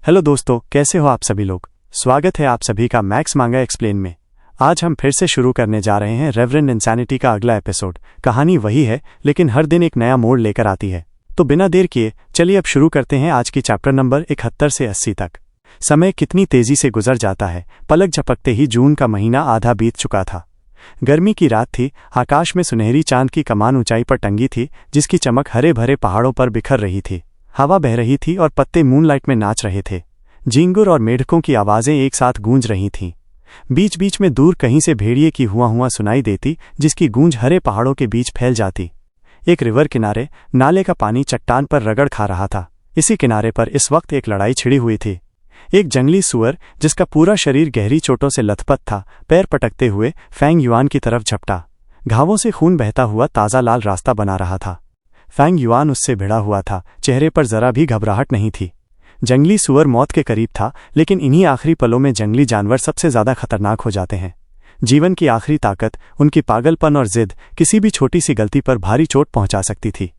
Hello दोस्तों, कैसे हो आप सभी लोग। स्वागत है आप सभी का मैक्स मांगा एक्सप्लेन में। आज हम फिर से शुरू करने जा रहे हैं रेवरेंड इंसैनिटी का अगला एपिसोड। कहानी वही है, लेकिन हर दिन एक नया मोड़ लेकर आती है। तो बिना देर किए चलिए अब शुरू करते हैं आज की चैप्टर नंबर 71 से 80 तक। समय कितनी तेजी से गुजर जाता है, पलक झपकते ही जून का महीना आधा बीत चुका था। गर्मी की रात थी, आकाश में सुनहरी चांद की कमान ऊंचाई पर टंगी थी, जिसकी चमक हरे भरे पहाड़ों पर बिखर रही थी। हवा बह रही थी और पत्ते मूनलाइट में नाच रहे थे। झींगुर और मेढकों की आवाजें एक साथ गूंज रही थीं। बीच बीच में दूर कहीं से भेड़िए की हुआ सुनाई देती, जिसकी गूंज हरे पहाड़ों के बीच फैल जाती। एक रिवर किनारे नाले का पानी चट्टान पर रगड़ खा रहा था। इसी किनारे पर इस वक्त एक लड़ाई छिड़ी हुई थी। एक जंगली सुअर, जिसका पूरा शरीर गहरी चोटों से लथपथ था, पैर पटकते हुए फैंग युआन की तरफ झपटा। घावों से खून बहता हुआ ताज़ा लाल रास्ता बना रहा था। फैंग युआन उससे भिड़ा हुआ था, चेहरे पर जरा भी घबराहट नहीं थी। जंगली सुअर मौत के करीब था, लेकिन इन्हीं आखिरी पलों में जंगली जानवर सबसे ज्यादा खतरनाक हो जाते हैं। जीवन की आखिरी ताकत, उनकी पागलपन और जिद किसी भी छोटी सी गलती पर भारी चोट पहुंचा सकती थी।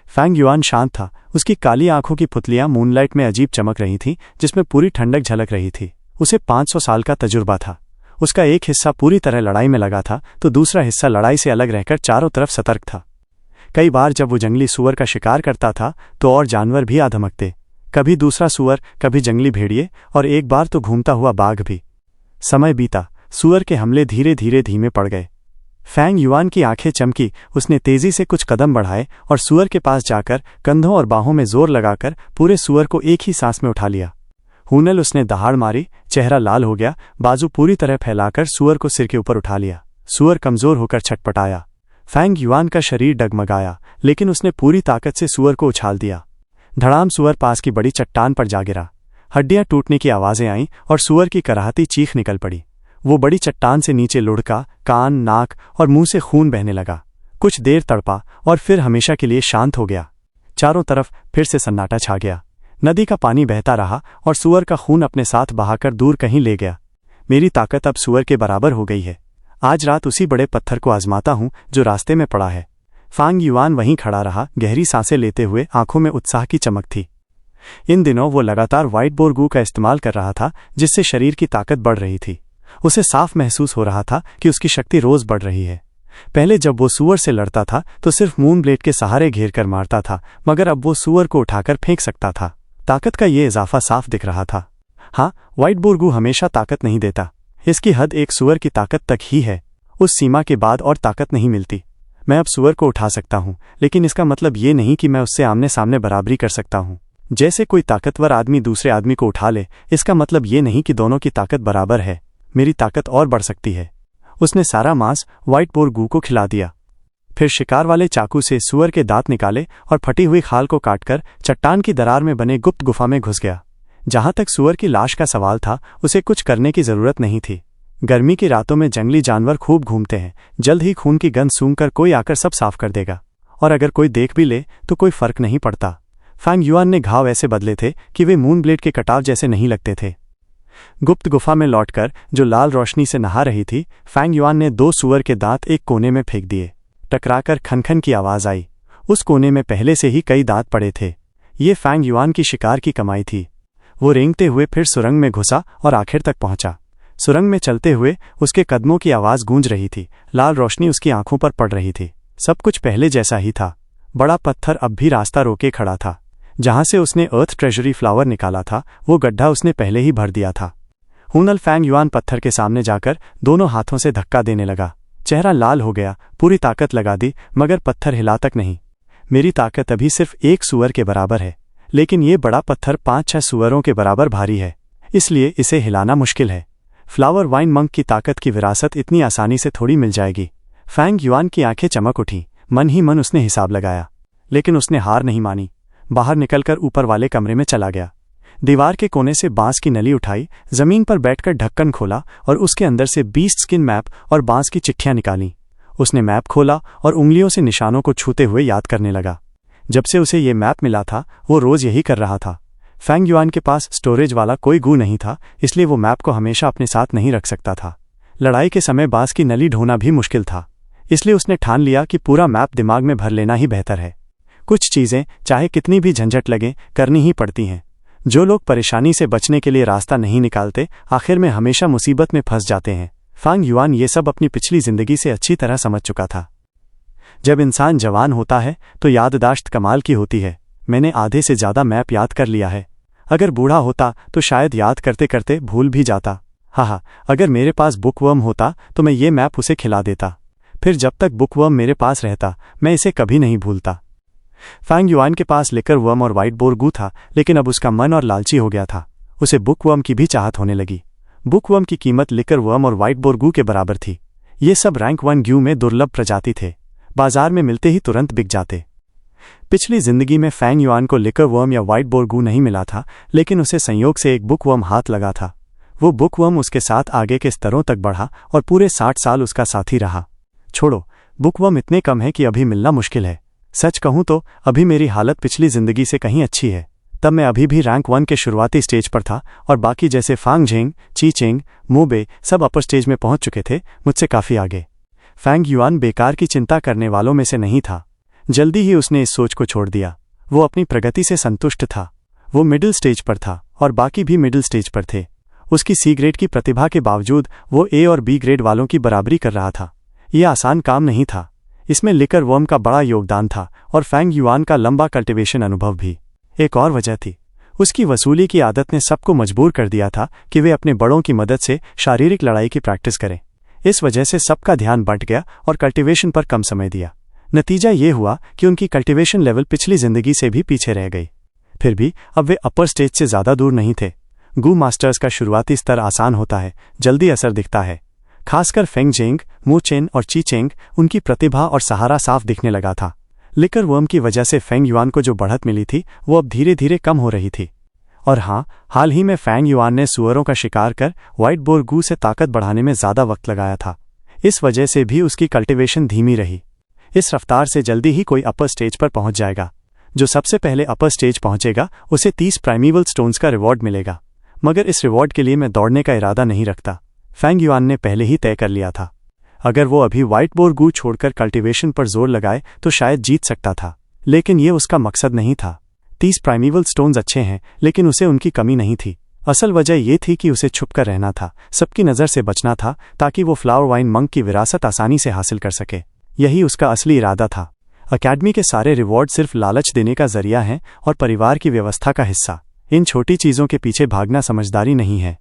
फैंग युआन शांत था। उसकी काली आंखों की पुतलियां मूनलाइट में अजीब चमक रही थीं, जिसमें पूरी ठंडक झलक रही थी। उसे 500 साल का तजुर्बा था। उसका एक हिस्सा पूरी तरह लड़ाई में लगा था, तो दूसरा हिस्सा लड़ाई से अलग रहकर चारों तरफ सतर्क था। कई बार जब वो जंगली सुअर का शिकार करता था तो और जानवर भी आ धमकते। कभी दूसरा सुअर, कभी जंगली भेड़िए, और एक बार तो घूमता हुआ बाघ भी। समय बीता, सुअर के हमले धीरे धीरे धीमे पड़ गए। फैंग युआन की आंखें चमकी। उसने तेजी से कुछ कदम बढ़ाए और सुअर के पास जाकर कंधों और बाहों में जोर लगाकर पूरे सुअर को एक ही सांस में उठा लिया। हुनल उसने दहाड़ मारी, चेहरा लाल हो गया, बाजू पूरी तरह फैलाकर सुअर को सिर के ऊपर उठा लिया। सुअर कमजोर होकर छटपटाया। फैंग युआन का शरीर डगमगाया, लेकिन उसने पूरी ताकत से सुअर को उछाल दिया। धड़ाम सुअर पास की बड़ी चट्टान पर जा गिरा। हड्डियां टूटने की आवाजें आईं और सुअर की कराहती चीख निकल पड़ी। वो बड़ी चट्टान से नीचे लुढ़का, कान, नाक और मुंह से खून बहने लगा। कुछ देर तड़पा और फिर हमेशा के लिए शांत हो गया। चारों तरफ फिर से सन्नाटा छा गया। नदी का पानी बहता रहा और सुअर का खून अपने साथ बहाकर दूर कहीं ले गया। मेरी ताकत अब सुअर के बराबर हो गई है। आज रात उसी बड़े पत्थर को आजमाता हूं जो रास्ते में पड़ा है। फैंग युआन वहीं खड़ा रहा, गहरी सांसें लेते हुए, आंखों में उत्साह की चमक थी। इन दिनों वो लगातार व्हाइट बोर गू का इस्तेमाल कर रहा था, जिससे शरीर की ताकत बढ़ रही थी। उसे साफ महसूस हो रहा था कि उसकी शक्ति रोज बढ़ रही है। पहले जब वो सुअर से लड़ता था तो सिर्फ मून ब्लेड के सहारे घेर कर मारता था, मगर अब वो सुअर को उठाकर फेंक सकता था। ताकत का ये इजाफा साफ दिख रहा था। हाँ, व्हाइट बोर गू हमेशा ताकत नहीं देता। इसकी हद एक सुअर की ताकत तक ही है। उस सीमा के बाद और ताकत नहीं मिलती। मैं अब सुअर को उठा सकता हूं, लेकिन इसका मतलब ये नहीं कि मैं उससे आमने सामने बराबरी कर सकता हूं। जैसे कोई ताकतवर आदमी दूसरे आदमी को उठा ले, इसका मतलब ये नहीं कि दोनों की ताकत बराबर है। मेरी ताकत और बढ़ सकती है। उसने सारा मांस व्हाइट बोर गू को खिला दिया। फिर शिकार वाले चाकू से सुअर के दांत निकाले और फटी हुई खाल को काटकर चट्टान की दरार में बने गुप्त गुफा में घुस गया। जहां तक सुअर की लाश का सवाल था, उसे कुछ करने की जरूरत नहीं थी। गर्मी की रातों में जंगली जानवर खूब घूमते हैं। जल्द ही खून की गंध सूंघकर कोई आकर सब साफ कर देगा, और अगर कोई देख भी ले तो कोई फर्क नहीं पड़ता। फैंग युआन ने घाव ऐसे बदले थे कि वे मून ब्लेड के कटाव जैसे नहीं लगते थे। गुप्त गुफा में लौटकर जो लाल रोशनी से नहा रही थी, फैंग युआन ने 2 सुअर के दांत एक कोने में फेंक दिए। टकराकर खनखन की आवाज आई। उस कोने में पहले से ही कई दांत पड़े थे। ये फैंग युआन की शिकार की कमाई थी। वो रेंगते हुए फिर सुरंग में घुसा और आखिर तक पहुंचा। सुरंग में चलते हुए उसके कदमों की आवाज गूंज रही थी। लाल रोशनी उसकी आंखों पर पड़ रही थी। सब कुछ पहले जैसा ही था। बड़ा पत्थर अब भी रास्ता रोके खड़ा था। जहां से उसने अर्थ ट्रेजरी फ्लावर निकाला था, वो गड्ढा उसने पहले ही भर दिया था। हुनल फैंग युआन पत्थर के सामने जाकर दोनों हाथों से धक्का देने लगा। चेहरा लाल हो गया। पूरी ताकत लगा दी, मगर पत्थर हिला तक नहीं। मेरी ताकत अभी सिर्फ एक सुअर के बराबर है, लेकिन ये बड़ा पत्थर 5-6 सुअरों के बराबर भारी है, इसलिए इसे हिलाना मुश्किल है। फ्लावर वाइन मंक की ताकत की विरासत इतनी आसानी से थोड़ी मिल जाएगी। फैंग युआन की आंखें चमक उठीं। मन ही मन उसने हिसाब लगाया, लेकिन उसने हार नहीं मानी। बाहर निकलकर ऊपर वाले कमरे में चला गया। दीवार के कोने से बांस की नली उठाई, जमीन पर बैठकर ढक्कन खोला और उसके अंदर से 20 स्किन मैप और बांस की चिट्ठियां निकाली। उसने मैप खोला और उंगलियों से निशानों को छूते हुए याद करने लगा। जब से उसे ये मैप मिला था, वो रोज यही कर रहा था। फैंग युआन के पास स्टोरेज वाला कोई गू नहीं था, इसलिए वो मैप को हमेशा अपने साथ नहीं रख सकता था। लड़ाई के समय बांस की नली ढोना भी मुश्किल था, इसलिए उसने ठान लिया कि पूरा मैप दिमाग में भर लेना ही बेहतर है। कुछ चीजें चाहे कितनी भी झंझट लगे करनी ही पड़ती हैं। जो लोग परेशानी से बचने के लिए रास्ता नहीं निकालते, आखिर में हमेशा मुसीबत में फंस जाते हैं। फांग युआन ये सब अपनी पिछली जिंदगी से अच्छी तरह समझ चुका था। जब इंसान जवान होता है तो याददाश्त कमाल की होती है। मैंने आधे से ज़्यादा मैप याद कर लिया है। अगर बूढ़ा होता तो शायद याद करते करते भूल भी जाता। हाँ, अगर मेरे पास बुकवर्म होता तो मैं ये मैप उसे खिला देता। फिर जब तक बुकवर्म मेरे पास रहता मैं इसे कभी नहीं भूलता। फांग युआन के पास लिकर वर्म और वाइट बोरगू था, लेकिन अब उसका मन और लालची हो गया था। उसे बुकवर्म की भी चाहत होने लगी। बुकवर्म की कीमत लिकर वर्म और वाइट बोरगू के बराबर थी। ये सब रैंक 1 ग्यू में दुर्लभ प्रजाति थे। बाजार में मिलते ही तुरंत बिक जाते। पिछली जिंदगी में फैंग युआन को लिकर वर्म या वाइट बोरगू नहीं मिला था, लेकिन उसे संयोग से एक बुकवर्म हाथ लगा था। वो बुकवर्म उसके साथ आगे के स्तरों तक बढ़ा और पूरे 60 साल उसका साथी रहा। छोड़ो, बुकवर्म इतने कम है कि अभी मिलना मुश्किल है। सच कहूं तो अभी मेरी हालत पिछली जिंदगी से कहीं अच्छी है। तब मैं अभी भी रैंक 1 के शुरुआती स्टेज पर था और बाकी जैसे फांग झेंग, ची चेंग, मोबे सब अपर स्टेज में पहुंच चुके थे, मुझसे काफ़ी आगे। फैंग युआन बेकार की चिंता करने वालों में से नहीं था। जल्दी ही उसने इस सोच को छोड़ दिया। वो अपनी प्रगति से संतुष्ट था। वो मिडिल स्टेज पर था और बाकी भी मिडिल स्टेज पर थे। उसकी सी ग्रेड की प्रतिभा के बावजूद वो ए और बी ग्रेड वालों की बराबरी कर रहा था। यह आसान काम नहीं था। इसमें लिकर वर्म का बड़ा योगदान था और फैंग युआन का लंबा कल्टिवेशन अनुभव भी। एक और वजह थी, उसकी वसूली की आदत ने सबको मजबूर कर दिया था कि वे अपने बड़ों की मदद से शारीरिक लड़ाई की प्रैक्टिस करें। इस वजह से सबका ध्यान बंट गया और कल्टिवेशन पर कम समय दिया। नतीजा ये हुआ कि उनकी कल्टिवेशन लेवल पिछली जिंदगी से भी पीछे रह गई। फिर भी अब वे अपर स्टेज से ज़्यादा दूर नहीं थे। गू मास्टर्स का शुरुआती स्तर आसान होता है, जल्दी असर दिखता है। खासकर फेंग जेंग, मू चेन और ची चेंग, उनकी प्रतिभा और सहारा साफ दिखने लगा था। लिकर वर्म की वजह से फेंग युआन को जो बढ़त मिली थी वो अब धीरे धीरे कम हो रही थी। और हाँ, हाल ही में फैंग युआन ने सुअरों का शिकार कर वाइट बोरगू से ताकत बढ़ाने में ज़्यादा वक्त लगाया था। इस वजह से भी उसकी कल्टिवेशन धीमी रही। इस रफ्तार से जल्दी ही कोई अपर स्टेज पर पहुंच जाएगा। जो सबसे पहले अपर स्टेज पहुंचेगा उसे 30 प्राइमीवल स्टोन्स का रिवॉर्ड मिलेगा। मगर इस रिवॉर्ड के लिए मैं दौड़ने का इरादा नहीं रखता। फैंग युआन ने पहले ही तय कर लिया था। अगर वो अभी वाइट बोरगू छोड़कर कल्टिवेशन पर जोर लगाए तो शायद जीत सकता था, लेकिन ये उसका मकसद नहीं था। 30 प्राइमीवल स्टोन्स अच्छे हैं, लेकिन उसे उनकी कमी नहीं थी। असल वजह ये थी कि उसे छुपकर रहना था, सबकी नज़र से बचना था, ताकि वो फ्लावर वाइन मंक की विरासत आसानी से हासिल कर सके। यही उसका असली इरादा था। अकेडमी के सारे रिवॉर्ड सिर्फ लालच देने का जरिया हैं और परिवार की व्यवस्था का हिस्सा। इन छोटी चीज़ों के पीछे भागना समझदारी नहीं है।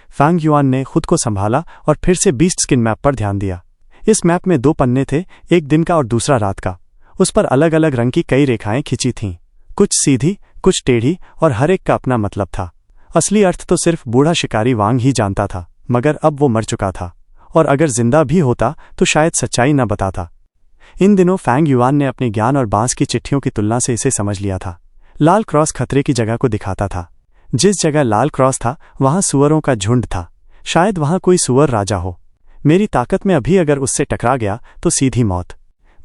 फैंग युआन ने खुद को संभाला और फिर से बीस्ट स्किन मैप पर ध्यान दिया। इस मैप में 2 पन्ने थे, एक दिन का और दूसरा रात का। उस पर अलग अलग रंग की कई रेखाएं खिंची थीं, कुछ सीधी, कुछ टेढ़ी, और हर एक का अपना मतलब था। असली अर्थ तो सिर्फ बूढ़ा शिकारी वांग ही जानता था, मगर अब वो मर चुका था, और अगर जिंदा भी होता तो शायद सच्चाई न बताता। इन दिनों फैंग युआन ने अपने ज्ञान और बांस की चिट्ठियों की तुलना से इसे समझ लिया था। लाल क्रॉस खतरे की जगह को दिखाता था। जिस जगह लाल क्रॉस था वहां सुअरों का झुंड था। शायद वहां कोई सुअर राजा हो। मेरी ताकत में अभी अगर उससे टकरा गया तो सीधी मौत।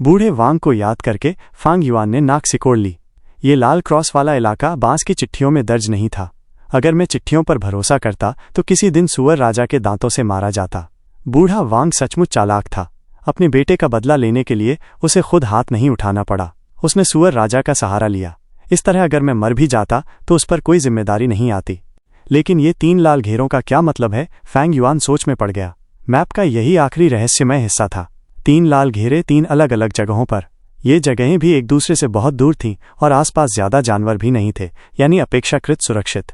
बूढ़े वांग को याद करके फैंग युआन ने नाक सिकोड़ ली। ये लाल क्रॉस वाला इलाका बांस की चिट्ठियों में दर्ज नहीं था। अगर मैं चिट्ठियों पर भरोसा करता तो किसी दिन सुअर राजा के दांतों से मारा जाता। बूढ़ा वांग सचमुच चालाक था। अपने बेटे का बदला लेने के लिए उसे खुद हाथ नहीं उठाना पड़ा। उसने सुअर राजा का सहारा लिया। इस तरह अगर मैं मर भी जाता तो उस पर कोई जिम्मेदारी नहीं आती। लेकिन ये 3 लाल घेरों का क्या मतलब है? फैंग युआन सोच में पड़ गया। मैप का यही आखिरी रहस्यमय हिस्सा था। 3 लाल घेरे 3 अलग अलग जगहों पर। ये जगहें भी एक दूसरे से बहुत दूर थीं और आसपास ज्यादा जानवर भी नहीं थे, यानी अपेक्षाकृत सुरक्षित।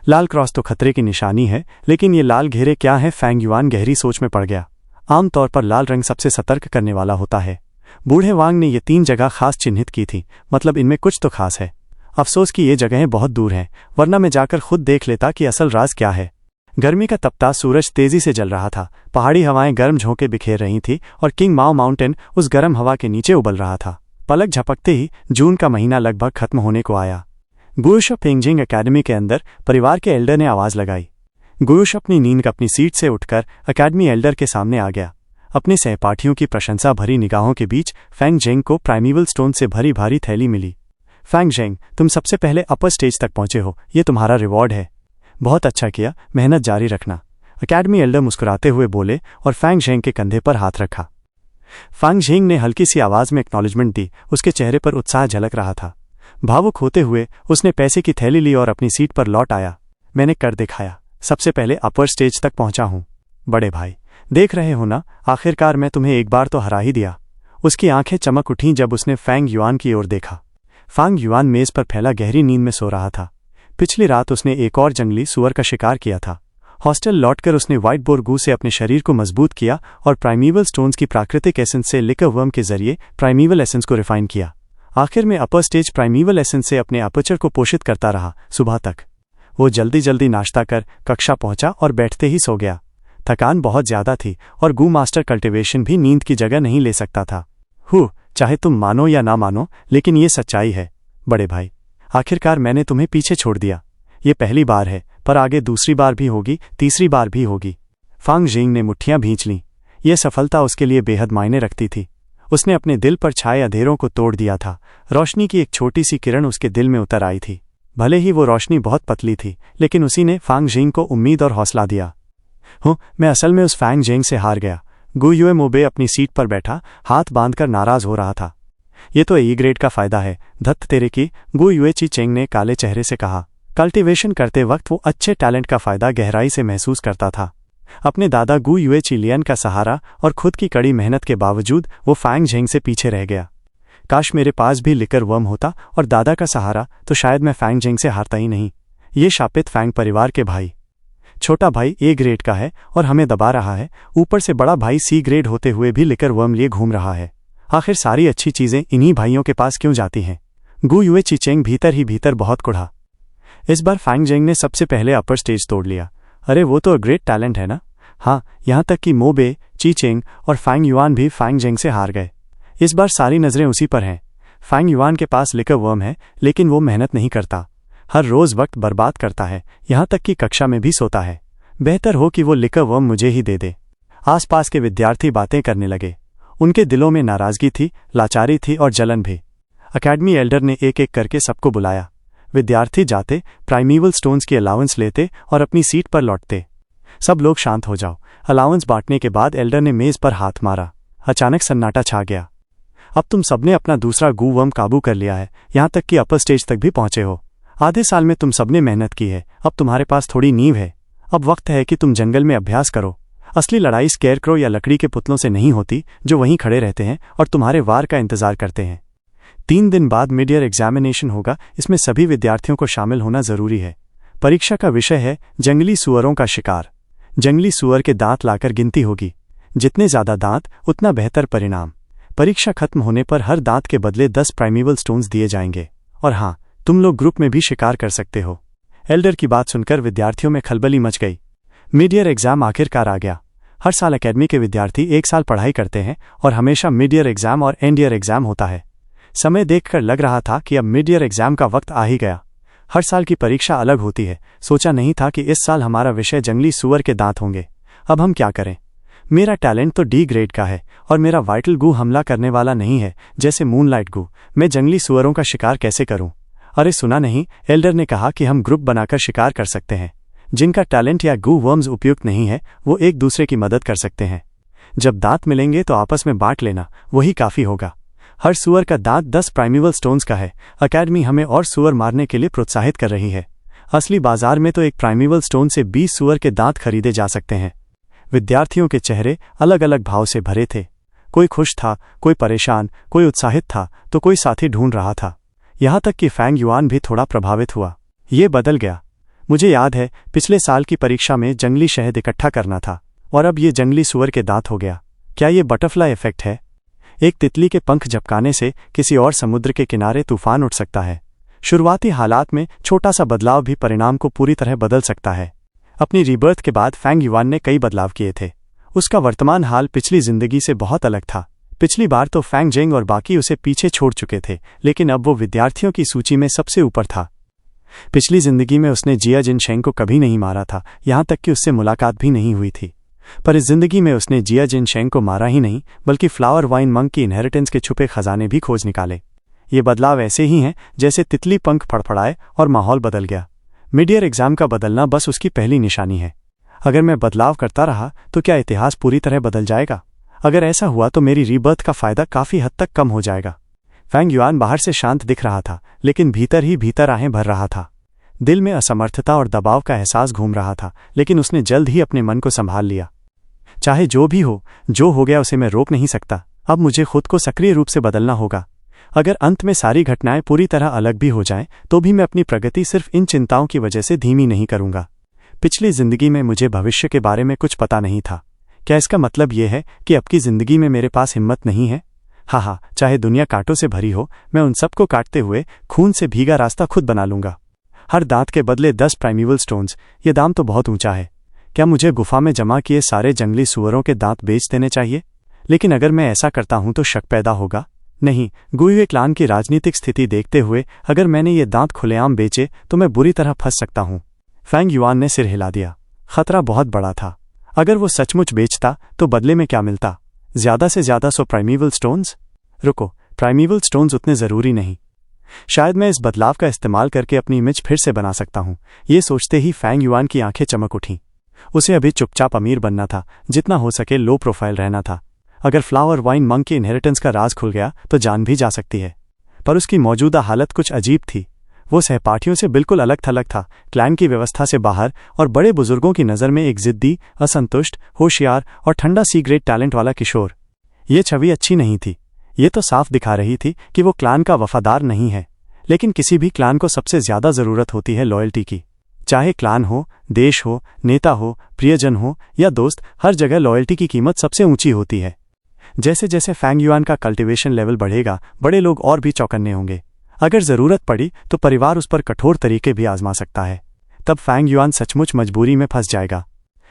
लाल क्रॉस तो खतरे की निशानी है, लेकिन ये लाल घेरे क्या हैं? फैंग युआन गहरी सोच में पड़ गया। आमतौर पर लाल रंग सबसे सतर्क करने वाला होता है। बूढ़े वांग ने ये 3 जगह खास चिन्हित की थी, मतलब इनमें कुछ तो खास है। अफसोस कि ये जगहें बहुत दूर हैं, वरना मैं जाकर खुद देख लेता कि असल राज क्या है। गर्मी का तपता सूरज तेजी से जल रहा था। पहाड़ी हवाएं गर्म झोंके बिखेर रही थी और किंग माओ माउंटेन उस गर्म हवा के नीचे उबल रहा था। पलक झपकते ही जून का महीना लगभग खत्म होने को आया। गुयुश पेंगजिंग एकेडमी के अंदर परिवार के एल्डर ने आवाज लगाई। गुयुश अपनी नींद अपनी सीट से उठकर एकेडमी एल्डर के सामने आ गया। अपने सहपाठियों की प्रशंसा भरी निगाहों के बीच फैंग जेंग को प्राइमीवल स्टोन से भरी भारी थैली मिली। फैंग जेंग, तुम सबसे पहले अपर स्टेज तक पहुंचे हो, ये तुम्हारा रिवॉर्ड है। बहुत अच्छा किया, मेहनत जारी रखना। एकेडमी एल्डर मुस्कुराते हुए बोले और फैंग जेंग के कंधे पर हाथ रखा। फैंग जेंग ने हल्की सी आवाज में एक्नॉलेजमेंट दी। उसके चेहरे पर उत्साह झलक रहा था। भावुक होते हुए उसने पैसे की थैली ली और अपनी सीट पर लौट आया। मैंने कर दिखाया, सबसे पहले अपर स्टेज तक पहुंचा हूं। बड़े भाई, देख रहे हो ना, आखिरकार मैं तुम्हें एक बार तो हरा ही दिया। उसकी आंखें चमक उठीं जब उसने फैंग युआन की ओर देखा। फैंग युआन मेज पर फैला गहरी नींद में सो रहा था। पिछली रात उसने एक और जंगली सुअर का शिकार किया था। हॉस्टल लौटकर उसने व्हाइट बोर गू से अपने शरीर को मजबूत किया और प्राइमीवल स्टोन्स की प्राकृतिक एसेंस से लिकर वर्म के जरिए प्राइमीवल एसेंस को रिफाइन किया। आखिर में अपर स्टेज प्राइमीवल एसेंस से अपने अपर्चर को पोषित करता रहा सुबह तक। वो जल्दी जल्दी नाश्ता कर कक्षा पहुंचा और बैठते ही सो गया। थकान बहुत ज्यादा थी और गू मास्टर कल्टिवेशन भी नींद की जगह नहीं ले सकता था। चाहे तुम मानो या ना मानो, लेकिन ये सच्चाई है। बड़े भाई, आखिरकार मैंने तुम्हें पीछे छोड़ दिया। ये पहली बार है, पर आगे दूसरी बार भी होगी, तीसरी बार भी होगी। फांग जिंग ने मुट्ठियां भींच लीं। यह सफलता उसके लिए बेहद मायने रखती थी। उसने अपने दिल पर छाए अंधेरों को तोड़ दिया था। रोशनी की एक छोटी सी किरण उसके दिल में उतर आई थी। भले ही वो रोशनी बहुत पतली थी, लेकिन उसी ने फांग जिंग को उम्मीद और हौसला दिया। मैं असल में उस फैंग जिंग से हार गया। गु युए मोबे अपनी सीट पर बैठा हाथ बांधकर नाराज हो रहा था। ये तो ई ग्रेड का फायदा है, धत्त तेरे की, गु युए ची चेंग ने काले चेहरे से कहा। कल्टीवेशन करते वक्त वो अच्छे टैलेंट का फायदा गहराई से महसूस करता था। अपने दादा गु युए ची लियन का सहारा और खुद की कड़ी मेहनत के बावजूद वो फैंग झेंग से पीछे रह गया। काश मेरे पास भी लिकर वर्म होता और दादा का सहारा, तो शायद मैं फैंग झेंग से हारता ही नहीं। ये शापित फैंग परिवार के भाई। छोटा भाई ए ग्रेड का है और हमें दबा रहा है, ऊपर से बड़ा भाई सी ग्रेड होते हुए भी लिकर वर्म लिए घूम रहा है। आखिर सारी अच्छी चीजें इन्हीं भाइयों के पास क्यों जाती हैं? गु युए ची चेंग भीतर ही भीतर बहुत कुढ़ा। इस बार फैंग जेंग ने सबसे पहले अपर स्टेज तोड़ लिया। अरे वो तो ग्रेट टैलेंट है ना। हाँ, यहाँ तक कि मोबे, ची चेंग और फैंग युआन भी फैंग जेंग से हार गए। इस बार सारी नजरें उसी पर हैं। फैंग युआन के पास लिकर वर्म है, लेकिन वो मेहनत नहीं करता। हर रोज वक्त बर्बाद करता है, यहाँ तक कि कक्षा में भी सोता है। बेहतर हो कि वो लिकर वर्म मुझे ही दे दे। आसपास के विद्यार्थी बातें करने लगे। उनके दिलों में नाराजगी थी, लाचारी थी और जलन भी। अकेडमी एल्डर ने एक एक करके सबको बुलाया। विद्यार्थी जाते, प्राइमीवल स्टोन्स की अलाउंस लेते और अपनी सीट पर लौटते। सब लोग शांत हो जाओ। अलाउंस बांटने के बाद एल्डर ने मेज पर हाथ मारा। अचानक सन्नाटा छा गया। अब तुम सबने अपना दूसरा गू वर्म काबू कर लिया है, यहाँ तक कि अपर स्टेज तक भी पहुंचे हो। आधे साल में तुम सबने मेहनत की है, अब तुम्हारे पास थोड़ी नींव है। अब वक्त है कि तुम जंगल में अभ्यास करो। असली लड़ाई स्केयरक्रो या लकड़ी के पुतलों से नहीं होती, जो वहीं खड़े रहते हैं और तुम्हारे वार का इंतजार करते हैं। 3 दिन बाद मिड ईयर एग्जामिनेशन होगा, इसमें सभी विद्यार्थियों को शामिल होना जरूरी है। परीक्षा का विषय है जंगली सुअरों का शिकार। जंगली सुअर के दांत लाकर गिनती होगी। जितने ज्यादा दांत, उतना बेहतर परिणाम। परीक्षा खत्म होने पर हर दांत के बदले 10 प्राइमीवल स्टोन्स दिए जाएंगे। और हाँ, तुम लोग ग्रुप में भी शिकार कर सकते हो। एल्डर की बात सुनकर विद्यार्थियों में खलबली मच गई। मिड ईयर एग्जाम आखिरकार आ गया। हर साल अकेडमी के विद्यार्थी 1 साल पढ़ाई करते हैं और हमेशा मिड ईयर एग्जाम और एंड ईयर एग्जाम होता है। समय देखकर लग रहा था कि अब मिड ईयर एग्जाम का वक्त आ ही गया। हर साल की परीक्षा अलग होती है। सोचा नहीं था कि इस साल हमारा विषय जंगली सुअर के दांत होंगे। अब हम क्या करें? मेरा टैलेंट तो डी ग्रेड का है और मेरा वाइटल गू हमला करने वाला नहीं है, जैसे मूनलाइट गू। मैं जंगली सुअरों का शिकार कैसे करूं? अरे सुना नहीं, एल्डर ने कहा कि हम ग्रुप बनाकर शिकार कर सकते हैं। जिनका टैलेंट या गू वर्म्स उपयुक्त नहीं है, वो एक दूसरे की मदद कर सकते हैं। जब दांत मिलेंगे तो आपस में बांट लेना, वही काफी होगा। हर सुअर का दांत 10 प्राइमीवल स्टोन्स का है। अकेडमी हमें और सुअर मारने के लिए प्रोत्साहित कर रही है। असली बाजार में तो एक प्राइमीवल स्टोन से 20 सुअर के दांत खरीदे जा सकते हैं। विद्यार्थियों के चेहरे अलग अलग भाव से भरे थे। कोई खुश था, कोई परेशान, कोई उत्साहित था, तो कोई साथी ढूंढ रहा था। यहाँ तक कि फैंग युआन भी थोड़ा प्रभावित हुआ। ये बदल गया। मुझे याद है, पिछले साल की परीक्षा में जंगली शहद इकट्ठा करना था और अब ये जंगली सुअर के दांत हो गया। क्या ये बटरफ्लाई इफेक्ट है? एक तितली के पंख झपकाने से किसी और समुद्र के किनारे तूफान उठ सकता है। शुरुआती हालात में छोटा सा बदलाव भी परिणाम को पूरी तरह बदल सकता है। अपनी रीबर्थ के बाद फैंग युआन ने कई बदलाव किए थे। उसका वर्तमान हाल पिछली जिंदगी से बहुत अलग था। पिछली बार तो फैंग जेंग और बाकी उसे पीछे छोड़ चुके थे, लेकिन अब वो विद्यार्थियों की सूची में सबसे ऊपर था। पिछली जिंदगी में उसने जिया जिन शेंग को कभी नहीं मारा था, यहाँ तक कि उससे मुलाकात भी नहीं हुई थी। पर इस जिंदगी में उसने जिया जिन शेंग को मारा ही नहीं, बल्कि फ्लावर वाइन मंक की इनहेरिटेंस के छुपे खजाने भी खोज निकाले। ये बदलाव ऐसे ही हैं जैसे तितली पंख फड़फड़ाए और माहौल बदल गया। मिड ईयर एग्जाम का बदलना बस उसकी पहली निशानी है। अगर मैं बदलाव करता रहा तो क्या इतिहास पूरी तरह बदल जाएगा? अगर ऐसा हुआ तो मेरी रीबर्थ का फायदा काफी हद तक कम हो जाएगा। फैंग युआन बाहर से शांत दिख रहा था, लेकिन भीतर ही भीतर आहें भर रहा था। दिल में असमर्थता और दबाव का एहसास घूम रहा था, लेकिन उसने जल्द ही अपने मन को संभाल लिया। चाहे जो भी हो, जो हो गया उसे मैं रोक नहीं सकता। अब मुझे खुद को सक्रिय रूप से बदलना होगा। अगर अंत में सारी घटनाएं पूरी तरह अलग भी हो जाएं, तो भी मैं अपनी प्रगति सिर्फ इन चिंताओं की वजह से धीमी नहीं करूंगा। पिछली जिंदगी में मुझे भविष्य के बारे में कुछ पता नहीं था। क्या इसका मतलब यह है कि अब की जिंदगी में मेरे पास हिम्मत नहीं है? हाँ, चाहे दुनिया कांटों से भरी हो, मैं उन सबको काटते हुए खून से भीगा रास्ता खुद बना लूंगा। हर दांत के बदले 10 प्राइमीवल स्टोन्स, ये दाम तो बहुत ऊंचा है। क्या मुझे गुफा में जमा किए सारे जंगली सुअरों के दांत बेच देने चाहिए? लेकिन अगर मैं ऐसा करता हूं तो शक पैदा होगा। नहीं, गुइवे क्लान की राजनीतिक स्थिति देखते हुए अगर मैंने ये दांत खुलेआम बेचे तो मैं बुरी तरह फंस सकता हूं। फैंग युआन ने सिर हिला दिया। खतरा बहुत बड़ा था। अगर वो सचमुच बेचता तो बदले में क्या मिलता? ज्यादा से ज्यादा 100 प्राइमीवल स्टोन्स? रुको, प्राइमीवल स्टोन्स उतने जरूरी नहीं। शायद मैं इस बदलाव का इस्तेमाल करके अपनी इमेज फिर से बना सकता हूं। ये सोचते ही फैंग युआन की आंखें चमक उठीं। उसे अभी चुपचाप अमीर बनना था, जितना हो सके लो प्रोफाइल रहना था। अगर फ्लावर वाइन मंक की इनहेरिटेंस का राज खुल गया तो जान भी जा सकती है। पर उसकी मौजूदा हालत कुछ अजीब थी। वो सहपाठियों से बिल्कुल अलग थलग था, क्लैन की व्यवस्था से बाहर और बड़े बुजुर्गों की नज़र में एक जिद्दी, असंतुष्ट, होशियार और ठंडा सी ग्रेट टैलेंट वाला किशोर। ये छवि अच्छी नहीं थी। ये तो साफ दिखा रही थी कि वो क्लान का वफादार नहीं है। लेकिन किसी भी क्लान को सबसे ज्यादा जरूरत होती है लॉयल्टी की। चाहे क्लान हो, देश हो, नेता हो, प्रियजन हो या दोस्त, हर जगह लॉयल्टी की कीमत सबसे ऊंची होती है। जैसे जैसे फैंग युआन का कल्टीवेशन लेवल बढ़ेगा, बड़े लोग और भी चौकन्ने होंगे। अगर जरूरत पड़ी तो परिवार उस पर कठोर तरीके भी आजमा सकता है। तब फैंग युआन सचमुच मजबूरी में फंस जाएगा।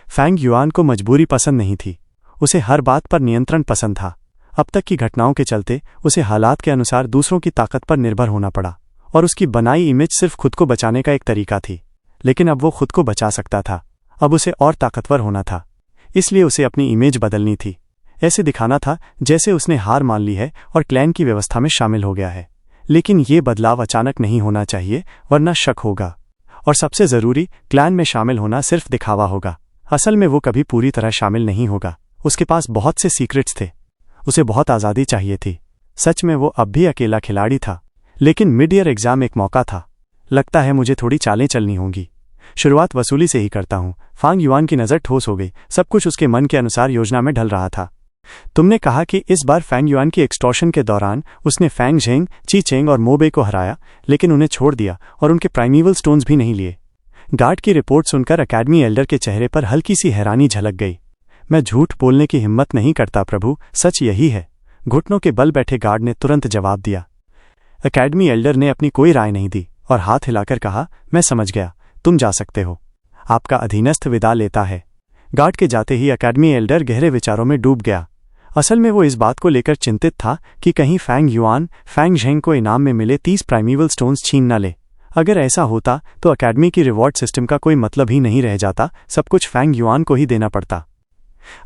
फैंग युआन को मजबूरी पसंद नहीं थी। उसे हर बात पर नियंत्रण पसंद था। अब तक की घटनाओं के चलते उसे हालात के अनुसार दूसरों की ताकत पर निर्भर होना पड़ा, और उसकी बनाई इमेज सिर्फ खुद को बचाने का एक तरीका थी। लेकिन अब वो खुद को बचा सकता था। अब उसे और ताकतवर होना था। इसलिए उसे अपनी इमेज बदलनी थी। ऐसे दिखाना था जैसे उसने हार मान ली है और क्लैन की व्यवस्था में शामिल हो गया है। लेकिन ये बदलाव अचानक नहीं होना चाहिए, वरना शक होगा। और सबसे जरूरी, क्लैन में शामिल होना सिर्फ दिखावा होगा। असल में वो कभी पूरी तरह शामिल नहीं होगा। उसके पास बहुत से सीक्रेट्स थे। उसे बहुत आज़ादी चाहिए थी। सच में वो अब भी अकेला खिलाड़ी था। लेकिन मिड ईयर एग्जाम एक मौका था। लगता है मुझे थोड़ी चालें चलनी होंगी। शुरुआत वसूली से ही करता हूं। फैंग युआन की नज़र ठोस हो गई। सब कुछ उसके मन के अनुसार योजना में ढल रहा था। तुमने कहा कि इस बार फैंग युआन की एक्सटॉर्शन के दौरान उसने फैंग झेंग, ची चेंग और मोबे को हराया, लेकिन उन्हें छोड़ दिया और उनके प्राइमीवल स्टोन्स भी नहीं लिए। गार्ड की रिपोर्ट सुनकर अकेडमी एल्डर के चेहरे पर हल्की सी हैरानी झलक गई। मैं झूठ बोलने की हिम्मत नहीं करता प्रभु, सच यही है, घुटनों के बल बैठे गार्ड ने तुरंत जवाब दिया। अकेडमी एल्डर ने अपनी कोई राय नहीं दी और हाथ हिलाकर कहा, मैं समझ गया, तुम जा सकते हो। आपका अधीनस्थ विदा लेता है। गार्ड के जाते ही अकेडमी एल्डर गहरे विचारों में डूब गया। असल में वो इस बात को लेकर चिंतित था कि कहीं फैंग युआन फैंग झेंग को इनाम में मिले 30 प्राइमीवल स्टोन्स छीन न ले। अगर ऐसा होता तो अकेडमी की रिवॉर्ड सिस्टम का कोई मतलब ही नहीं रह जाता, सब कुछ फैंग युआन को ही देना पड़ता।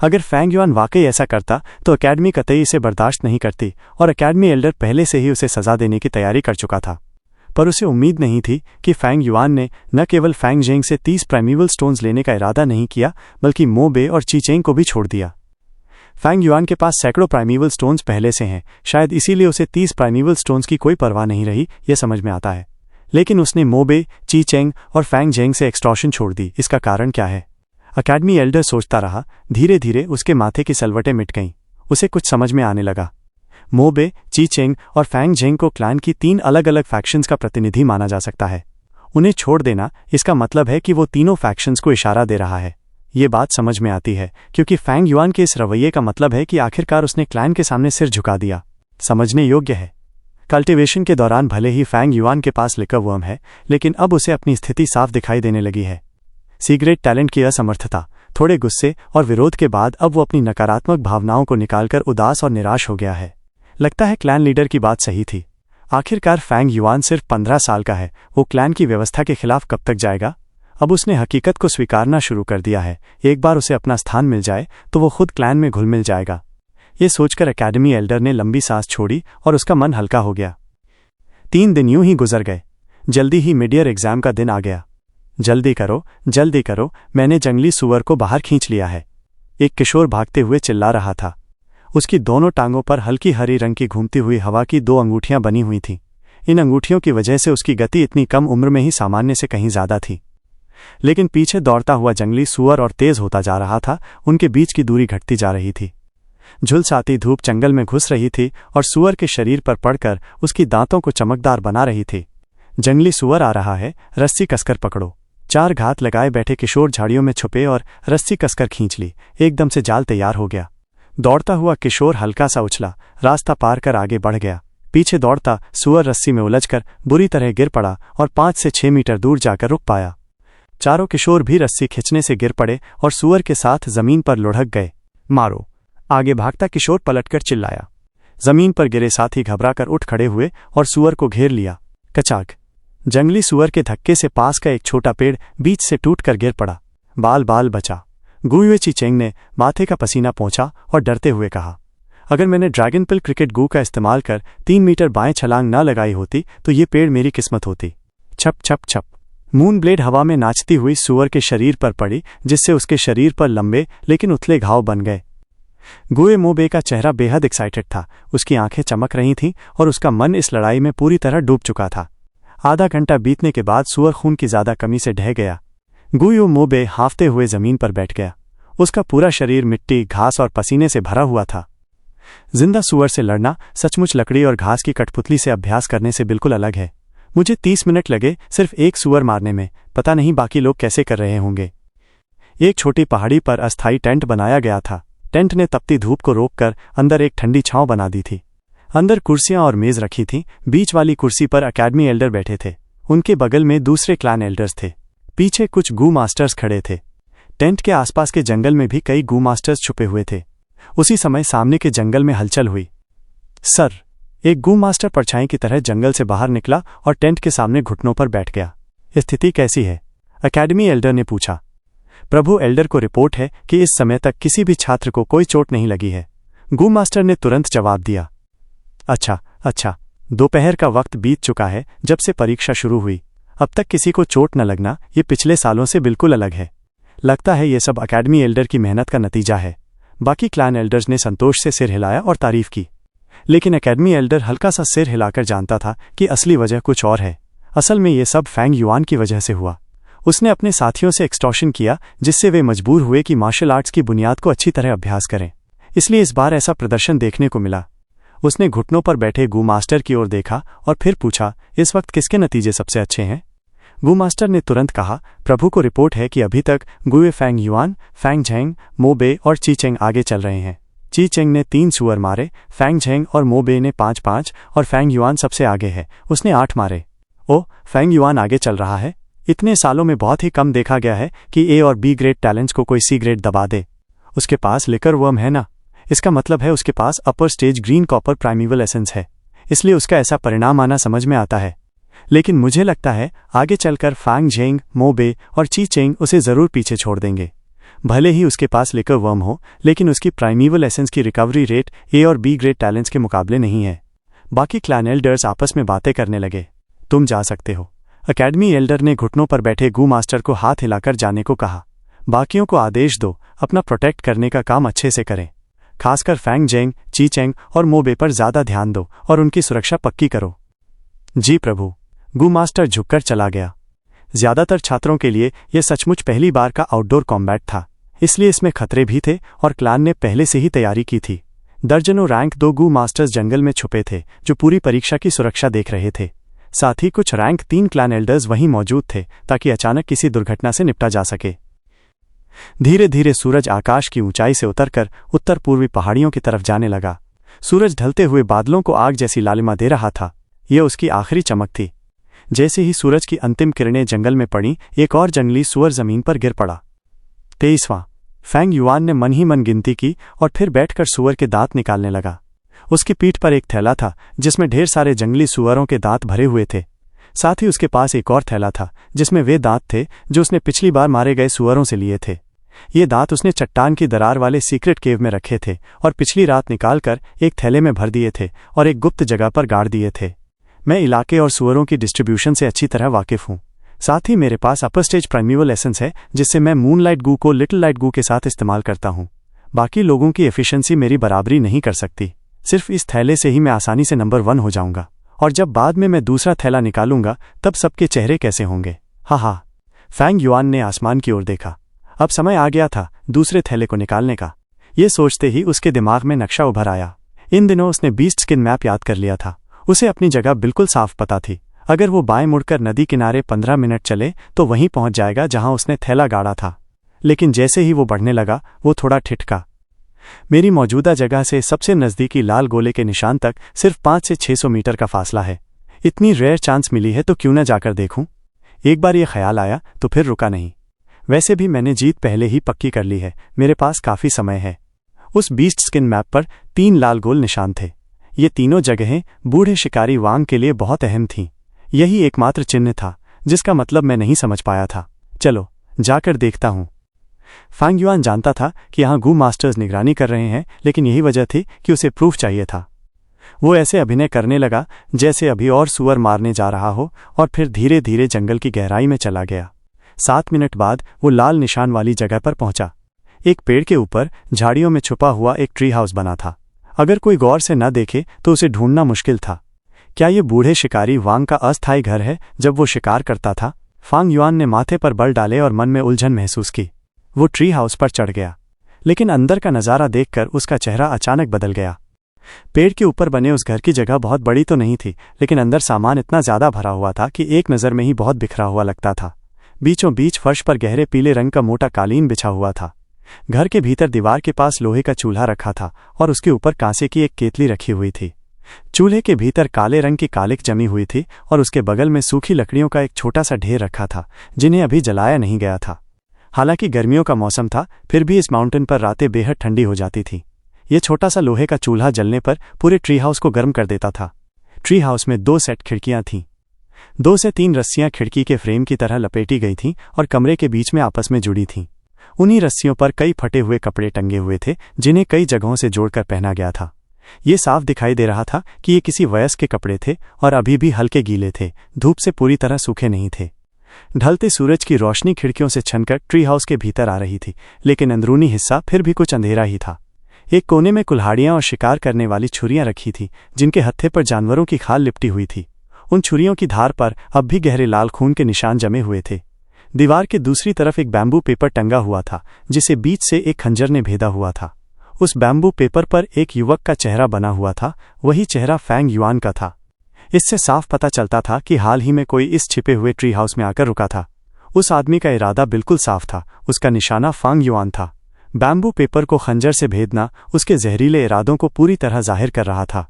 अगर फैंग युआन वाकई ऐसा करता तो अकेडमी कतई इसे बर्दाश्त नहीं करती और अकेडमी एल्डर पहले से ही उसे सजा देने की तैयारी कर चुका था। पर उसे उम्मीद नहीं थी कि फैंग युआन ने न केवल फैंग झेंग से 30 प्राइमीवल स्टोन्स लेने का इरादा नहीं किया, बल्कि मोबे और चीचेंग को भी छोड़ दिया। फैंग युआन के पास सैकड़ों प्राइमीवल स्टोन्स पहले से हैं, शायद इसीलिए उसे 30 प्राइमीवल स्टोन्स की कोई परवाह नहीं रही, यह समझ में आता है। लेकिन उसने मोबे, ची चेंग और फैंग झेंग से एक्सटॉर्शन छोड़ दी। इसका कारण क्या है? अकेडमी एल्डर सोचता रहा। धीरे धीरे उसके माथे की सलवटें मिट गईं। उसे कुछ समझ में आने लगा। मोबे, ची चेंग और फैंग झेंग को क्लैन की 3 अलग अलग फैक्शंस का प्रतिनिधि माना जा सकता है। उन्हें छोड़ देना, इसका मतलब है कि वो तीनों फैक्शंस को इशारा दे रहा है। ये बात समझ में आती है क्योंकि फैंग युआन के इस रवैये का मतलब है कि आखिरकार उसने क्लैन के सामने सिर झुका दिया। समझने योग्य है। कल्टीवेशन के दौरान भले ही फैंग युआन के पास लिकर वर्म है, लेकिन अब उसे अपनी स्थिति साफ दिखाई देने लगी है। सीक्रेट टैलेंट की असमर्थता, थोड़े गुस्से और विरोध के बाद अब वो अपनी नकारात्मक भावनाओं को निकालकर उदास और निराश हो गया है। लगता है क्लैन लीडर की बात सही थी। आखिरकार फैंग युआन सिर्फ 15 साल का है। वो क्लैन की व्यवस्था के खिलाफ कब तक जाएगा? अब उसने हकीकत को स्वीकारना शुरू कर दिया है। एक बार उसे अपना स्थान मिल जाए तो वो खुद क्लैन में घुल मिल जाएगा। ये सोचकर अकेडमी एल्डर ने लंबी सांस छोड़ी और उसका मन हल्का हो गया। 3 दिन यूं ही गुजर गए। जल्दी ही मिड ईयर एग्जाम का दिन आ गया। जल्दी करो, मैंने जंगली सुअर को बाहर खींच लिया है। एक किशोर भागते हुए चिल्ला रहा था। उसकी दोनों टांगों पर हल्की हरी रंग की घूमती हुई हवा की 2 अंगूठियां बनी हुई थीं। इन अंगूठियों की वजह से उसकी गति इतनी कम उम्र में ही सामान्य से कहीं ज्यादा थी। लेकिन पीछे दौड़ता हुआ जंगली सूअर और तेज होता जा रहा था, उनके बीच की दूरी घटती जा रही थी। झुलसाती धूप जंगल में घुस रही थी और सूअर के शरीर पर पड़कर उसकी दांतों को चमकदार बना रही थी। जंगली सूअर आ रहा है, रस्सी कसकर पकड़ो। 4 घात लगाए बैठे किशोर झाड़ियों में छुपे और रस्सी कसकर खींच ली। एकदम से जाल तैयार हो गया। दौड़ता हुआ किशोर हल्का सा उछला, रास्ता पार कर आगे बढ़ गया। पीछे दौड़ता सूअर रस्सी में उलझकर बुरी तरह गिर पड़ा और 5 से 6 मीटर दूर जाकर रुक पाया। चारों किशोर भी रस्सी खिंचने से गिर पड़े और सूअर के साथ जमीन पर लुढ़क गए। मारो! आगे भागता किशोर पलटकर चिल्लाया। जमीन पर गिरे साथी घबराकर उठ खड़े हुए और सूअर को घेर लिया। कचाक! जंगली सूअर के धक्के से पास का एक छोटा पेड़ बीच से टूटकर गिर पड़ा। बाल बाल बचा। गुयुए चीचेंग ने माथे का पसीना पोंछा और डरते हुए कहा, अगर मैंने ड्रैगन पिल क्रिकेट गू का इस्तेमाल कर 3 मीटर बाएं छलांग न लगाई होती तो ये पेड़ मेरी किस्मत होती। छप छप छप! मून ब्लेड हवा में नाचती हुई सूअर के शरीर पर पड़ी, जिससे उसके शरीर पर लंबे लेकिन उथले घाव बन गए। गुए मोबे का चेहरा बेहद एक्साइटेड था। उसकी आंखें चमक रही थीं और उसका मन इस लड़ाई में पूरी तरह डूब चुका था। आधा घंटा बीतने के बाद सूअर खून की ज्यादा कमी से ढह गया। गुयो मोबे हांफते हुए जमीन पर बैठ गया। उसका पूरा शरीर मिट्टी, घास और पसीने से भरा हुआ था। जिंदा सूअर से लड़ना सचमुच लकड़ी और घास की कठपुतली से अभ्यास करने से बिल्कुल अलग है। मुझे 30 मिनट लगे सिर्फ एक सूअर मारने में। पता नहीं बाकी लोग कैसे कर रहे होंगे। एक छोटी पहाड़ी पर अस्थायी टेंट बनाया गया था। टेंट ने तपती धूप को रोककर अंदर एक ठंडी छांव बना दी थी। अंदर कुर्सियां और मेज रखी थीं। बीच वाली कुर्सी पर अकेडमी एल्डर बैठे थे। उनके बगल में दूसरे क्लैन एल्डर्स थे। पीछे कुछ गू मास्टर्स खड़े थे। टेंट के आसपास के जंगल में भी कई गू मास्टर्स छुपे हुए थे। उसी समय सामने के जंगल में हलचल हुई। सर! एक गू मास्टर परछाई की तरह जंगल से बाहर निकला और टेंट के सामने घुटनों पर बैठ गया। स्थिति कैसी है? अकेडमी एल्डर ने पूछा। प्रभु एल्डर को रिपोर्ट है कि इस समय तक किसी भी छात्र को कोई चोट नहीं लगी है। गू मास्टर ने तुरंत जवाब दिया। अच्छा, दोपहर का वक्त बीत चुका है जब से परीक्षा शुरू हुई। अब तक किसी को चोट न लगना ये पिछले सालों से बिल्कुल अलग है। लगता है ये सब अकेडमी एल्डर की मेहनत का नतीजा है। बाकी क्लैन एल्डर्स ने संतोष से सिर हिलाया और तारीफ की। लेकिन अकेडमी एल्डर हल्का सा सिर हिलाकर जानता था कि असली वजह कुछ और है। असल में ये सब फैंग युआन की वजह से हुआ। उसने अपने साथियों से एक्सटॉर्शन किया, जिससे वे मजबूर हुए कि मार्शल आर्ट्स की बुनियाद को अच्छी तरह अभ्यास करें। इसलिए इस बार ऐसा प्रदर्शन देखने को मिला। उसने घुटनों पर बैठे गू मास्टर की ओर देखा और फिर पूछा, इस वक्त किसके नतीजे सबसे अच्छे हैं? गू मास्टर ने तुरंत कहा, प्रभु को रिपोर्ट है कि अभी तक गुए फैंग युआन, फैंग झेंग, मोबे और चीचेंग आगे चल रहे हैं। चीचेंग ने 3 सूअर मारे, फैंग झेंग और मोबे ने 5-5 और फैंग युआन सबसे आगे है, उसने 8 मारे। ओह, फैंग युआन आगे चल रहा है। इतने सालों में बहुत ही कम देखा गया है कि ए और बी ग्रेड टैलेंट्स को कोई सी ग्रेड दबा दे। उसके पास लिकर वर्म है ना, इसका मतलब है उसके पास upper stage green copper primeval essence है, इसलिए उसका ऐसा परिणाम आना समझ में आता है। लेकिन मुझे लगता है आगे चलकर फैंग झेंग, मोबे और चीचेंग उसे जरूर पीछे छोड़ देंगे। भले ही उसके पास लिकर वर्म हो, लेकिन उसकी प्राइमिवल एसेंस की रिकवरी रेट ए और बी ग्रेड टैलेंट्स के मुकाबले नहीं है। बाकी क्लैन एल्डर्स आपस में बातें करने लगे। तुम जा सकते हो। अकेडमी एल्डर ने घुटनों पर बैठे गू मास्टर को हाथ हिलाकर जाने को कहा। बाकियों को आदेश दो, अपना प्रोटेक्ट करने का काम अच्छे से करें। खासकर फैंग झेंग, चीचेंग और मोबे पर ज्यादा ध्यान दो और उनकी सुरक्षा पक्की करो। जी प्रभु। गू मास्टर झुककर चला गया। ज्यादातर छात्रों के लिए यह सचमुच पहली बार का आउटडोर कॉम्बैट था, इसलिए इसमें खतरे भी थे और क्लान ने पहले से ही तैयारी की थी। दर्जनों रैंक 2 गू मास्टर्स जंगल में छुपे थे जो पूरी परीक्षा की सुरक्षा देख रहे थे। साथ ही कुछ रैंक 3 क्लैन एल्डर्स वहीं मौजूद थे ताकि अचानक किसी दुर्घटना से निपटा जा सके। धीरे धीरे सूरज आकाश की ऊंचाई से उतरकर उत्तर पूर्वी पहाड़ियों की तरफ जाने लगा। सूरज ढलते हुए बादलों को आग जैसी लालिमा दे रहा था। यह उसकी आखिरी चमक थी। जैसे ही सूरज की अंतिम किरणें जंगल में पड़ीं, एक और जंगली सूअर जमीन पर गिर पड़ा। 23वां। फैंग युआन ने मन ही मन गिनती की और फिर बैठकर सूअर के दांत निकालने लगा। उसकी पीठ पर एक थैला था जिसमें ढेर सारे जंगली सूअरों के दांत भरे हुए थे। साथ ही उसके पास एक और थैला था जिसमें वे दांत थे जो उसने पिछली बार मारे गए सूअरों से लिए थे। ये दांत उसने चट्टान की दरार वाले सीक्रेट केव में रखे थे और पिछली रात निकालकर एक थैले में भर दिए थे और एक गुप्त जगह पर गाड़ दिए थे। मैं इलाके और सूअरों की डिस्ट्रीब्यूशन से अच्छी तरह वाकिफ हूँ। साथ ही मेरे पास अपर स्टेज प्राइमिवल एसेंस है जिससे मैं मूनलाइट गू को लिटिल लाइट गू के साथ इस्तेमाल करता हूँ। बाकी लोगों की एफिशिएंसी मेरी बराबरी नहीं कर सकती। सिर्फ इस थैले से ही मैं आसानी से नंबर 1 हो जाऊंगा, और जब बाद में मैं दूसरा थैला निकालूंगा तब सबके चेहरे कैसे होंगे। हा। फैंग युआन ने आसमान की ओर देखा। अब समय आ गया था दूसरे थैले को निकालने का। ये सोचते ही उसके दिमाग में नक्शा उभर आया। इन दिनों उसने बीस्ट स्किन मैप याद कर लिया था। उसे अपनी जगह बिल्कुल साफ पता थी। अगर वो बाएं मुड़कर नदी किनारे 15 मिनट चले तो वहीं पहुंच जाएगा जहां उसने थैला गाड़ा था। लेकिन जैसे ही वो बढ़ने लगा वो थोड़ा ठिठका। मेरी मौजूदा जगह से सबसे नज़दीकी लाल गोले के निशान तक सिर्फ 5 से 600 मीटर का फासला है। इतनी रेयर चांस मिली है तो क्यों न जाकर देखूं। एक बार ये ख्याल आया तो फिर रुका नहीं। वैसे भी मैंने जीत पहले ही पक्की कर ली है, मेरे पास काफ़ी समय है। उस बीस्ट स्किन मैप पर 3 लाल गोल निशान थे। ये तीनों जगहें बूढ़े शिकारी वांग के लिए बहुत अहम थीं। यही एकमात्र चिन्ह था जिसका मतलब मैं नहीं समझ पाया था। चलो जाकर देखता हूं। फैंग युआन जानता था कि यहाँ गू मास्टर्स निगरानी कर रहे हैं, लेकिन यही वजह थी कि उसे प्रूफ चाहिए था। वो ऐसे अभिनय करने लगा जैसे अभी और सुअर मारने जा रहा हो, और फिर धीरे धीरे जंगल की गहराई में चला गया। 7 मिनट बाद वो लाल निशान वाली जगह पर पहुंचा। एक पेड़ के ऊपर झाड़ियों में छुपा हुआ एक ट्री हाउस बना था। अगर कोई गौर से न देखे तो उसे ढूंढना मुश्किल था। क्या ये बूढ़े शिकारी वांग का अस्थायी घर है जब वो शिकार करता था? फैंग युआन ने माथे पर बल डाले और मन में उलझन महसूस की। वो ट्री हाउस पर चढ़ गया, लेकिन अंदर का नज़ारा देखकर उसका चेहरा अचानक बदल गया। पेड़ के ऊपर बने उस घर की जगह बहुत बड़ी तो नहीं थी, लेकिन अंदर सामान इतना ज़्यादा भरा हुआ था कि एक नज़र में ही बहुत बिखरा हुआ लगता था। बीचों बीच फर्श पर गहरे पीले रंग का मोटा कालीन बिछा हुआ था। घर के भीतर दीवार के पास लोहे का चूल्हा रखा था और उसके ऊपर कांसे की एक केतली रखी हुई थी। चूल्हे के भीतर काले रंग की कालिक जमी हुई थी और उसके बगल में सूखी लकड़ियों का एक छोटा सा ढेर रखा था जिन्हें अभी जलाया नहीं गया था। हालांकि गर्मियों का मौसम था, फिर भी इस माउंटेन पर रातें बेहद ठंडी हो जाती थीं। ये छोटा सा लोहे का चूल्हा जलने पर पूरे ट्री हाउस को गर्म कर देता था। ट्री हाउस में 2 सेट खिड़कियां थीं। 2 से 3 रस्सियां खिड़की के फ्रेम की तरह लपेटी गई थीं और कमरे के बीच में आपस में जुड़ी थीं। उन्हीं रस्सियों पर कई फटे हुए कपड़े टंगे हुए थे जिन्हें कई जगहों से जोड़कर पहना गया था। ये साफ दिखाई दे रहा था कि ये किसी वयस्क के कपड़े थे और अभी भी हल्के गीले थे, धूप से पूरी तरह सूखे नहीं थे। ढलते सूरज की रोशनी खिड़कियों से छनकर ट्री हाउस के भीतर आ रही थी, लेकिन अंदरूनी हिस्सा फिर भी कुछ अंधेरा ही था। एक कोने में कुल्हाड़ियां और शिकार करने वाली छुरियां रखी थी जिनके हत्थे पर जानवरों की खाल लिपटी हुई थी। उन छुरियों की धार पर अब भी गहरे लाल खून के निशान जमे हुए थे। दीवार के दूसरी तरफ एक बैम्बू पेपर टंगा हुआ था जिसे बीच से एक खंजर ने भेदा हुआ था। उस बैम्बू पेपर पर एक युवक का चेहरा बना हुआ था। वही चेहरा फैंग युआन का था। इससे साफ पता चलता था कि हाल ही में कोई इस छिपे हुए ट्री हाउस में आकर रुका था। उस आदमी का इरादा बिल्कुल साफ था, उसका निशाना फैंग युआन था। बैम्बू पेपर को खंजर से भेदना उसके जहरीले इरादों को पूरी तरह जाहिर कर रहा था।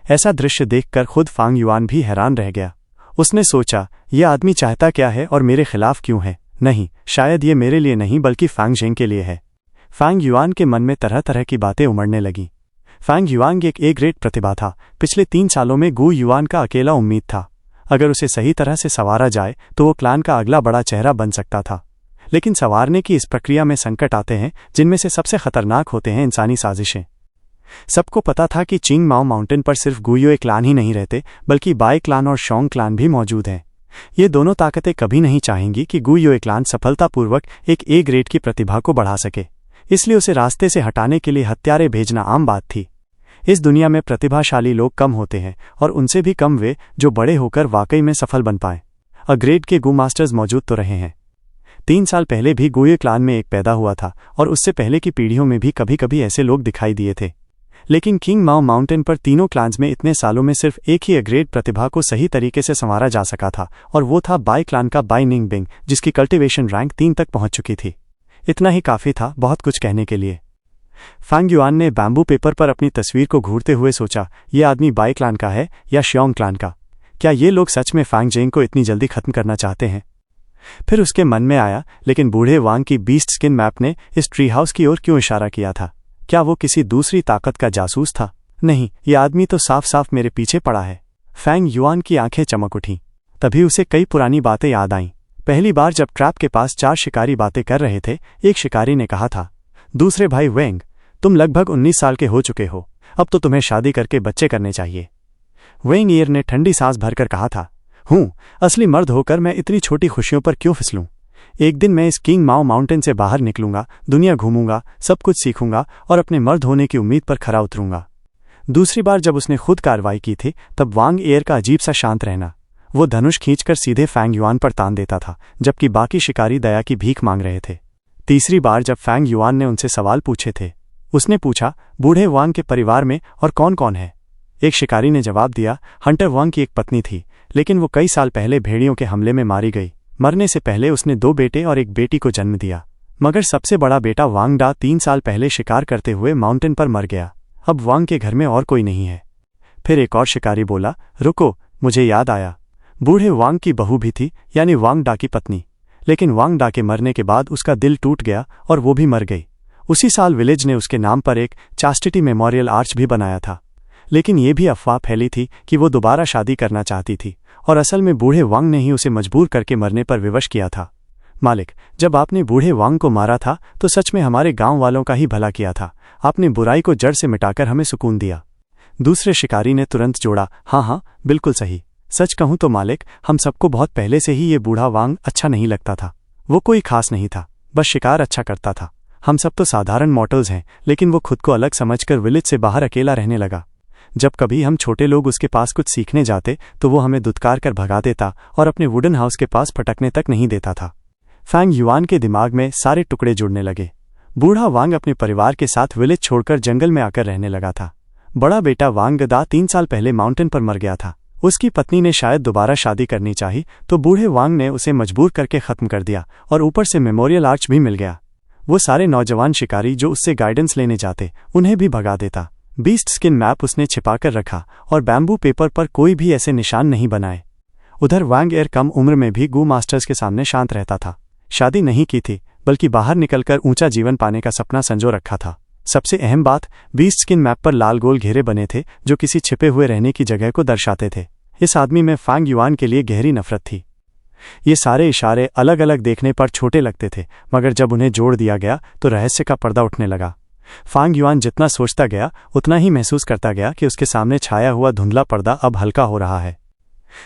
ऐसा दृश्य देखकर खुद फैंग युआन भी हैरान रह गया। उसने सोचा, यह आदमी चाहता क्या है और मेरे खिलाफ क्यों है? नहीं, शायद ये मेरे लिए नहीं बल्कि फैंग जेंग के लिए है। फैंग युआन के मन में तरह तरह की बातें उमड़ने लगीं। फैंग युआन एक ए ग्रेड प्रतिभा था। पिछले 3 सालों में गू युआन का अकेला उम्मीद था। अगर उसे सही तरह से संवारा जाए तो वो क्लान का अगला बड़ा चेहरा बन सकता था। लेकिन संवारने की इस प्रक्रिया में संकट आते हैं जिनमें से सबसे खतरनाक होते हैं इंसानी साजिशें। सबको पता था कि चिंग माओ माउंटेन पर सिर्फ गुयुए क्लान ही नहीं रहते, बल्कि बाई क्लान और शोंग क्लान भी मौजूद हैं। ये दोनों ताकतें कभी नहीं चाहेंगी कि गुयुए क्लान सफलतापूर्वक एक ए ग्रेड की प्रतिभा को बढ़ा सके, इसलिए उसे रास्ते से हटाने के लिए हत्यारे भेजना आम बात थी। इस दुनिया में प्रतिभाशाली लोग कम होते हैं और उनसे भी कम वे जो बड़े होकर वाकई में सफल बन पाएं। अ ग्रेड के गू मास्टर्स मौजूद तो रहे हैं। 3 साल पहले भी गुये क्लान में एक पैदा हुआ था और उससे पहले की पीढ़ियों में भी कभी कभी ऐसे लोग दिखाई दिए थे। लेकिन किंग माओ माउंटेन पर तीनों क्लान्स में इतने सालों में सिर्फ एक ही अग्रेड प्रतिभा को सही तरीके से संवारा जा सका था, और वो था बाई क्लान का बाई निंग बिंग, जिसकी कल्टिवेशन रैंक 3 तक पहुंच चुकी थी। इतना ही काफी था बहुत कुछ कहने के लिए। फैंग युआन ने बैम्बू पेपर पर अपनी तस्वीर को घूरते हुए सोचा, ये आदमी बाई क्लान का है या श्योंग क्लान का? क्या ये लोग सच में फैंग जेंग को इतनी जल्दी खत्म करना चाहते हैं? फिर उसके मन में आया, लेकिन बूढ़े वांग की बीस्ट स्किन मैप ने इस ट्री हाउस की ओर क्यों इशारा किया था? क्या वो किसी दूसरी ताकत का जासूस था? नहीं, ये आदमी तो साफ साफ मेरे पीछे पड़ा है। फैंग युआन की आंखें चमक उठीं। तभी उसे कई पुरानी बातें याद आईं। पहली बार जब ट्रैप के पास 4 शिकारी बातें कर रहे थे, एक शिकारी ने कहा था, दूसरे भाई वेंग, तुम लगभग 19 साल के हो चुके हो, अब तो तुम्हें शादी करके बच्चे करने चाहिए। वेंग ईयर ने ठंडी सांस भरकर कहा था, असली मर्द होकर मैं इतनी छोटी खुशियों पर क्यों फिसलूं? एक दिन मैं इस किंग माओ माउंटेन से बाहर निकलूंगा, दुनिया घूमूंगा, सब कुछ सीखूंगा और अपने मर्द होने की उम्मीद पर खरा उतरूंगा। दूसरी बार जब उसने खुद कार्रवाई की थी तब वांग एयर का अजीब सा शांत रहना। वो धनुष खींचकर सीधे फैंग युआन पर तान देता था, जबकि बाकी शिकारी दया की भीख मांग रहे थे। तीसरी बार जब फैंग युआन ने उनसे सवाल पूछे थे, उसने पूछा, बूढ़े वांग के परिवार में और कौन कौन है? एक शिकारी ने जवाब दिया, हंटर वांग की एक पत्नी थी, लेकिन वो कई साल पहले भेड़ियों के हमले में मारी गई। मरने से पहले उसने 2 बेटे और एक बेटी को जन्म दिया, मगर सबसे बड़ा बेटा वांग डा 3 साल पहले शिकार करते हुए माउंटेन पर मर गया। अब वांग के घर में और कोई नहीं है। फिर एक और शिकारी बोला, रुको, मुझे याद आया, बूढ़े वांग की बहू भी थी, यानी वांग डा की पत्नी। लेकिन वांग डा के मरने के बाद उसका दिल टूट गया और वो भी मर गई। उसी साल विलेज ने उसके नाम पर एक चास्टिटी मेमोरियल आर्च भी बनाया था, लेकिन ये भी अफवाह फैली थी कि वो दोबारा शादी करना चाहती थी और असल में बूढ़े वांग ने ही उसे मजबूर करके मरने पर विवश किया था। मालिक, जब आपने बूढ़े वांग को मारा था तो सच में हमारे गांव वालों का ही भला किया था। आपने बुराई को जड़ से मिटाकर हमें सुकून दिया। दूसरे शिकारी ने तुरंत जोड़ा, हाँ, बिल्कुल सही। सच कहूं तो मालिक, हम सबको बहुत पहले से ही ये बूढ़ा वांग अच्छा नहीं लगता था। वो कोई खास नहीं था, बस शिकार अच्छा करता था। हम सब तो साधारण मॉर्टल्स हैं, लेकिन वो खुद को अलग समझकर विलेज से बाहर अकेला रहने लगा। जब कभी हम छोटे लोग उसके पास कुछ सीखने जाते तो वो हमें दुत्कार कर भगा देता और अपने वुडन हाउस के पास फटकने तक नहीं देता था। फैंग युआन के दिमाग में सारे टुकड़े जुड़ने लगे। बूढ़ा वांग अपने परिवार के साथ विलेज छोड़कर जंगल में आकर रहने लगा था। बड़ा बेटा वांग दा 3 साल पहले माउंटेन पर मर गया था। उसकी पत्नी ने शायद दोबारा शादी करनी चाही तो बूढ़े वांग ने उसे मजबूर करके खत्म कर दिया और ऊपर से मेमोरियल आर्च भी मिल गया। वो सारे नौजवान शिकारी जो उससे गाइडेंस लेने जाते उन्हें भी भगा देता। बीस्ट स्किन मैप उसने छिपाकर रखा और बैम्बू पेपर पर कोई भी ऐसे निशान नहीं बनाए। उधर वांग एयर कम उम्र में भी गू मास्टर्स के सामने शांत रहता था। शादी नहीं की थी, बल्कि बाहर निकलकर ऊंचा जीवन पाने का सपना संजो रखा था। सबसे अहम बात, बीस्ट स्किन मैप पर लाल गोल घेरे बने थे जो किसी छिपे हुए रहने की जगह को दर्शाते थे। इस आदमी में फैंग युआन के लिए गहरी नफरत थी। ये सारे इशारे अलग अलग देखने पर छोटे लगते थे, मगर जब उन्हें जोड़ दिया गया तो रहस्य का पर्दा उठने लगा। फैंग युआन जितना सोचता गया उतना ही महसूस करता गया कि उसके सामने छाया हुआ धुंधला पर्दा अब हल्का हो रहा है।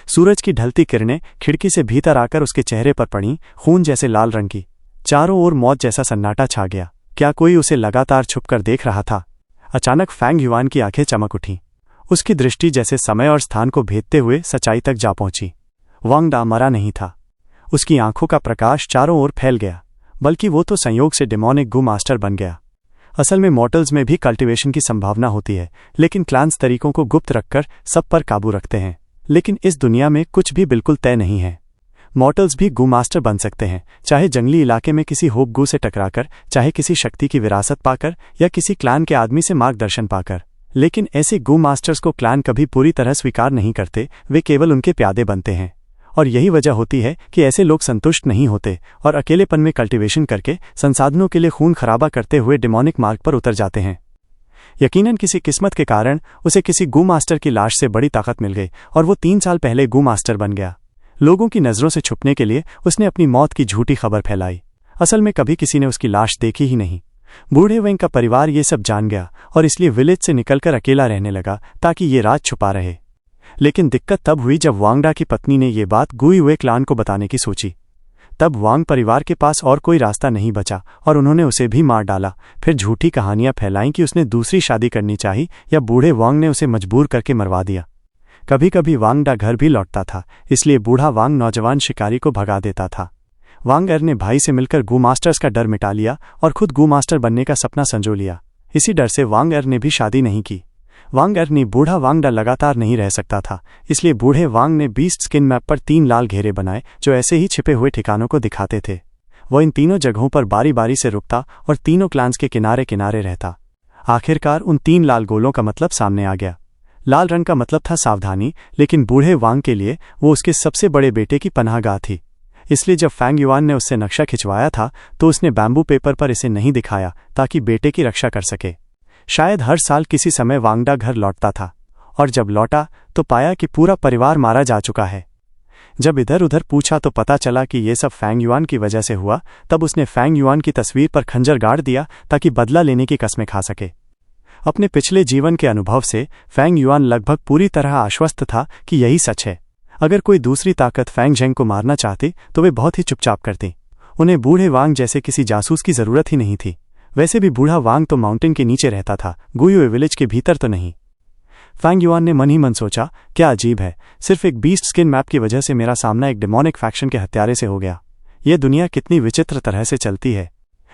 सूरज की ढलती किरणें खिड़की से भीतर आकर उसके चेहरे पर पड़ी, खून जैसे लाल रंग की। चारों ओर मौत जैसा सन्नाटा छा गया। क्या कोई उसे लगातार छुपकर देख रहा था? अचानक फैंग युआन की आंखें चमक उठीं। उसकी दृष्टि जैसे समय और स्थान को भेदते हुए सच्चाई तक जा पहुंची। वांग डा मरा नहीं था। उसकी आंखों का प्रकाश चारों ओर फैल गया, बल्कि वो तो संयोग से डेमोनिक गू मास्टर बन गया। असल में मॉर्टल्स में भी कल्टीवेशन की संभावना होती है, लेकिन क्लान्स तरीकों को गुप्त रखकर सब पर काबू रखते हैं। लेकिन इस दुनिया में कुछ भी बिल्कुल तय नहीं है। मॉर्टल्स भी गू मास्टर बन सकते हैं, चाहे जंगली इलाके में किसी होप गू से टकराकर, चाहे किसी शक्ति की विरासत पाकर या किसी क्लान के आदमी से मार्गदर्शन पाकर। लेकिन ऐसे गू मास्टर्स को क्लान कभी पूरी तरह स्वीकार नहीं करते, वे केवल उनके प्यादे बनते हैं। और यही वजह होती है कि ऐसे लोग संतुष्ट नहीं होते और अकेलेपन में कल्टीवेशन करके संसाधनों के लिए खून खराबा करते हुए डेमोनिक मार्ग पर उतर जाते हैं। यकीनन किसी किस्मत के कारण उसे किसी गू मास्टर की लाश से बड़ी ताकत मिल गई और वो 3 साल पहले गू मास्टर बन गया। लोगों की नज़रों से छुपने के लिए उसने अपनी मौत की झूठी खबर फैलाई। असल में कभी किसी ने उसकी लाश देखी ही नहीं। बूढ़े वेंग का परिवार ये सब जान गया और इसलिए विलेज से निकलकर अकेला रहने लगा ताकि ये राज छुपा रहे। लेकिन दिक्कत तब हुई जब वांग डा की पत्नी ने ये बात गुई हुए क्लान को बताने की सोची। तब वांग परिवार के पास और कोई रास्ता नहीं बचा और उन्होंने उसे भी मार डाला। फिर झूठी कहानियां फैलाईं कि उसने दूसरी शादी करनी चाहिए या बूढ़े वांग ने उसे मजबूर करके मरवा दिया। कभी कभी वांग डा घर भी लौटता था, इसलिए बूढ़ा वांग नौजवान शिकारी को भगा देता था। वांग एर ने भाई से मिलकर गू मास्टर्स का डर मिटा लिया और खुद गू मास्टर बनने का सपना संजो लिया। इसी डर से वांग एर ने भी शादी नहीं की। वांग एर ने बूढ़ा वांग डा लगातार नहीं रह सकता था, इसलिए बूढ़े वांग ने बीस्ट स्किन मैप पर 3 लाल घेरे बनाए जो ऐसे ही छिपे हुए ठिकानों को दिखाते थे। वो इन तीनों जगहों पर बारी बारी से रुकता और तीनों क्लान्स के किनारे किनारे रहता। आखिरकार उन 3 लाल गोलों का मतलब सामने आ गया। लाल रंग का मतलब था सावधानी, लेकिन बूढ़े वांग के लिए वो उसके सबसे बड़े बेटे की पनाहगाह थी। इसलिए जब फैंग युआन ने उससे नक्शा खिंचवाया था तो उसने बैम्बू पेपर पर इसे नहीं दिखाया ताकि बेटे की रक्षा कर सके। शायद हर साल किसी समय वांग डा घर लौटता था और जब लौटा तो पाया कि पूरा परिवार मारा जा चुका है। जब इधर उधर पूछा तो पता चला कि ये सब फैंग युआन की वजह से हुआ। तब उसने फैंग युआन की तस्वीर पर खंजर गाड़ दिया ताकि बदला लेने की कस्में खा सके। अपने पिछले जीवन के अनुभव से फैंग युआन लगभग पूरी तरह आश्वस्त था कि यही सच है। अगर कोई दूसरी ताकत फैंग झेंग को मारना चाहती तो वे बहुत ही चुपचाप करती। उन्हें बूढ़े वांग जैसे किसी जासूस की जरूरत ही नहीं थी। वैसे भी बूढ़ा वांग तो माउंटेन के नीचे रहता था, गुयुए विलेज के भीतर तो नहीं। फैंग युआन ने मन ही मन सोचा, क्या अजीब है, सिर्फ एक बीस्ट स्किन मैप की वजह से मेरा सामना एक डेमोनिक फैक्शन के हत्यारे से हो गया। यह दुनिया कितनी विचित्र तरह से चलती है।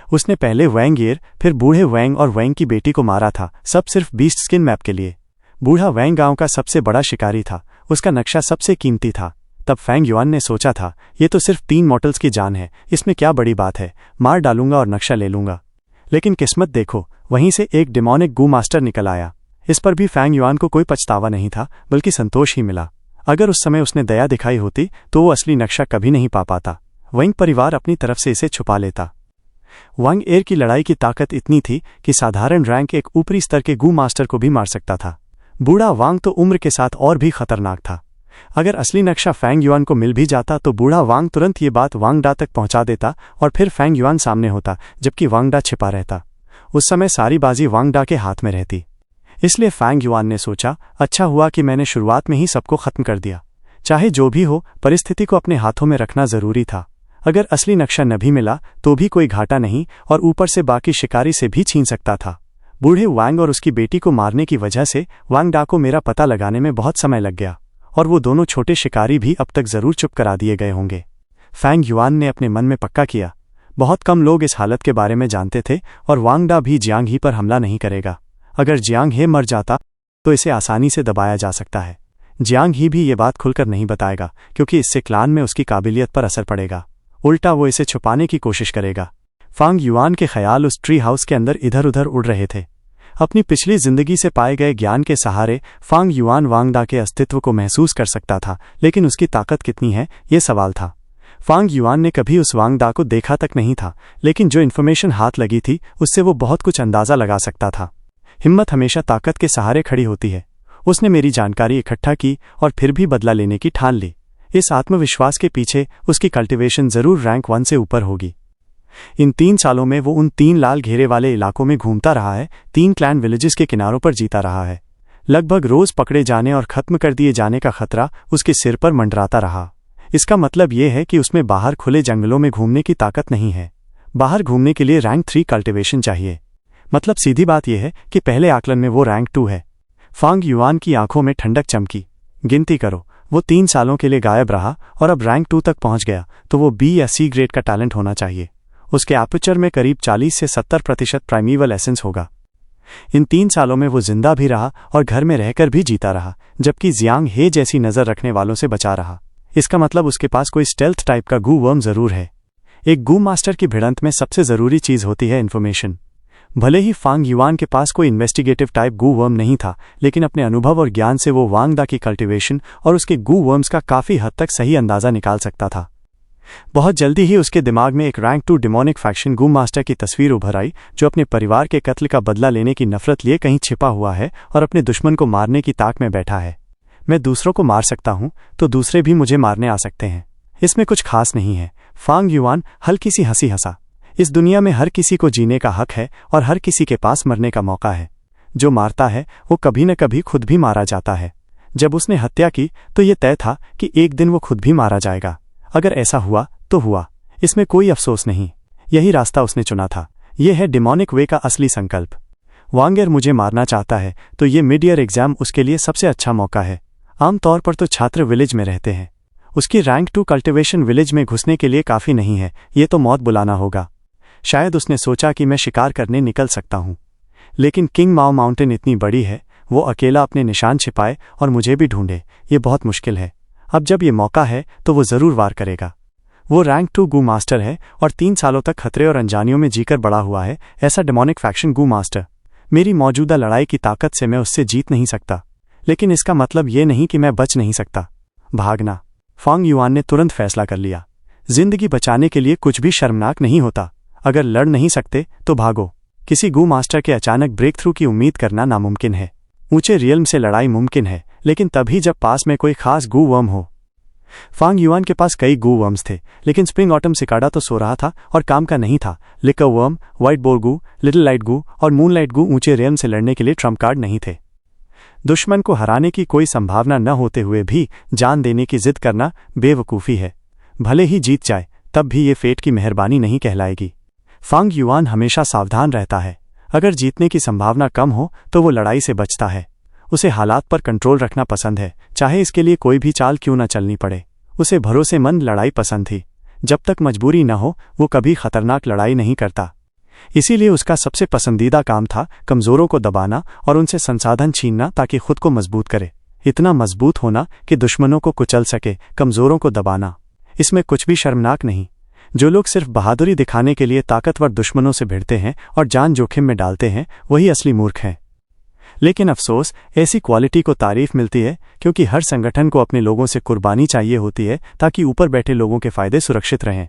उसने पहले वैंग ईयर, फिर बूढ़े वैंग और वैंग की बेटी को मारा था, सब सिर्फ बीस्ट स्किन मैप के लिए। बूढ़ा वैंग गांव का सबसे बड़ा शिकारी था, उसका नक्शा सबसे कीमती था। तब फैंग युआन ने सोचा था, ये तो सिर्फ 3 मॉर्टल्स की जान है, इसमें क्या बड़ी बात है, मार डालूंगा और नक्शा ले लूंगा। लेकिन किस्मत देखो, वहीं से एक डेमोनिक गू मास्टर निकल आया। इस पर भी फैंग युआन को कोई पछतावा नहीं था, बल्कि संतोष ही मिला। अगर उस समय उसने दया दिखाई होती तो वो असली नक्शा कभी नहीं पा पाता। वैंग परिवार अपनी तरफ से इसे छुपा लेता। वांग एयर की लड़ाई की ताकत इतनी थी कि साधारण रैंक एक ऊपरी स्तर के गू मास्टर को भी मार सकता था। बूढ़ा वांग तो उम्र के साथ और भी खतरनाक था। अगर असली नक्शा फैंग युआन को मिल भी जाता तो बूढ़ा वांग तुरंत ये बात वांग डा तक पहुंचा देता और फिर फैंग युआन सामने होता, जबकि वांग डा छिपा रहता। उस समय सारी बाजी वांग डा के हाथ में रहती। इसलिए फैंग युआन ने सोचा, अच्छा हुआ कि मैंने शुरुआत में ही सबको खत्म कर दिया। चाहे जो भी हो, परिस्थिति को अपने हाथों में रखना जरूरी था। अगर असली नक्शा न भी मिला तो भी कोई घाटा नहीं, और ऊपर से बाकी शिकारी से भी छीन सकता था। बूढ़े वांग और उसकी बेटी को मारने की वजह से वांग डा को मेरा पता लगाने में बहुत समय लग गया, और वो दोनों छोटे शिकारी भी अब तक जरूर चुप करा दिए गए होंगे। फैंग युआन ने अपने मन में पक्का किया, बहुत कम लोग इस हालत के बारे में जानते थे, और वांग डा भी जियांग ही पर हमला नहीं करेगा। अगर जियांग हे मर जाता तो इसे आसानी से दबाया जा सकता है। जियांग ही भी ये बात खुलकर नहीं बताएगा, क्योंकि इससे क्लान में उसकी काबिलियत पर असर पड़ेगा। उल्टा वो इसे छुपाने की कोशिश करेगा। फैंग युआन के ख्याल उस ट्री हाउस के अंदर इधर उधर उड़ रहे थे। अपनी पिछली जिंदगी से पाए गए ज्ञान के सहारे फैंग युआन वांग डा के अस्तित्व को महसूस कर सकता था, लेकिन उसकी ताकत कितनी है, ये सवाल था। फैंग युआन ने कभी उस वांग डा को देखा तक नहीं था, लेकिन जो इन्फॉर्मेशन हाथ लगी थी उससे वो बहुत कुछ अंदाजा लगा सकता था। हिम्मत हमेशा ताकत के सहारे खड़ी होती है। उसने मेरी जानकारी इकट्ठा की और फिर भी बदला लेने की ठान ली। इस आत्मविश्वास के पीछे उसकी कल्टीवेशन जरूर रैंक 1 से ऊपर होगी। इन 3 सालों में वो उन 3 लाल घेरे वाले इलाकों में घूमता रहा है, 3 क्लैन विलेजेस के किनारों पर जीता रहा है। लगभग रोज पकड़े जाने और खत्म कर दिए जाने का खतरा उसके सिर पर मंडराता रहा। इसका मतलब ये है कि उसमें बाहर खुले जंगलों में घूमने की ताकत नहीं है। बाहर घूमने के लिए रैंक 3 कल्टीवेशन चाहिए। मतलब सीधी बात यह है कि पहले आकलन में वो रैंक 2 है। फैंग युआन की आंखों में ठंडक चमकी। गिनती करो, वो 3 सालों के लिए गायब रहा और अब रैंक 2 तक पहुंच गया, तो वो बी या सी ग्रेड का टैलेंट होना चाहिए। उसके एपर्चर में करीब 40 से 70% प्राइमीवल एसेंस होगा। इन 3 सालों में वो जिंदा भी रहा और घर में रहकर भी जीता रहा, जबकि जियांग हे जैसी नजर रखने वालों से बचा रहा। इसका मतलब उसके पास कोई स्टेल्थ टाइप का गू वर्म जरूर है। एक गू मास्टर की भिड़ंत में सबसे जरूरी चीज होती है इन्फॉर्मेशन। भले ही फैंग युआन के पास कोई इन्वेस्टिगेटिव टाइप गू वर्म नहीं था, लेकिन अपने अनुभव और ज्ञान से वो वांग डा की कल्टीवेशन और उसके गू वर्म्स का काफी हद तक सही अंदाजा निकाल सकता था। बहुत जल्दी ही उसके दिमाग में एक रैंक 2 डेमोनिक फैक्शन गू मास्टर की तस्वीर उभर आई, जो अपने परिवार के कत्ल का बदला लेने की नफरत लिए कहीं छिपा हुआ है और अपने दुश्मन को मारने की ताक में बैठा है। मैं दूसरों को मार सकता हूं तो दूसरे भी मुझे मारने आ सकते हैं। इसमें कुछ खास नहीं है। फैंग युआन हल्की सी हंसी हंसा। इस दुनिया में हर किसी को जीने का हक है और हर किसी के पास मरने का मौका है। जो मारता है वो कभी न कभी खुद भी मारा जाता है। जब उसने हत्या की तो ये तय था कि एक दिन वो खुद भी मारा जाएगा। अगर ऐसा हुआ तो हुआ, इसमें कोई अफसोस नहीं। यही रास्ता उसने चुना था। यह है डेमोनिक वे का असली संकल्प। वांगर मुझे मारना चाहता है तो ये मिड ईयर एग्जाम उसके लिए सबसे अच्छा मौका है। आमतौर पर तो छात्र विलेज में रहते हैं। उसकी रैंक 2 कल्टीवेशन विलेज में घुसने के लिए काफी नहीं है, ये तो मौत बुलाना होगा। शायद उसने सोचा कि मैं शिकार करने निकल सकता हूं, लेकिन किंग माओ माउंटेन इतनी बड़ी है, वो अकेला अपने निशान छिपाए और मुझे भी ढूंढे, ये बहुत मुश्किल है। अब जब ये मौका है तो वो जरूर वार करेगा। वो रैंक 2 गू मास्टर है और 3 सालों तक खतरे और अनजानियों में जीकर बड़ा हुआ है, ऐसा डेमोनिक फैक्शन गू मास्टर। मेरी मौजूदा लड़ाई की ताकत से मैं उससे जीत नहीं सकता, लेकिन इसका मतलब ये नहीं कि मैं बच नहीं सकता। भागना। फैंग युआन ने तुरंत फैसला कर लिया। जिंदगी बचाने के लिए कुछ भी शर्मनाक नहीं होता। अगर लड़ नहीं सकते तो भागो। किसी गू मास्टर के अचानक ब्रेक थ्रू की उम्मीद करना नामुमकिन है। ऊंचे रियल्म से लड़ाई मुमकिन है, लेकिन तभी जब पास में कोई खास गू वर्म हो। फैंग युआन के पास कई गू वर्म्स थे, लेकिन स्प्रिंग ऑटम सिकाडा तो सो रहा था और काम का नहीं था। लिकर वर्म, व्हाइट बोर गू, लिटिल लाइट गू और मूनलाइट गू ऊंचे रियल्म से लड़ने के लिए ट्रम्प कार्ड नहीं थे। दुश्मन को हराने की कोई संभावना न होते हुए भी जान देने की जिद करना बेवकूफ़ी है। भले ही जीत जाए तब भी ये फेट की मेहरबानी नहीं कहलाएगी। फांग युआन हमेशा सावधान रहता है। अगर जीतने की संभावना कम हो तो वो लड़ाई से बचता है। उसे हालात पर कंट्रोल रखना पसंद है, चाहे इसके लिए कोई भी चाल क्यों न चलनी पड़े। उसे भरोसेमंद लड़ाई पसंद थी। जब तक मजबूरी न हो वो कभी खतरनाक लड़ाई नहीं करता। इसीलिए उसका सबसे पसंदीदा काम था कमज़ोरों को दबाना और उनसे संसाधन छीनना ताकि खुद को मजबूत करे। इतना मजबूत होना कि दुश्मनों को कुचल सके, कमज़ोरों को दबाना, इसमें कुछ भी शर्मनाक नहीं। जो लोग सिर्फ बहादुरी दिखाने के लिए ताकतवर दुश्मनों से भिड़ते हैं और जान जोखिम में डालते हैं, वही असली मूर्ख हैं। लेकिन अफसोस, ऐसी क्वालिटी को तारीफ मिलती है क्योंकि हर संगठन को अपने लोगों से कुर्बानी चाहिए होती है ताकि ऊपर बैठे लोगों के फायदे सुरक्षित रहें।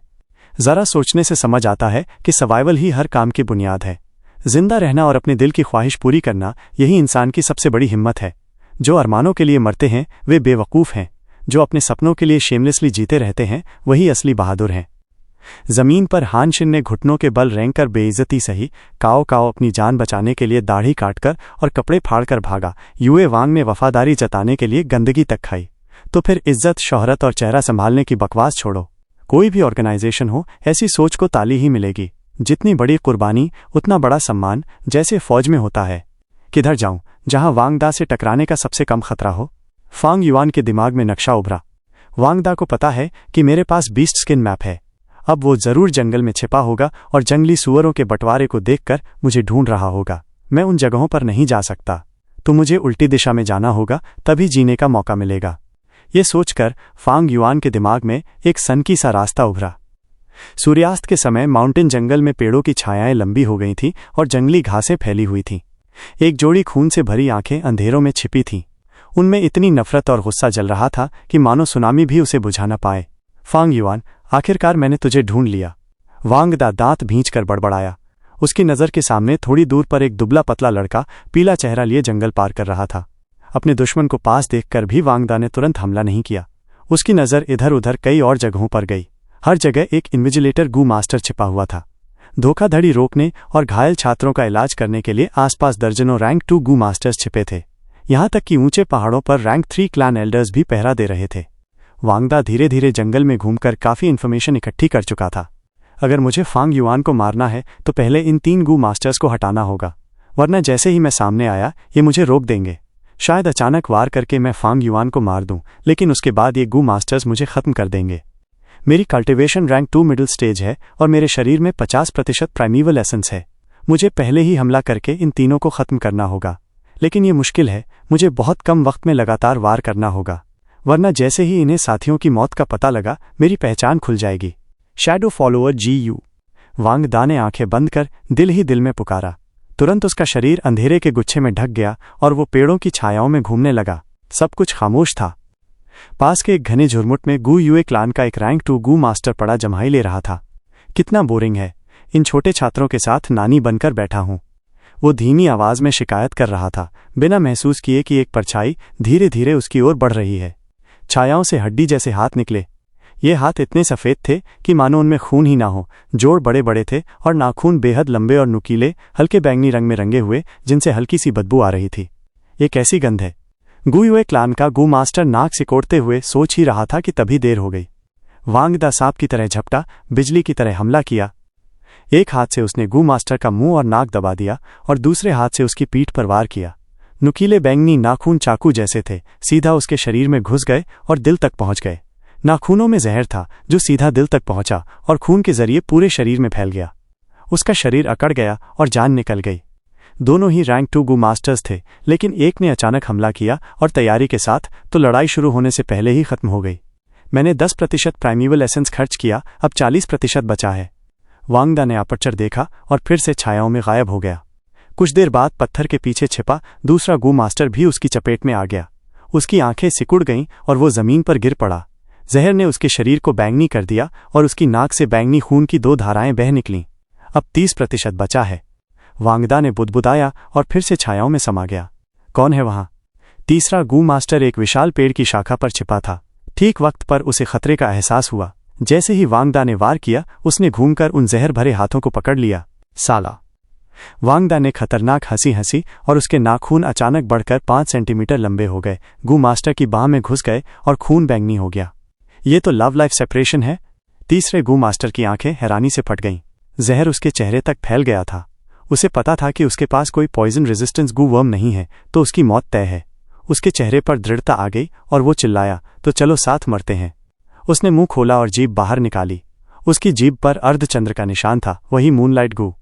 जरा सोचने से समझ आता है कि सर्वाइवल ही हर काम की बुनियाद है। जिंदा रहना और अपने दिल की ख्वाहिश पूरी करना, यही इंसान की सबसे बड़ी हिम्मत है। जो अरमानों के लिए मरते हैं वे बेवकूफ़ हैं। जो अपने सपनों के लिए शेमलेसली जीते रहते हैं वही असली बहादुर हैं। जमीन पर हान शिन ने घुटनों के बल रेंग कर बेइज्जती सही, काओ काओ अपनी जान बचाने के लिए दाढ़ी काटकर और कपड़े फाड़कर भागा, युए वांग ने वफादारी जताने के लिए गंदगी तक खाई। तो फिर इज्जत, शोहरत और चेहरा संभालने की बकवास छोड़ो। कोई भी ऑर्गेनाइजेशन हो, ऐसी सोच को ताली ही मिलेगी। जितनी बड़ी कुर्बानी उतना बड़ा सम्मान, जैसे फौज में होता है। किधर जाऊं जहां वांगदा से टकराने का सबसे कम खतरा हो? फांग युआन के दिमाग में नक्शा उभरा। वांगदा को पता है कि मेरे पास बीस्ट स्किन मैप है। अब वो जरूर जंगल में छिपा होगा और जंगली सुअरों के बंटवारे को देखकर मुझे ढूंढ रहा होगा। मैं उन जगहों पर नहीं जा सकता, तो मुझे उल्टी दिशा में जाना होगा, तभी जीने का मौका मिलेगा। ये सोचकर फांग युआन के दिमाग में एक सनकी सा रास्ता उभरा। सूर्यास्त के समय माउंटेन जंगल में पेड़ों की छायाएं लंबी हो गई थीं और जंगली घासें फैली हुई थीं। एक जोड़ी खून से भरी आंखें अंधेरों में छिपी थीं। उनमें इतनी नफरत और गुस्सा जल रहा था कि मानो सुनामी भी उसे बुझा न पाए। फांग युआन, आखिरकार मैंने तुझे ढूंढ लिया। वांगदा दांत भींचकर बड़बड़ाया। उसकी नज़र के सामने थोड़ी दूर पर एक दुबला पतला लड़का पीला चेहरा लिए जंगल पार कर रहा था। अपने दुश्मन को पास देखकर भी वांगदा ने तुरंत हमला नहीं किया। उसकी नज़र इधर उधर कई और जगहों पर गई। हर जगह एक इन्विजिलेटर गू मास्टर छिपा हुआ था। धोखाधड़ी रोकने और घायल छात्रों का इलाज करने के लिए आसपास दर्जनों रैंक 2 गू मास्टर्स छिपे थे। यहाँ तक कि ऊंचे पहाड़ों पर रैंक 3 क्लैन एल्डर्स भी पहरा दे रहे थे। वांगदा धीरे धीरे जंगल में घूमकर काफ़ी इन्फॉर्मेशन इकट्ठी कर चुका था। अगर मुझे फांग युआन को मारना है तो पहले इन 3 गू मास्टर्स को हटाना होगा, वरना जैसे ही मैं सामने आया ये मुझे रोक देंगे। शायद अचानक वार करके मैं फांग युआन को मार दूं, लेकिन उसके बाद ये गू मास्टर्स मुझे ख़त्म कर देंगे। मेरी कल्टिवेशन रैंक 2 मिडिल स्टेज है और मेरे शरीर में 50% प्राइमीवल एसेंस है। मुझे पहले ही हमला करके इन तीनों को ख़त्म करना होगा, लेकिन ये मुश्किल है। मुझे बहुत कम वक्त में लगातार वार करना होगा, वरना जैसे ही इन्हें साथियों की मौत का पता लगा मेरी पहचान खुल जाएगी। Shadow follower GU। वांगदा ने आंखें बंद कर दिल ही दिल में पुकारा। तुरंत उसका शरीर अंधेरे के गुच्छे में ढक गया और वो पेड़ों की छायाओं में घूमने लगा। सब कुछ खामोश था। पास के एक घने झुरमुट में गू युए क्लान का एक रैंक 2 गू मास्टर पड़ा जम्हाई ले रहा था। कितना बोरिंग है, इन छोटे छात्रों के साथ नानी बनकर बैठा हूं। वो धीमी आवाज में शिकायत कर रहा था, बिना महसूस किए कि एक परछाई धीरे धीरे उसकी ओर बढ़ रही है। छायाओं से हड्डी जैसे हाथ निकले। ये हाथ इतने सफ़ेद थे कि मानो उनमें खून ही ना हो। जोड़ बड़े बड़े थे और नाखून बेहद लंबे और नुकीले, हल्के बैंगनी रंग में रंगे हुए, जिनसे हल्की सी बदबू आ रही थी। ये कैसी गंध है? गू युए क्लान का गू मास्टर नाक सिकोड़ते हुए सोच ही रहा था कि तभी देर हो गई। वांगदा सांप की तरह झपटा, बिजली की तरह हमला किया। एक हाथ से उसने गू मास्टर का मुंह और नाक दबा दिया और दूसरे हाथ से उसकी पीठ पर वार किया। नुकीले बैंगनी नाखून चाकू जैसे थे, सीधा उसके शरीर में घुस गए और दिल तक पहुंच गए। नाखूनों में जहर था जो सीधा दिल तक पहुंचा और खून के जरिए पूरे शरीर में फैल गया। उसका शरीर अकड़ गया और जान निकल गई। दोनों ही रैंक 2 गू मास्टर्स थे, लेकिन एक ने अचानक हमला किया और तैयारी के साथ, तो लड़ाई शुरू होने से पहले ही खत्म हो गई। मैंने 10% प्राइमीवल एसेंस खर्च किया, अब 40% बचा है। वांगदा ने अपर्चर देखा और फिर से छायाओं में गायब हो गया। कुछ देर बाद पत्थर के पीछे छिपा दूसरा गू मास्टर भी उसकी चपेट में आ गया। उसकी आंखें सिकुड़ गईं और वो जमीन पर गिर पड़ा। जहर ने उसके शरीर को बैंगनी कर दिया और उसकी नाक से बैंगनी खून की 2 धाराएं बह निकलीं। अब 30% बचा है। वांगदा ने बुदबुदाया और फिर से छायाओं में समा गया। कौन है वहां? तीसरा गू मास्टर एक विशाल पेड़ की शाखा पर छिपा था। ठीक वक्त पर उसे खतरे का एहसास हुआ। जैसे ही वांगदा ने वार किया, उसने घूमकर उन जहर भरे हाथों को पकड़ लिया। साला! वांगदा ने खतरनाक हंसी हंसी और उसके नाखून अचानक बढ़कर 5 सेंटीमीटर लंबे हो गए, गू मास्टर की बाह में घुस गए और खून बैंगनी हो गया। ये तो लव लाइफ सेपरेशन है। तीसरे गू मास्टर की आंखें हैरानी से फट गईं। जहर उसके चेहरे तक फैल गया था। उसे पता था कि उसके पास कोई पॉइजन रेजिस्टेंस गू वर्म नहीं है तो उसकी मौत तय है। उसके चेहरे पर दृढ़ता आ गई और वो चिल्लाया, तो चलो साथ मरते हैं। उसने मुंह खोला और जीभ बाहर निकाली। उसकी जीभ पर अर्धचंद्र का निशान था, वही मूनलाइट गू।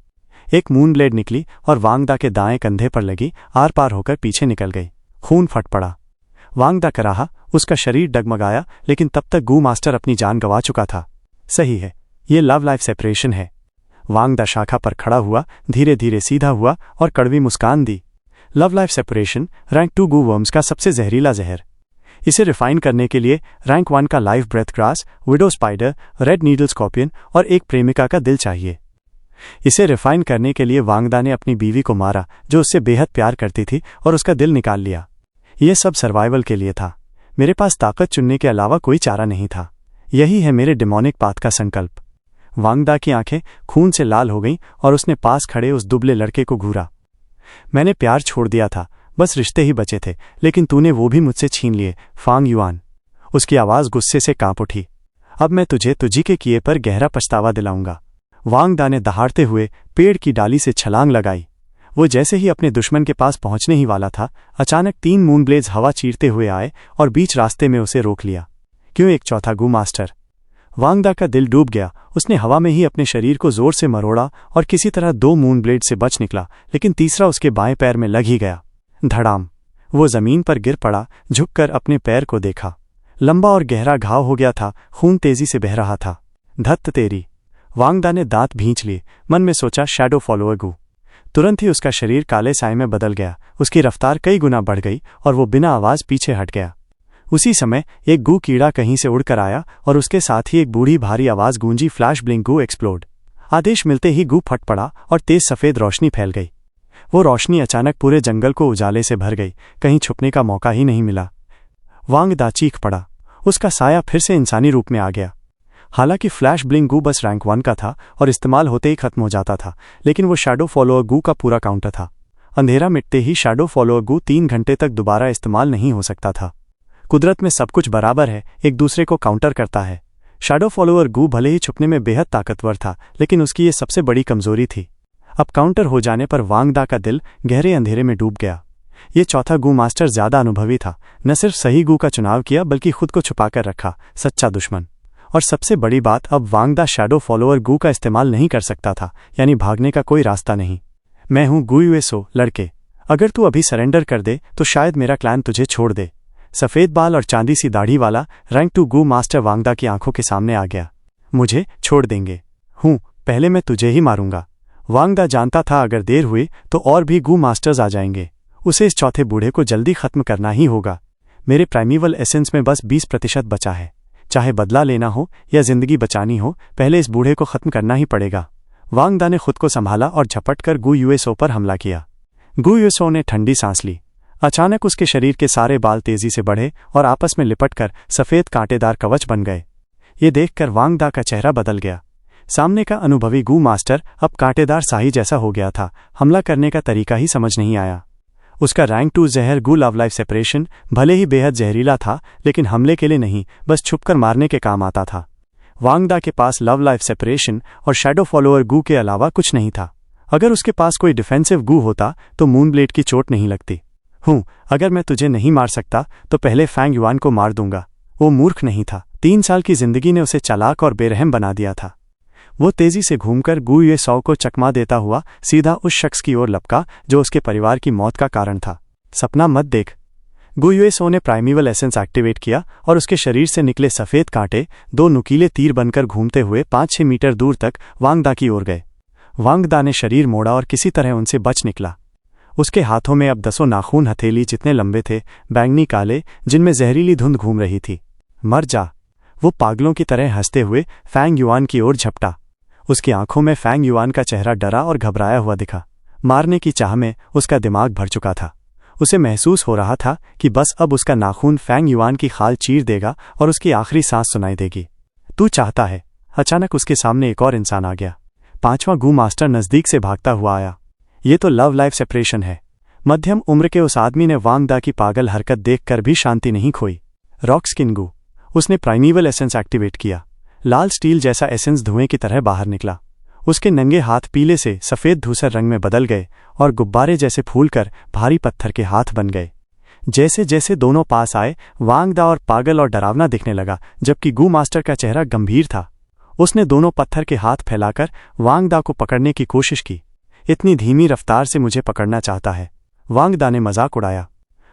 एक मून ब्लेड निकली और वांगदा के दाएं कंधे पर लगी, आर पार होकर पीछे निकल गई। खून फट पड़ा। वांगदा कराहा, उसका शरीर डगमगाया, लेकिन तब तक गू मास्टर अपनी जान गंवा चुका था। सही है, ये लव लाइफ सेपरेशन है। वांगदा शाखा पर खड़ा हुआ, धीरे धीरे सीधा हुआ और कड़वी मुस्कान दी। लव लाइफ सेपरेशन रैंक 2 गू वर्म्स का सबसे जहरीला जहर। इसे रिफाइन करने के लिए रैंक 1 का live breath grass, widow spider, red needle scorpion और एक प्रेमिका का दिल चाहिए। इसे रिफाइन करने के लिए वांगदा ने अपनी बीवी को मारा, जो उससे बेहद प्यार करती थी, और उसका दिल निकाल लिया। यह सब सर्वाइवल के लिए था। मेरे पास ताकत चुनने के अलावा कोई चारा नहीं था। यही है मेरे डिमोनिक पाथ का संकल्प। वांगदा की आंखें खून से लाल हो गईं और उसने पास खड़े उस दुबले लड़के को घूरा। मैंने प्यार छोड़ दिया था, बस रिश्ते ही बचे थे, लेकिन तूने वो भी मुझसे छीन लिए, फांग युआन। उसकी आवाज गुस्से से कांप उठी। अब मैं तुझे तुझी के किए पर गहरा पछतावा दिलाऊंगा। वांगदा ने दहाड़ते हुए पेड़ की डाली से छलांग लगाई। वो जैसे ही अपने दुश्मन के पास पहुंचने ही वाला था, अचानक 3 मूनब्लेड्स हवा चीरते हुए आए और बीच रास्ते में उसे रोक लिया। क्यों एक चौथा गू मास्टर? वांगदा का दिल डूब गया। उसने हवा में ही अपने शरीर को जोर से मरोड़ा और किसी तरह 2 मूनब्लेड से बच निकला, लेकिन तीसरा उसके बाएं पैर में लग ही गया। धड़ाम! वो जमीन पर गिर पड़ा। झुककर अपने पैर को देखा। लंबा और गहरा घाव हो गया था, खून तेजी से बह रहा था। धत्त तेरी! वांगदा ने दांत भींच लिए। मन में सोचा, शैडो फॉलोअर गू। तुरंत ही उसका शरीर काले साए में बदल गया। उसकी रफ्तार कई गुना बढ़ गई और वो बिना आवाज पीछे हट गया। उसी समय एक गू कीड़ा कहीं से उड़कर आया और उसके साथ ही एक बूढ़ी भारी आवाज गूंजी, फ्लैश ब्लिंक गू एक्सप्लोड। आदेश मिलते ही गू फट पड़ा और तेज सफेद रोशनी फैल गई। वो रोशनी अचानक पूरे जंगल को उजाले से भर गई। कहीं छुपने का मौका ही नहीं मिला। वांगदा चीख पड़ा। उसका साया फिर से इंसानी रूप में आ गया। हालांकि फ्लैश ब्लिंक गू बस रैंक 1 का था और इस्तेमाल होते ही खत्म हो जाता था, लेकिन वो शैडो फॉलोअर गू का पूरा काउंटर था। अंधेरा मिटते ही शैडो फॉलोअर गू 3 घंटे तक दोबारा इस्तेमाल नहीं हो सकता था। कुदरत में सब कुछ बराबर है, एक दूसरे को काउंटर करता है। शैडो फॉलोअर गू भले ही छुपने में बेहद ताकतवर था, लेकिन उसकी ये सबसे बड़ी कमजोरी थी। अब काउंटर हो जाने पर वांगदा का दिल गहरे अंधेरे में डूब गया। ये चौथा गू मास्टर ज्यादा अनुभवी था। न सिर्फ सही गू का चुनाव किया, बल्कि खुद को छुपाकर रखा। सच्चा दुश्मन। और सबसे बड़ी बात, अब वांगदा शैडो फॉलोअर गू का इस्तेमाल नहीं कर सकता था, यानी भागने का कोई रास्ता नहीं। मैं हूं गू यूएसओ, लड़के। अगर तू अभी सरेंडर कर दे तो शायद मेरा क्लैन तुझे छोड़ दे। सफेद बाल और चांदी सी दाढ़ी वाला रैंक 2 गू मास्टर वांगदा की आंखों के सामने आ गया। मुझे छोड़ देंगे? पहले मैं तुझे ही मारूंगा। वांगदा जानता था अगर देर हुई तो और भी गू मास्टर्स आ जाएंगे। उसे इस चौथे बूढ़े को जल्दी खत्म करना ही होगा। मेरे प्राइमीवल एसेंस में बस 20% बचा है। चाहे बदला लेना हो या जिंदगी बचानी हो, पहले इस बूढ़े को खत्म करना ही पड़ेगा। वांगदा ने खुद को संभाला और झपटकर गू यूएसओ पर हमला किया। गू यूएसओ ने ठंडी सांस ली। अचानक उसके शरीर के सारे बाल तेजी से बढ़े और आपस में लिपटकर सफेद कांटेदार कवच बन गए। ये देखकर वांगदा का चेहरा बदल गया। सामने का अनुभवी गू मास्टर अब कांटेदार साही जैसा हो गया था। हमला करने का तरीका ही समझ नहीं आया। उसका रैंक 2 जहर गू लव लाइफ सेपरेशन भले ही बेहद जहरीला था, लेकिन हमले के लिए नहीं, बस छुपकर मारने के काम आता था। वांगदा के पास लव लाइफ सेपरेशन और शैडो फॉलोअर गू के अलावा कुछ नहीं था। अगर उसके पास कोई डिफेंसिव गू होता तो मूनब्लेड की चोट नहीं लगती। अगर मैं तुझे नहीं मार सकता तो पहले फैंग युआन को मार दूंगा। वो मूर्ख नहीं था। 3 साल की जिंदगी ने उसे चालाक और बेरहम बना दिया था। वो तेजी से घूमकर गू यूएसओ को चकमा देता हुआ सीधा उस शख्स की ओर लपका जो उसके परिवार की मौत का कारण था। सपना मत देख। गू यूएसओ ने प्राइमीवल एसेंस एक्टिवेट किया और उसके शरीर से निकले सफेद कांटे 2 नुकीले तीर बनकर घूमते हुए 5-6 मीटर दूर तक वांगदा की ओर गए। वांगदा ने शरीर मोड़ा और किसी तरह उनसे बच निकला। उसके हाथों में अब 10 नाखून हथेली जितने लंबे थे, बैंगनी काले, जिनमें जहरीली धुंध घूम रही थी। मर जा! वो पागलों की तरह हंसते हुए फैंग युआन की ओर झपटा। उसकी आंखों में फैंग युआन का चेहरा डरा और घबराया हुआ दिखा। मारने की चाह में उसका दिमाग भर चुका था। उसे महसूस हो रहा था कि बस अब उसका नाखून फैंग युआन की खाल चीर देगा और उसकी आखिरी सांस सुनाई देगी। तू चाहता है? अचानक उसके सामने एक और इंसान आ गया। 5वां गू मास्टर नजदीक से भागता हुआ आया। ये तो लव लाइफ सेपरेशन है। मध्यम उम्र के उस आदमी ने वांगदा की पागल हरकत देखकर भी शांति नहीं खोई। रॉक स्किन गू। उसने प्राइमीवल एसेंस एक्टिवेट किया। लाल स्टील जैसा एसेंस धुएं की तरह बाहर निकला। उसके नंगे हाथ पीले से सफ़ेद धूसर रंग में बदल गए और गुब्बारे जैसे फूलकर भारी पत्थर के हाथ बन गए। जैसे जैसे दोनों पास आए, वांग दा और पागल और डरावना दिखने लगा, जबकि गू मास्टर का चेहरा गंभीर था। उसने दोनों पत्थर के हाथ फैलाकर वांग दा को पकड़ने की कोशिश की। इतनी धीमी रफ्तार से मुझे पकड़ना चाहता है, वांग दा ने मजाक उड़ाया।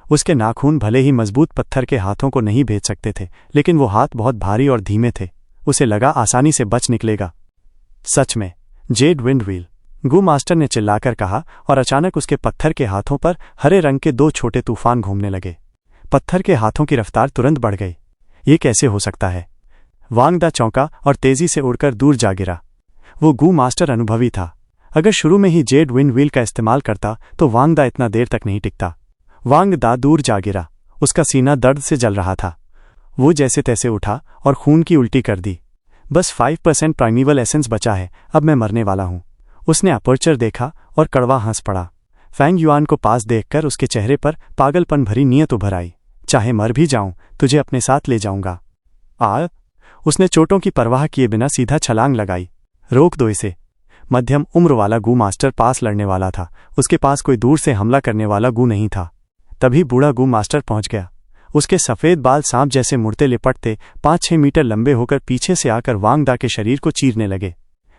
उसके नाखून भले ही मजबूत पत्थर के हाथों को नहीं भेज सकते थे, लेकिन वो हाथ बहुत भारी और धीमे थे। उसे लगा आसानी से बच निकलेगा। सच में, जेड विंडव्हील, गू मास्टर ने चिल्लाकर कहा, और अचानक उसके पत्थर के हाथों पर हरे रंग के 2 छोटे तूफान घूमने लगे। पत्थर के हाथों की रफ्तार तुरंत बढ़ गई। ये कैसे हो सकता है? वांग दा चौंका और तेजी से उड़कर दूर जा गिरा। वो गू मास्टर अनुभवी था। अगर शुरू में ही जेड विंडव्हील का इस्तेमाल करता तो वांग दा इतना देर तक नहीं टिकता। वांग दा दूर जा गिरा। उसका सीना दर्द से जल रहा था। वो जैसे तैसे उठा और खून की उल्टी कर दी। बस 5% प्राइमीवल एसेंस बचा है, अब मैं मरने वाला हूं। उसने अपर्चर देखा और कड़वा हंस पड़ा। फैंग युआन को पास देखकर उसके चेहरे पर पागलपन भरी नीयत उभर आई। चाहे मर भी जाऊं, तुझे अपने साथ ले जाऊंगा। उसने चोटों की परवाह किए बिना सीधा छलांग लगाई। रोक दो इसे। मध्यम उम्र वाला गू मास्टर पास लड़ने वाला था। उसके पास कोई दूर से हमला करने वाला गू नहीं था। तभी बूढ़ा गू मास्टर पहुंच गया। उसके सफ़ेद बाल सांप जैसे मुड़ते लिपटते 5-6 मीटर लंबे होकर पीछे से आकर वांग दा के शरीर को चीरने लगे।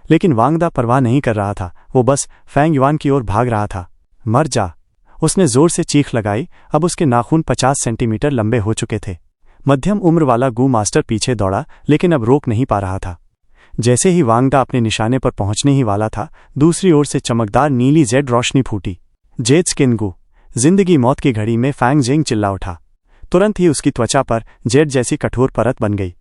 लेकिन वांग दा परवाह नहीं कर रहा था। वो बस फैंग युआन की ओर भाग रहा था। मर जा, उसने जोर से चीख लगाई। अब उसके नाखून 50 सेंटीमीटर लंबे हो चुके थे। मध्यम उम्र वाला गू मास्टर पीछे दौड़ा, लेकिन अब रोक नहीं पा रहा था। जैसे ही वांग दा अपने निशाने पर पहुंचने ही वाला था, दूसरी ओर से चमकदार नीली जेड रोशनी फूटी। जेड स्किन गू। जिंदगी मौत की घड़ी में फैंग जेंग चिल्ला उठा। तुरंत ही उसकी त्वचा पर जेड जैसी कठोर परत बन गई।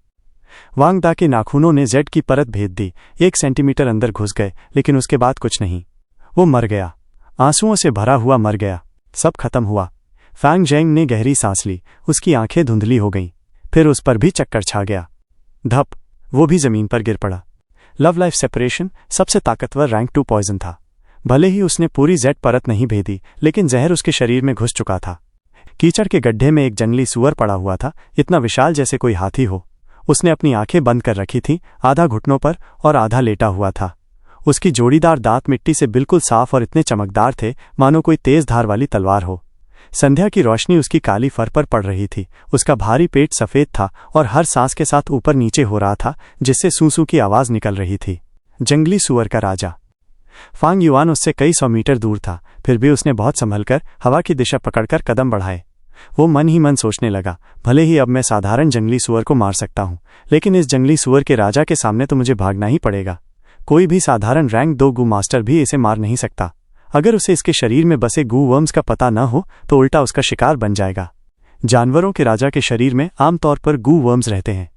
वांग दा के नाखूनों ने जेड की परत भेद दी। 1 सेंटीमीटर अंदर घुस गए, लेकिन उसके बाद कुछ नहीं। वो मर गया, आंसुओं से भरा हुआ मर गया। सब खत्म हुआ। फैंग जेंग ने गहरी सांस ली। उसकी आंखें धुंधली हो गईं। फिर उस पर भी चक्कर छा गया। धप, वो भी जमीन पर गिर पड़ा। लव लाइफ सेपरेशन सबसे ताकतवर रैंक 2 पॉइजन था। भले ही उसने पूरी जेड परत नहीं भेदी, लेकिन जहर उसके शरीर में घुस चुका था। कीचड़ के गड्ढे में एक जंगली सुअर पड़ा हुआ था, इतना विशाल जैसे कोई हाथी हो। उसने अपनी आंखें बंद कर रखी थीं, आधा घुटनों पर और आधा लेटा हुआ था। उसकी जोड़ीदार दांत मिट्टी से बिल्कुल साफ और इतने चमकदार थे मानो कोई तेज धार वाली तलवार हो। संध्या की रोशनी उसकी काली फर पर पड़ रही थी। उसका भारी पेट सफ़ेद था और हर सांस के साथ ऊपर नीचे हो रहा था, जिससे सूसू की आवाज़ निकल रही थी। जंगली सुअर का राजा। फांग युआन उससे कई 100 मीटर दूर था, फिर भी उसने बहुत संभलकर हवा की दिशा पकड़कर कदम बढ़ाए। वो मन ही मन सोचने लगा, भले ही अब मैं साधारण जंगली सुअर को मार सकता हूँ, लेकिन इस जंगली सुअर के राजा के सामने तो मुझे भागना ही पड़ेगा। कोई भी साधारण रैंक 2 गू मास्टर भी इसे मार नहीं सकता। अगर उसे इसके शरीर में बसे गू वर्म्स का पता न हो तो उल्टा उसका शिकार बन जाएगा। जानवरों के राजा के शरीर में आमतौर पर गू वर्म्स रहते हैं।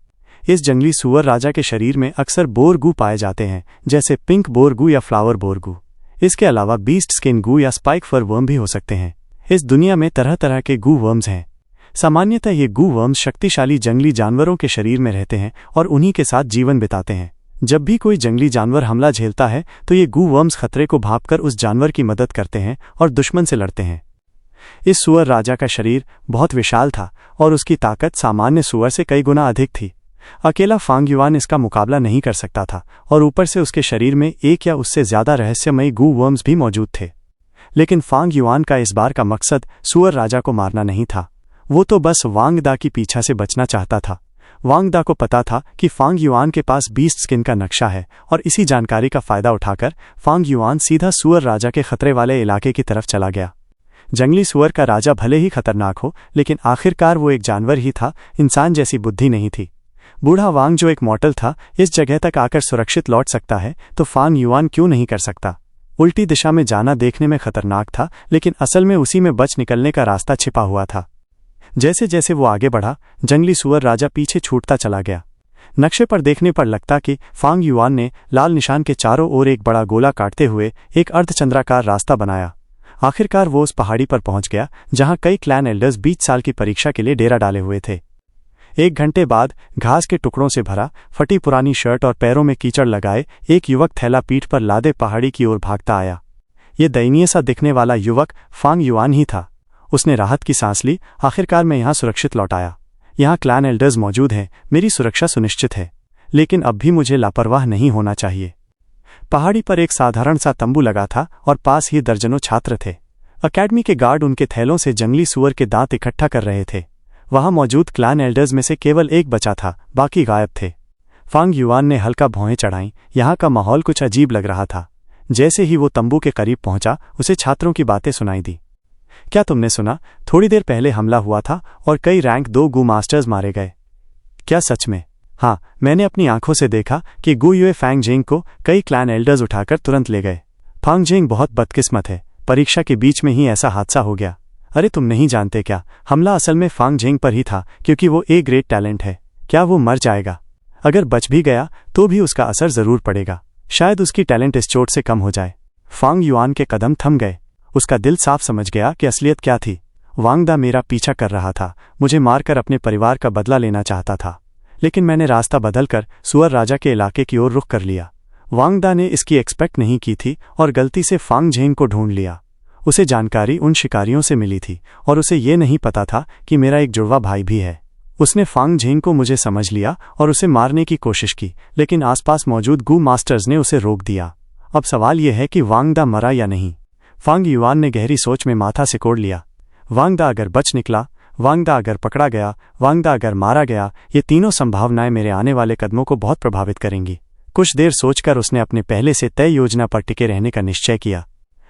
इस जंगली सुअर राजा के शरीर में अक्सर बोर गू पाए जाते हैं, जैसे पिंक बोर गू या फ्लावर बोर गू। इसके अलावा बीस्ट स्किन गू या स्पाइक फर वर्म भी हो सकते हैं। इस दुनिया में तरह तरह के गू वर्म्स हैं। सामान्यतः ये गू वर्म्स शक्तिशाली जंगली जानवरों के शरीर में रहते हैं और उन्हीं के साथ जीवन बिताते हैं। जब भी कोई जंगली जानवर हमला झेलता है तो ये गू वर्म्स खतरे को भांपकर उस जानवर की मदद करते हैं और दुश्मन से लड़ते हैं। इस सुअर राजा का शरीर बहुत विशाल था और उसकी ताकत सामान्य सुअर से कई गुना अधिक थी। अकेला फांग युआन इसका मुकाबला नहीं कर सकता था और ऊपर से उसके शरीर में एक या उससे ज्यादा रहस्यमयी गू वर्म्स भी मौजूद थे। लेकिन फांग युआन का इस बार का मकसद सुअर राजा को मारना नहीं था। वो तो बस वांग दा की पीछा से बचना चाहता था। वांग दा को पता था कि फांग युआन के पास बीस्ट स्किन का नक्शा है और इसी जानकारी का फायदा उठाकर फांग युआन सीधा सुअर राजा के खतरे वाले इलाके की तरफ चला गया। जंगली सुअर का राजा भले ही खतरनाक हो, लेकिन आखिरकार वो एक जानवर ही था, इंसान जैसी बुद्धि नहीं थी। बूढ़ा वांग जो एक मॉर्टल था, इस जगह तक आकर सुरक्षित लौट सकता है तो फांग युआन क्यों नहीं कर सकता। उल्टी दिशा में जाना देखने में खतरनाक था, लेकिन असल में उसी में बच निकलने का रास्ता छिपा हुआ था। जैसे जैसे वो आगे बढ़ा, जंगली सुअर राजा पीछे छूटता चला गया। नक्शे पर देखने पर लगता कि फांग युआन ने लाल निशान के चारों ओर एक बड़ा गोला काटते हुए एक अर्धचंद्राकार रास्ता बनाया। आखिरकार वो उस पहाड़ी पर पहुंच गया जहां कई क्लैन एल्डर्स 20 साल की परीक्षा के लिए डेरा डाले हुए थे। 1 घंटे बाद घास के टुकड़ों से भरा, फटी पुरानी शर्ट और पैरों में कीचड़ लगाए एक युवक थैला पीठ पर लादे पहाड़ी की ओर भागता आया। ये दयनीय सा दिखने वाला युवक फांग युआन ही था। उसने राहत की सांस ली। आखिरकार मैं यहाँ सुरक्षित लौट आया। यहाँ क्लैन एल्डर्स मौजूद हैं, मेरी सुरक्षा सुनिश्चित है। लेकिन अब भी मुझे लापरवाह नहीं होना चाहिए। पहाड़ी पर एक साधारण सा तंबू लगा था और पास ही दर्जनों छात्र थे। अकेडमी के गार्ड उनके थैलों से जंगली सुअर के दांत इकट्ठा कर रहे थे। वहां मौजूद क्लान एल्डर्स में से केवल एक बचा था, बाकी गायब थे। फांग युआन ने हल्का भौहें चढ़ाईं। यहाँ का माहौल कुछ अजीब लग रहा था। जैसे ही वो तंबू के करीब पहुंचा, उसे छात्रों की बातें सुनाई दी। क्या तुमने सुना? थोड़ी देर पहले हमला हुआ था और कई रैंक 2 गू मास्टर्स मारे गए। क्या सच में? हाँ, मैंने अपनी आंखों से देखा कि गु युए फैंगजिंग को कई क्लैन एल्डर्स उठाकर तुरंत ले गए। फैंगजिंग बहुत बदकिस्मत है, परीक्षा के बीच में ही ऐसा हादसा हो गया। अरे तुम नहीं जानते क्या, हमला असल में फैंगजिंग पर ही था, क्योंकि वो ए ग्रेड टैलेंट है। क्या वो मर जाएगा? अगर बच भी गया तो भी उसका असर जरूर पड़ेगा। शायद उसकी टैलेंट इस चोट से कम हो जाए। फांग युआन के कदम थम गए। उसका दिल साफ समझ गया कि असलियत क्या थी। वांगदा मेरा पीछा कर रहा था, मुझे मारकर अपने परिवार का बदला लेना चाहता था, लेकिन मैंने रास्ता बदलकर सुअर राजा के इलाके की ओर रुख कर लिया। वांगदा ने इसकी एक्सपेक्ट नहीं की थी और गलती से फांगझेंग को ढूंढ लिया। उसे जानकारी उन शिकारियों से मिली थी और उसे ये नहीं पता था कि मेरा एक जुड़वा भाई भी है। उसने फांगझेंग को मुझे समझ लिया और उसे मारने की कोशिश की, लेकिन आसपास मौजूद गू मास्टर्स ने उसे रोक दिया। अब सवाल यह है कि वांगदा मरा या नहीं। फांग युआन ने गहरी सोच में माथा सिकोड़ लिया। वांगदा अगर बच निकला, वांगदा अगर पकड़ा गया, वांगदा अगर मारा गया, ये तीनों संभावनाएं मेरे आने वाले कदमों को बहुत प्रभावित करेंगी। कुछ देर सोचकर उसने अपने पहले से तय योजना पर टिके रहने का निश्चय किया।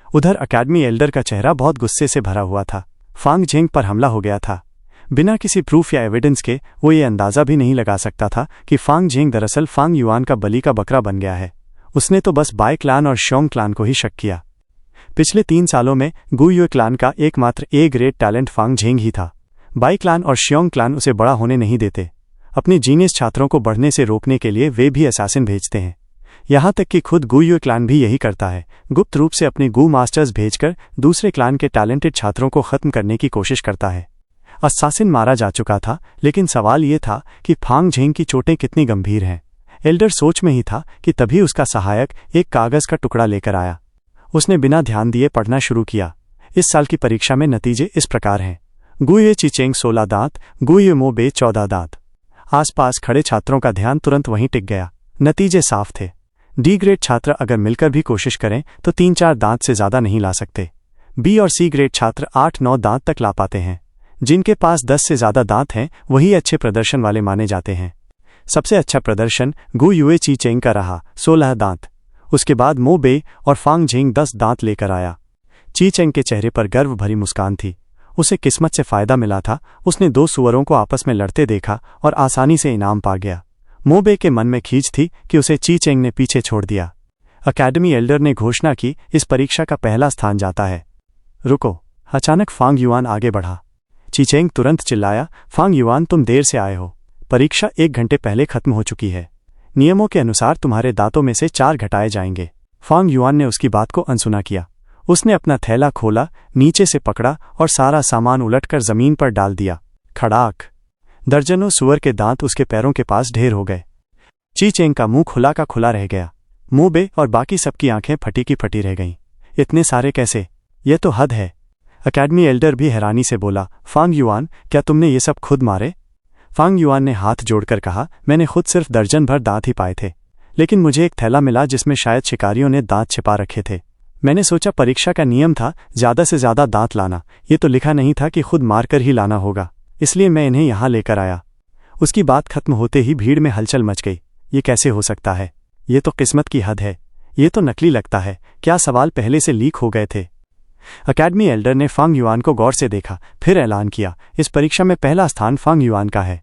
उधर अकेडमी एल्डर का चेहरा बहुत गुस्से से भरा हुआ था। फांगझेंग पर हमला हो गया था। बिना किसी प्रूफ या एविडेंस के वो ये अंदाजा भी नहीं लगा सकता था कि फांगझेंग दरअसल फांग युआन का बलि का बकरा बन गया है। उसने तो बस बाई क्लान और शोंग क्लान को ही शक किया। पिछले 3 सालों में गु युए क्लान का एकमात्र ए ग्रेड टैलेंट फांगझेंग ही था। बाई क्लान और श्योंग क्लान उसे बड़ा होने नहीं देते। अपने जीनियस छात्रों को बढ़ने से रोकने के लिए वे भी असैसिन भेजते हैं। यहाँ तक कि खुद गु युए क्लान भी यही करता है, गुप्त रूप से अपने गु मास्टर्स भेजकर दूसरे क्लान के टैलेंटेड छात्रों को खत्म करने की कोशिश करता है। असैसिन मारा जा चुका था, लेकिन सवाल ये था कि फांगझेंग की चोटें कितनी गंभीर हैं। एल्डर सोच में ही था कि तभी उसका सहायक एक कागज का टुकड़ा लेकर आया। उसने बिना ध्यान दिए पढ़ना शुरू किया। इस साल की परीक्षा में नतीजे इस प्रकार हैं: गु युए चीचेंग 16 दांत, गु युए मो बे 14 दांत। आसपास खड़े छात्रों का ध्यान तुरंत वहीं टिक गया। नतीजे साफ थे। डी ग्रेड छात्र अगर मिलकर भी कोशिश करें तो 3-4 दांत से ज्यादा नहीं ला सकते। बी और सी ग्रेड छात्र 8-9 दांत तक ला पाते हैं। जिनके पास 10 से ज्यादा दांत हैं वही अच्छे प्रदर्शन वाले माने जाते हैं। सबसे अच्छा प्रदर्शन गु युए चीचेंग का रहा, 16 दांत। उसके बाद मो बे और फांगझेंग 10 दांत लेकर आया। चीचेंग के चेहरे पर गर्व भरी मुस्कान थी। उसे किस्मत से फायदा मिला था। उसने 2 सुअरों को आपस में लड़ते देखा और आसानी से इनाम पा गया। मोबे के मन में खींच थी कि उसे चीचेंग ने पीछे छोड़ दिया। अकेडमी एल्डर ने घोषणा की, इस परीक्षा का पहला स्थान जाता है। रुको! अचानक फांग युआन आगे बढ़ा। चीचेंग तुरंत चिल्लाया, फांग युआन तुम देर से आए हो। परीक्षा 1 घंटे पहले खत्म हो चुकी है। नियमों के अनुसार तुम्हारे दांतों में से 4 घटाए जाएंगे। फांग युआन ने उसकी बात को अनसुना किया। उसने अपना थैला खोला, नीचे से पकड़ा और सारा सामान उलटकर जमीन पर डाल दिया। खड़ाक! दर्जनों सुअर के दांत उसके पैरों के पास ढेर हो गए। चीचेंग का मुंह खुला का खुला रह गया। मोबे और बाकी सबकी आंखें फटी की फटी रह गईं। इतने सारे कैसे? यह तो हद है। अकेडमी एल्डर भी हैरानी से बोला, फांग युआन, क्या तुमने ये सब खुद मारे? फांग युआन ने हाथ जोड़कर कहा, मैंने खुद सिर्फ दर्जन भर दांत ही पाए थे, लेकिन मुझे एक थैला मिला जिसमें शायद शिकारियों ने दांत छिपा रखे थे। मैंने सोचा परीक्षा का नियम था ज्यादा से ज्यादा दांत लाना, ये तो लिखा नहीं था कि खुद मारकर ही लाना होगा, इसलिए मैं इन्हें यहाँ लेकर आया। उसकी बात खत्म होते ही भीड़ में हलचल मच गई। ये कैसे हो सकता है? ये तो किस्मत की हद है। ये तो नकली लगता है। क्या सवाल पहले से लीक हो गए थे? अकेडमी एल्डर ने फांग युआन को गौर से देखा, फिर ऐलान किया, इस परीक्षा में पहला स्थान फांग युआन का है।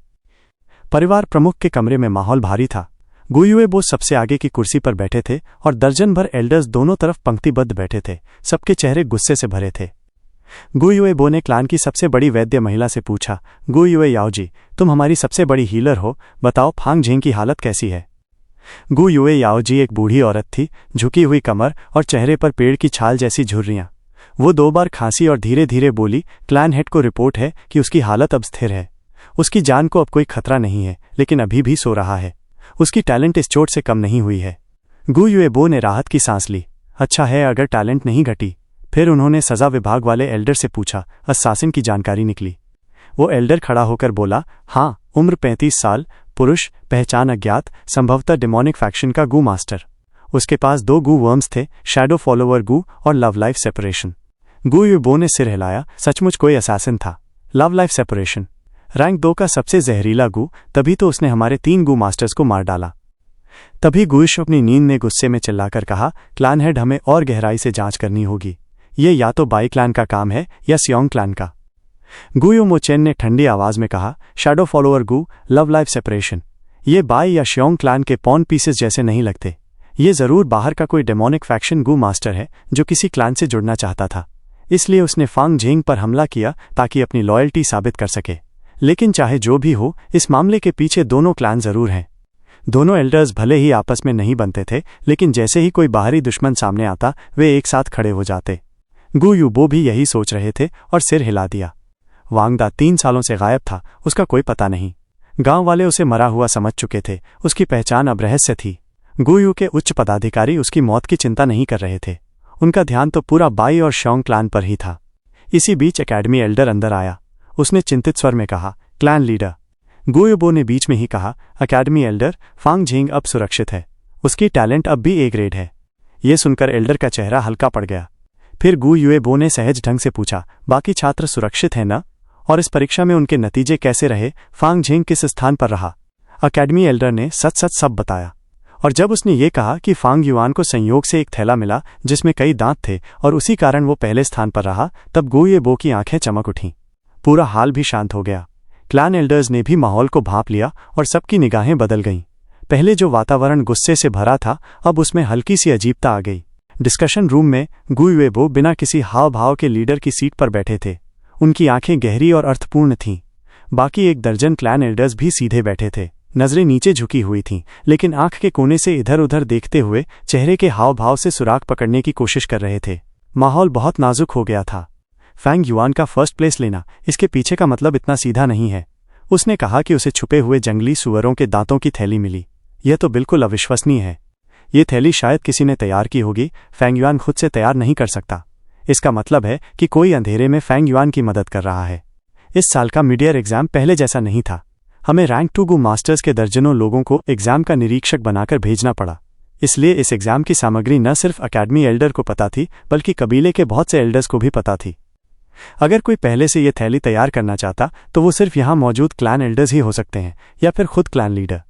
परिवार प्रमुख के कमरे में माहौल भारी था। गु युए बो सबसे आगे की कुर्सी पर बैठे थे और दर्जन भर एल्डर्स दोनों तरफ पंक्तिबद्ध बैठे थे। सबके चेहरे गुस्से से भरे थे। गु युए बो ने क्लान की सबसे बड़ी वैद्य महिला से पूछा, गु युए याओजी, तुम हमारी सबसे बड़ी हीलर हो, बताओ फांगझेंग की हालत कैसी है? गु युए याओजी एक बूढ़ी औरत थी, झुकी हुई कमर और चेहरे पर पेड़ की छाल जैसी झुर्रियां। वो 2 बार खांसी और धीरे धीरे बोली, क्लैन हेड को रिपोर्ट है कि उसकी हालत अब स्थिर है। उसकी जान को अब कोई खतरा नहीं है, लेकिन अभी भी सो रहा है। उसकी टैलेंट इस चोट से कम नहीं हुई है। गु युए बो ने राहत की सांस ली। अच्छा है अगर टैलेंट नहीं घटी। फिर उन्होंने सजा विभाग वाले एल्डर से पूछा, अस्सासिन की जानकारी निकली? वो एल्डर खड़ा होकर बोला, हाँ, उम्र 35 साल, पुरुष, पहचान अज्ञात, संभवतः डेमोनिक फैक्शन का गू मास्टर। उसके पास 2 गू वर्म्स थे, शैडो फॉलोवर गू और लव लाइफ सेपरेशन। गू युबो ने सिर हिलाया, सचमुच कोई असैसिन था। लव लाइफ सेपरेशन, रैंक 2 का सबसे जहरीला गू, तभी तो उसने हमारे 3 गू मास्टर्स को मार डाला। तभी गुइश अपनी नींद में गुस्से में चिल्लाकर कहा, क्लैन हेड, हमें और गहराई से जांच करनी होगी। ये या तो बाई क्लैन का काम है या सियोंग क्लैन का। गुयू मोचेन ने ठंडी आवाज में कहा, शैडो फॉलोअर गू, लव लाइफ सेपरेशन, ये बाई या शियोंग क्लैन के पॉन पीसेस जैसे नहीं लगते। ये जरूर बाहर का कोई डेमोनिक फैक्शन गू मास्टर है जो किसी क्लैन से जुड़ना चाहता था, इसलिए उसने फांग झेंग पर हमला किया ताकि अपनी लॉयल्टी साबित कर सके। लेकिन चाहे जो भी हो, इस मामले के पीछे दोनों क्लैन जरूर हैं। दोनों एल्डर्स भले ही आपस में नहीं बनते थे, लेकिन जैसे ही कोई बाहरी दुश्मन सामने आता वे एक साथ खड़े हो जाते। गू युबो भी यही सोच रहे थे और सिर हिला दिया। वांगदा 3 सालों से गायब था, उसका कोई पता नहीं। गांव वाले उसे मरा हुआ समझ चुके थे, उसकी पहचान अब रहस्य थी। गुयू के उच्च पदाधिकारी उसकी मौत की चिंता नहीं कर रहे थे, उनका ध्यान तो पूरा बाई और शियोंग क्लैन पर ही था। इसी बीच एकेडमी एल्डर अंदर आया। उसने चिंतित स्वर में कहा, क्लैन लीडर। गुयुबो ने बीच में ही कहा, एकेडमी एल्डर, फांग झेंग अब सुरक्षित है, उसकी टैलेंट अब भी A ग्रेड है। ये सुनकर एल्डर का चेहरा हल्का पड़ गया। फिर गुयुबो ने सहज ढंग से पूछा, बाकी छात्र सुरक्षित हैं ना? और इस परीक्षा में उनके नतीजे कैसे रहे? फांग झेंग किस स्थान पर रहा? एकेडमी एल्डर ने सच सच सब बताया। और जब उसने ये कहा कि फांग युआन को संयोग से एक थैला मिला जिसमें कई दांत थे और उसी कारण वो पहले स्थान पर रहा, तब गुयुबो की आंखें चमक उठीं। पूरा हाल भी शांत हो गया। क्लैन एल्डर्स ने भी माहौल को भांप लिया और सबकी निगाहें बदल गईं। पहले जो वातावरण गुस्से से भरा था, अब उसमें हल्की सी अजीबता आ गई। डिस्कशन रूम में गुयुबो बिना किसी हाव भाव के लीडर की सीट पर बैठे थे। उनकी आंखें गहरी और अर्थपूर्ण थीं। बाकी 1 दर्जन क्लैन एल्डर्स भी सीधे बैठे थे, नजरें नीचे झुकी हुई थीं, लेकिन आंख के कोने से इधर उधर देखते हुए चेहरे के हाव भाव से सुराग पकड़ने की कोशिश कर रहे थे। माहौल बहुत नाजुक हो गया था। फैंग युआन का फर्स्ट प्लेस लेना, इसके पीछे का मतलब इतना सीधा नहीं है। उसने कहा कि उसे छुपे हुए जंगली सुअरों के दांतों की थैली मिली। यह तो बिल्कुल अविश्वसनीय है। ये थैली शायद किसी ने तैयार की होगी, फैंग युआन खुद से तैयार नहीं कर सकता। इसका मतलब है कि कोई अंधेरे में फैंग युआन की मदद कर रहा है। इस साल का मिड ईयर एग्जाम पहले जैसा नहीं था। हमें रैंक 2 गू मास्टर्स के दर्जनों लोगों को एग्जाम का निरीक्षक बनाकर भेजना पड़ा। इसलिए इस एग्जाम की सामग्री न सिर्फ एकेडमी एल्डर को पता थी, बल्कि कबीले के बहुत से एल्डर्स को भी पता थी। अगर कोई पहले से ये थैली तैयार करना चाहता तो वो सिर्फ यहाँ मौजूद क्लैन एल्डर्स ही हो सकते हैं, या फिर खुद क्लैन लीडर।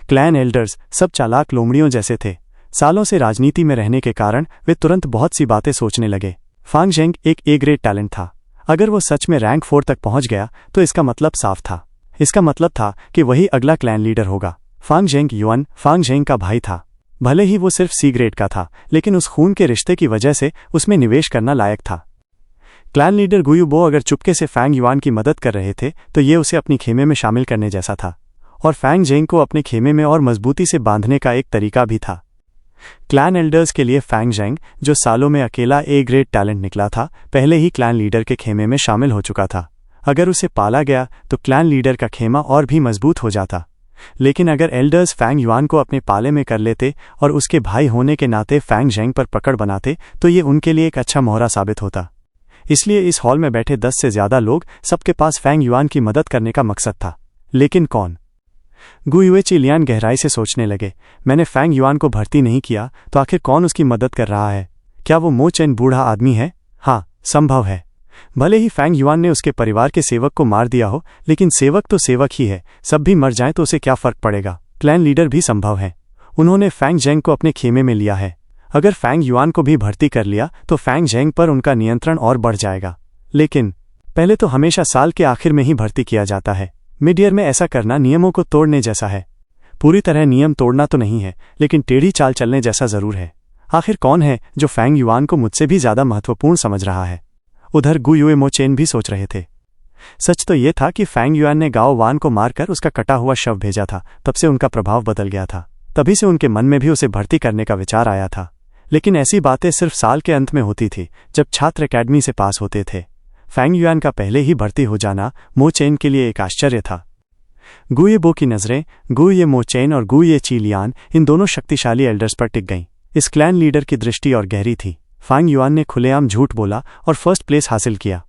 क्लैन एल्डर्स सब चालाक लोमड़ियों जैसे थे। सालों से राजनीति में रहने के कारण वे तुरंत बहुत सी बातें सोचने लगे। फांग झेंग एक A ग्रेड टैलेंट था। अगर वो सच में रैंक 4 तक पहुंच गया तो इसका मतलब साफ था। इसका मतलब था कि वही अगला क्लैन लीडर होगा। फांग झेंग युआन फांग झेंग का भाई था। भले ही वो सिर्फ C ग्रेड का था, लेकिन उस खून के रिश्ते की वजह से उसमें निवेश करना लायक था। क्लैन लीडर गुयुबो अगर चुपके से फैंग युआन की मदद कर रहे थे तो ये उसे अपनी खेमे में शामिल करने जैसा था, और फैंग झेंग को अपने खेमे में और मजबूती से बांधने का एक तरीका भी था। क्लैन एल्डर्स के लिए फैंग झेंग, जो सालों में अकेला A ग्रेड टैलेंट निकला था, पहले ही क्लैन लीडर के खेमे में शामिल हो चुका था। अगर उसे पाला गया तो क्लैन लीडर का खेमा और भी मजबूत हो जाता। लेकिन अगर एल्डर्स फैंग युआन को अपने पाले में कर लेते और उसके भाई होने के नाते फैंग झेंग पर पकड़ बनाते तो ये उनके लिए एक अच्छा मोहरा साबित होता। इसलिए इस हॉल में बैठे 10 से ज्यादा लोग, सबके पास फैंग युआन की मदद करने का मकसद था। लेकिन कौन? गुयुए चिलियान गहराई से सोचने लगे। मैंने फैंग युआन को भर्ती नहीं किया तो आखिर कौन उसकी मदद कर रहा है? क्या वो मो चेन बूढ़ा आदमी है? हाँ, संभव है। भले ही फैंग युआन ने उसके परिवार के सेवक को मार दिया हो, लेकिन सेवक तो सेवक ही है। सब भी मर जाएं तो उसे क्या फर्क पड़ेगा? क्लैन लीडर भी संभव है। उन्होंने फैंग झेंग को अपने खेमे में लिया है। अगर फैंग युआन को भी भर्ती कर लिया तो फैंग झेंग पर उनका नियंत्रण और बढ़ जाएगा। लेकिन पहले तो हमेशा साल के आखिर में ही भर्ती किया जाता है। मिड ईयर में ऐसा करना नियमों को तोड़ने जैसा है। पूरी तरह नियम तोड़ना तो नहीं है, लेकिन टेढ़ी चाल चलने जैसा जरूर है। आखिर कौन है जो फैंग युआन को मुझसे भी ज्यादा महत्वपूर्ण समझ रहा है? उधर गुयुए मोचेन भी सोच रहे थे। सच तो ये था कि फैंग युआन ने गाओ वान को मारकर उसका कटा हुआ शव भेजा था, तब से उनका प्रभाव बदल गया था। तभी से उनके मन में भी उसे भर्ती करने का विचार आया था। लेकिन ऐसी बातें सिर्फ साल के अंत में होती थी, जब छात्र एकेडमी से पास होते थे। फैंग युआन का पहले ही भर्ती हो जाना मोचेन के लिए एक आश्चर्य था। गुयुबो की नजरें गुयुए मोचेन और गुयुए चिलियान, इन दोनों शक्तिशाली एल्डर्स पर टिक गईं। इस क्लैन लीडर की दृष्टि और गहरी थी। फैंग युआन ने खुलेआम झूठ बोला और फर्स्ट प्लेस हासिल किया।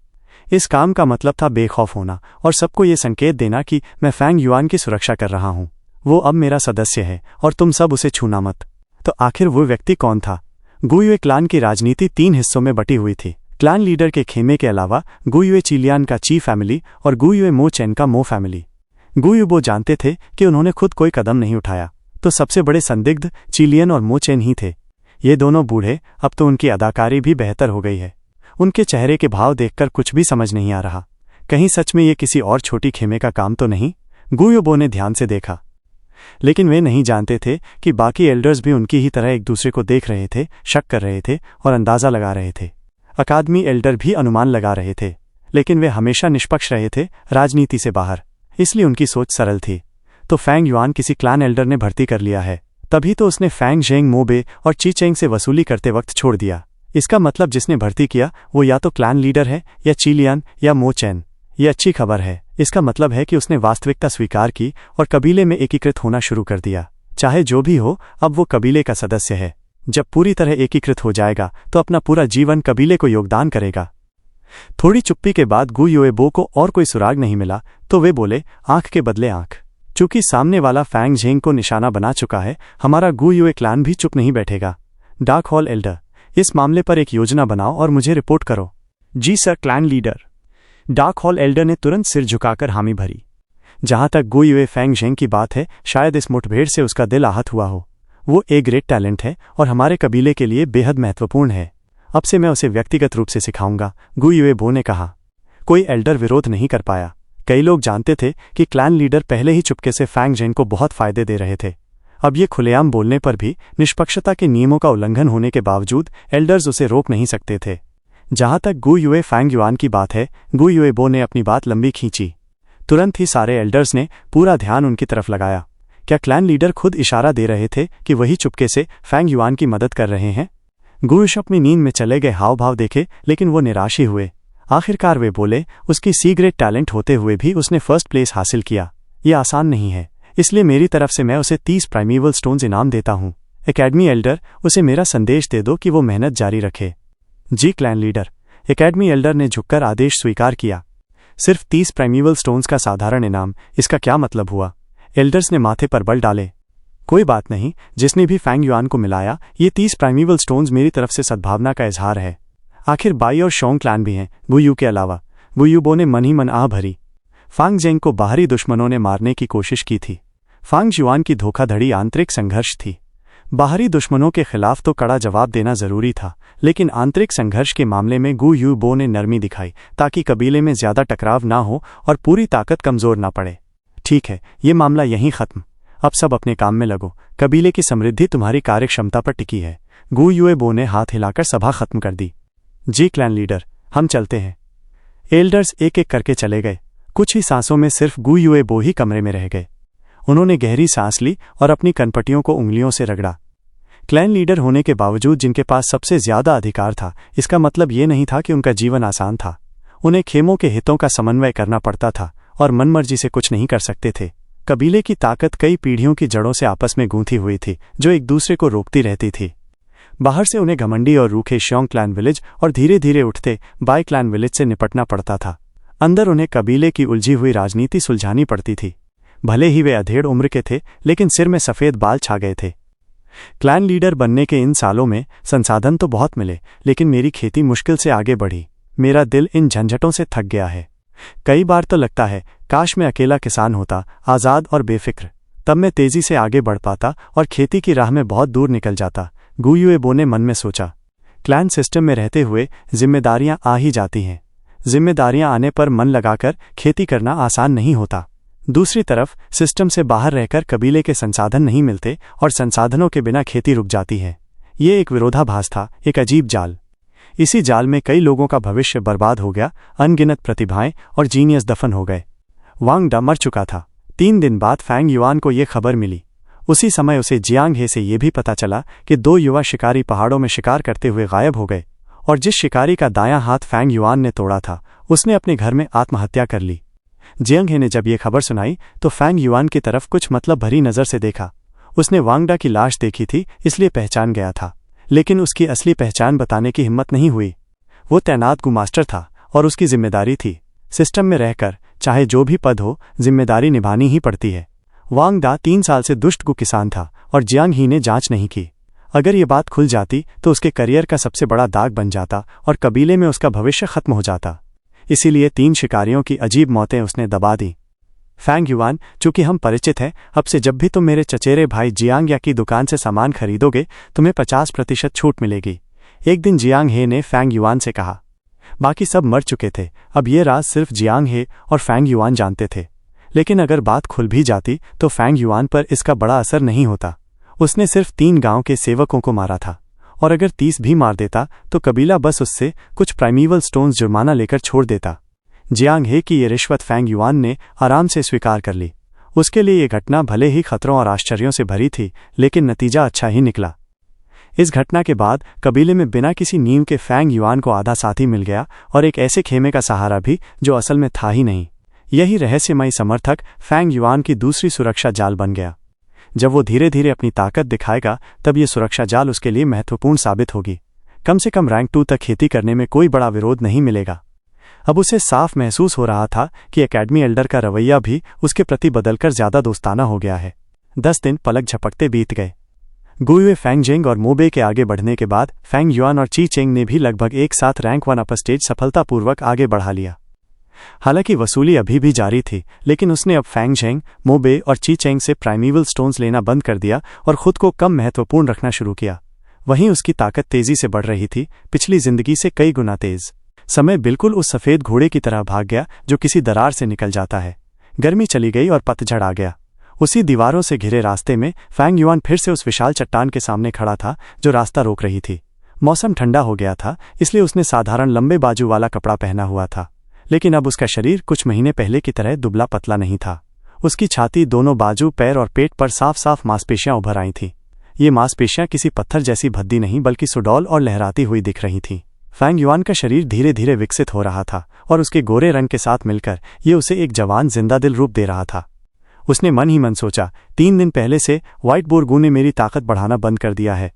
इस काम का मतलब था बेखौफ होना और सबको ये संकेत देना कि मैं फैंग युआन की सुरक्षा कर रहा हूँ। वो अब मेरा सदस्य है और तुम सब उसे छूना मत। तो आखिर वो व्यक्ति कौन था? गुयुए क्लान की राजनीति 3 हिस्सों में बटी हुई थी। क्लान लीडर के खेमे के अलावा गुयुए चिलियान का ची फैमिली और गुयुए मो चेन का मो फैमिली। गुयुबो जानते थे कि उन्होंने खुद कोई कदम नहीं उठाया, तो सबसे बड़े संदिग्ध चिलियन और मो चेन ही थे। ये दोनों बूढ़े, अब तो उनकी अदाकारी भी बेहतर हो गई है। उनके चेहरे के भाव देखकर कुछ भी समझ नहीं आ रहा, कहीं सच में ये किसी और छोटी खेमे का काम तो नहीं। गुयुबो ने ध्यान से देखा, लेकिन वे नहीं जानते थे कि बाकी एल्डर्स भी उनकी ही तरह एक दूसरे को देख रहे थे, शक कर रहे थे और अंदाजा लगा रहे थे। अकादमी एल्डर भी अनुमान लगा रहे थे, लेकिन वे हमेशा निष्पक्ष रहे थे, राजनीति से बाहर, इसलिए उनकी सोच सरल थी। तो फैंग युआन किसी क्लान एल्डर ने भर्ती कर लिया है, तभी तो उसने फैंग जेंग मोबे और ची चेंग से वसूली करते वक्त छोड़ दिया। इसका मतलब जिसने भर्ती किया वो या तो क्लान लीडर है या चिलियन या मो चेन। ये अच्छी खबर है। इसका मतलब है कि उसने वास्तविकता स्वीकार की और कबीले में एकीकृत होना शुरू कर दिया। चाहे जो भी हो, अब वो कबीले का सदस्य है। जब पूरी तरह एकीकृत हो जाएगा तो अपना पूरा जीवन कबीले को योगदान करेगा। थोड़ी चुप्पी के बाद गुयुएबो को और कोई सुराग नहीं मिला, तो वे बोले, आंख के बदले आंख। चूंकि सामने वाला फैंग झेंग को निशाना बना चुका है, हमारा गुयुए क्लान भी चुप नहीं बैठेगा। डार्क हॉल एल्डर, इस मामले पर एक योजना बनाओ और मुझे रिपोर्ट करो। जी sir, clan leader. Dark hall elder ने तुरंत सिर झुकाकर हामी भरी। जहां तक गुयुए फैंग झेंग की बात है, शायद इस मुठभेड़ से उसका दिल आहत हुआ हो। वो एक ग्रेट टैलेंट है और हमारे कबीले के लिए बेहद महत्वपूर्ण है। अब से मैं उसे व्यक्तिगत रूप से सिखाऊंगा, गुयुएबो ने कहा। कोई एल्डर विरोध नहीं कर पाया। कई लोग जानते थे कि क्लैन लीडर पहले ही चुपके से फैंग झेंग को बहुत फायदे दे रहे थे। अब ये खुलेआम बोलने पर भी निष्पक्षता के नियमों का उल्लंघन होने के बावजूद एल्डर्स उसे रोक नहीं सकते थे। जहां तक गुयुए फैंग युआन की बात है, गुयुएबो ने अपनी बात लंबी खींची। तुरंत ही सारे एल्डर्स ने पूरा ध्यान उनकी तरफ लगाया। क्या क्लैन लीडर खुद इशारा दे रहे थे कि वही चुपके से फैंग युआन की मदद कर रहे हैं? गुयुश अपनी नींद में चले गए हाव भाव देखे, लेकिन वो निराश ही हुए। आखिरकार वे बोले, उसकी सी ग्रेड टैलेंट होते हुए भी उसने फर्स्ट प्लेस हासिल किया। ये आसान नहीं है, इसलिए मेरी तरफ से मैं उसे 30 प्राइमेवल स्टोन्स इनाम देता हूँ। एकेडमी एल्डर, उसे मेरा संदेश दे दो कि वो मेहनत जारी रखे। जी क्लैन लीडर, एकेडमी एल्डर ने झुककर आदेश स्वीकार किया। सिर्फ 30 प्राइमेवल स्टोन्स का साधारण इनाम, इसका क्या मतलब हुआ? एल्डर्स ने माथे पर बल डाले। कोई बात नहीं, जिसने भी फैंग युआन को मिलाया, ये 30 प्राइमेवल स्टोन्स मेरी तरफ से सद्भावना का इजहार है। आखिर बाई और शोंग क्लैन भी हैं, गुयू के अलावा। गुयुबो ने मन ही मन आह भरी। फांग जेंग को बाहरी दुश्मनों ने मारने की कोशिश की थी। फांग युआन की धोखाधड़ी आंतरिक संघर्ष थी। बाहरी दुश्मनों के खिलाफ तो कड़ा जवाब देना जरूरी था, लेकिन आंतरिक संघर्ष के मामले में गुयुबो ने नरमी दिखाई ताकि कबीले में ज्यादा टकराव ना हो और पूरी ताकत कमजोर ना पड़े। ठीक है, ये मामला यहीं खत्म। अब सब अपने काम में लगो। कबीले की समृद्धि तुम्हारी कार्यक्षमता पर टिकी है। गुयुएबो ने हाथ हिलाकर सभा खत्म कर दी। जी क्लैन लीडर, हम चलते हैं। एल्डर्स एक एक करके चले गए। कुछ ही सांसों में सिर्फ गुयुएबो ही कमरे में रह गए। उन्होंने गहरी सांस ली और अपनी कनपटियों को उंगलियों से रगड़ा। क्लैन लीडर होने के बावजूद जिनके पास सबसे ज्यादा अधिकार था, इसका मतलब ये नहीं था कि उनका जीवन आसान था। उन्हें खेमों के हितों का समन्वय करना पड़ता था और मनमर्जी से कुछ नहीं कर सकते थे। कबीले की ताकत कई पीढ़ियों की जड़ों से आपस में गूंथी हुई थी, जो एक दूसरे को रोकती रहती थी। बाहर से उन्हें घमंडी और रूखे श्योंग क्लैन विलेज और धीरे धीरे उठते बाई क्लैन विलेज से निपटना पड़ता था। अंदर उन्हें कबीले की उलझी हुई राजनीति सुलझानी पड़ती थी। भले ही वे अधेड़ उम्र के थे, लेकिन सिर में सफेद बाल छा गए थे। क्लैन लीडर बनने के इन सालों में संसाधन तो बहुत मिले, लेकिन मेरी खेती मुश्किल से आगे बढ़ी। मेरा दिल इन झंझटों से थक गया है। कई बार तो लगता है काश मैं अकेला किसान होता, आज़ाद और बेफिक्र। तब मैं तेजी से आगे बढ़ पाता और खेती की राह में बहुत दूर निकल जाता। गुयुएबो ने मन में सोचा। क्लैन सिस्टम में रहते हुए जिम्मेदारियां आ ही जाती हैं। जिम्मेदारियां आने पर मन लगाकर खेती करना आसान नहीं होता। दूसरी तरफ सिस्टम से बाहर रहकर कबीले के संसाधन नहीं मिलते और संसाधनों के बिना खेती रुक जाती है। ये एक विरोधाभास था, एक अजीब जाल। इसी जाल में कई लोगों का भविष्य बर्बाद हो गया। अनगिनत प्रतिभाएं और जीनियस दफन हो गए। वांग डा मर चुका था। 3 दिन बाद फैंग युआन को ये खबर मिली। उसी समय उसे जियांग हे से यह भी पता चला कि 2 युवा शिकारी पहाड़ों में शिकार करते हुए गायब हो गए और जिस शिकारी का दायां हाथ फैंग युआन ने तोड़ा था, उसने अपने घर में आत्महत्या कर ली। जियांग हे ने जब ये खबर सुनाई तो फैंग युआन की तरफ कुछ मतलब भरी नजर से देखा। उसने वांगडा की लाश देखी थी, इसलिए पहचान गया था, लेकिन उसकी असली पहचान बताने की हिम्मत नहीं हुई। वो तैनात गुमास्टर था और उसकी जिम्मेदारी थी। सिस्टम में रहकर चाहे जो भी पद हो, जिम्मेदारी निभानी ही पड़ती है। वांग दा 3 साल से दुष्ट गु किसान था और जियांग ही ने जांच नहीं की। अगर ये बात खुल जाती तो उसके करियर का सबसे बड़ा दाग बन जाता और कबीले में उसका भविष्य खत्म हो जाता। इसीलिए 3 शिकारियों की अजीब मौतें उसने दबा दी। फैंग युआन, चूंकि हम परिचित हैं, अब से जब भी तुम मेरे चचेरे भाई जियांग या की दुकान से सामान खरीदोगे तुम्हें 50% छूट मिलेगी। एक दिन जियांग हे ने फैंग युआन से कहा। बाकी सब मर चुके थे, अब ये राज सिर्फ जियांग हे और फैंग युआन जानते थे। लेकिन अगर बात खुल भी जाती तो फैंग युआन पर इसका बड़ा असर नहीं होता। उसने सिर्फ 3 गांव के सेवकों को मारा था, और अगर 30 भी मार देता तो कबीला बस उससे कुछ प्राइमीवल स्टोन्स जुर्माना लेकर छोड़ देता। जियांग हे की ये रिश्वत फैंग युआन ने आराम से स्वीकार कर ली। उसके लिए ये घटना भले ही खतरों और आश्चर्यों से भरी थी, लेकिन नतीजा अच्छा ही निकला। इस घटना के बाद कबीले में बिना किसी नींव के फैंग युआन को आधा साथी मिल गया और एक ऐसे खेमे का सहारा भी जो असल में था ही नहीं। यही रहस्यमयी समर्थक फैंग युआन की दूसरी सुरक्षा जाल बन गया। जब वो धीरे धीरे अपनी ताकत दिखाएगा तब ये सुरक्षा जाल उसके लिए महत्वपूर्ण साबित होगी। कम से कम रैंक 2 तक खेती करने में कोई बड़ा विरोध नहीं मिलेगा। अब उसे साफ महसूस हो रहा था कि एकेडमी एल्डर का रवैया भी उसके प्रति बदलकर ज्यादा दोस्ताना हो गया है। 10 दिन पलक झपकते बीत गए। गुयुए फैंगजेंग और मोबे के आगे बढ़ने के बाद फैंग युआन और ची चेंग ने भी लगभग एक साथ रैंक 1 अपर स्टेज सफलतापूर्वक आगे बढ़ा लिया। हालांकि वसूली अभी भी जारी थी, लेकिन उसने अब फैंगजेंग, मोबे और ची चेंग से प्राइमीवल स्टोन्स लेना बंद कर दिया और खुद को कम महत्वपूर्ण रखना शुरू किया। वहीं उसकी ताकत तेजी से बढ़ रही थी, पिछली जिंदगी से कई गुना तेज। समय बिल्कुल उस सफेद घोड़े की तरह भाग गया जो किसी दरार से निकल जाता है। गर्मी चली गई और पतझड़ आ गया। उसी दीवारों से घिरे रास्ते में फैंग युआन फिर से उस विशाल चट्टान के सामने खड़ा था जो रास्ता रोक रही थी। मौसम ठंडा हो गया था, इसलिए उसने साधारण लंबे बाजू वाला कपड़ा पहना हुआ था, लेकिन अब उसका शरीर कुछ महीने पहले की तरह दुबला पतला नहीं था। उसकी छाती, दोनों बाजू, पैर और पेट पर साफ साफ मांसपेशियां उभर आई थीं। ये मांसपेशियां किसी पत्थर जैसी भद्दी नहीं बल्कि सुडौल और लहराती हुई दिख रही थीं। फैंग युआन का शरीर धीरे धीरे विकसित हो रहा था और उसके गोरे रंग के साथ मिलकर ये उसे एक जवान जिंदा दिल रूप दे रहा था। उसने मन ही मन सोचा, 3 दिन पहले से व्हाइट बोर गू ने मेरी ताकत बढ़ाना बंद कर दिया है।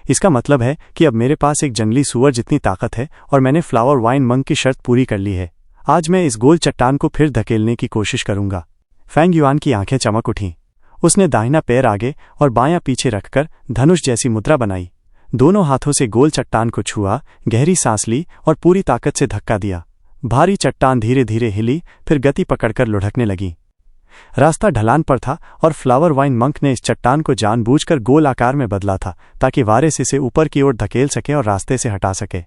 इसका मतलब है कि अब मेरे पास एक जंगली सूअर जितनी ताकत है और मैंने फ्लावर वाइन मंक की शर्त पूरी कर ली है। आज मैं इस गोल चट्टान को फिर धकेलने की कोशिश करूंगा। फैंग युआन की आंखें चमक उठीं। उसने दाहिना पैर आगे और बायां पीछे रखकर धनुष जैसी मुद्रा बनाई। दोनों हाथों से गोल चट्टान को छुआ, गहरी सांस ली और पूरी ताकत से धक्का दिया। भारी चट्टान धीरे धीरे हिली, फिर गति पकड़कर लुढ़कने लगी। रास्ता ढलान पर था और फ्लावर वाइन मंक ने इस चट्टान को जानबूझकर गोल आकार में बदला था ताकि वारिस इसे ऊपर की ओर धकेल सके और रास्ते से हटा सके।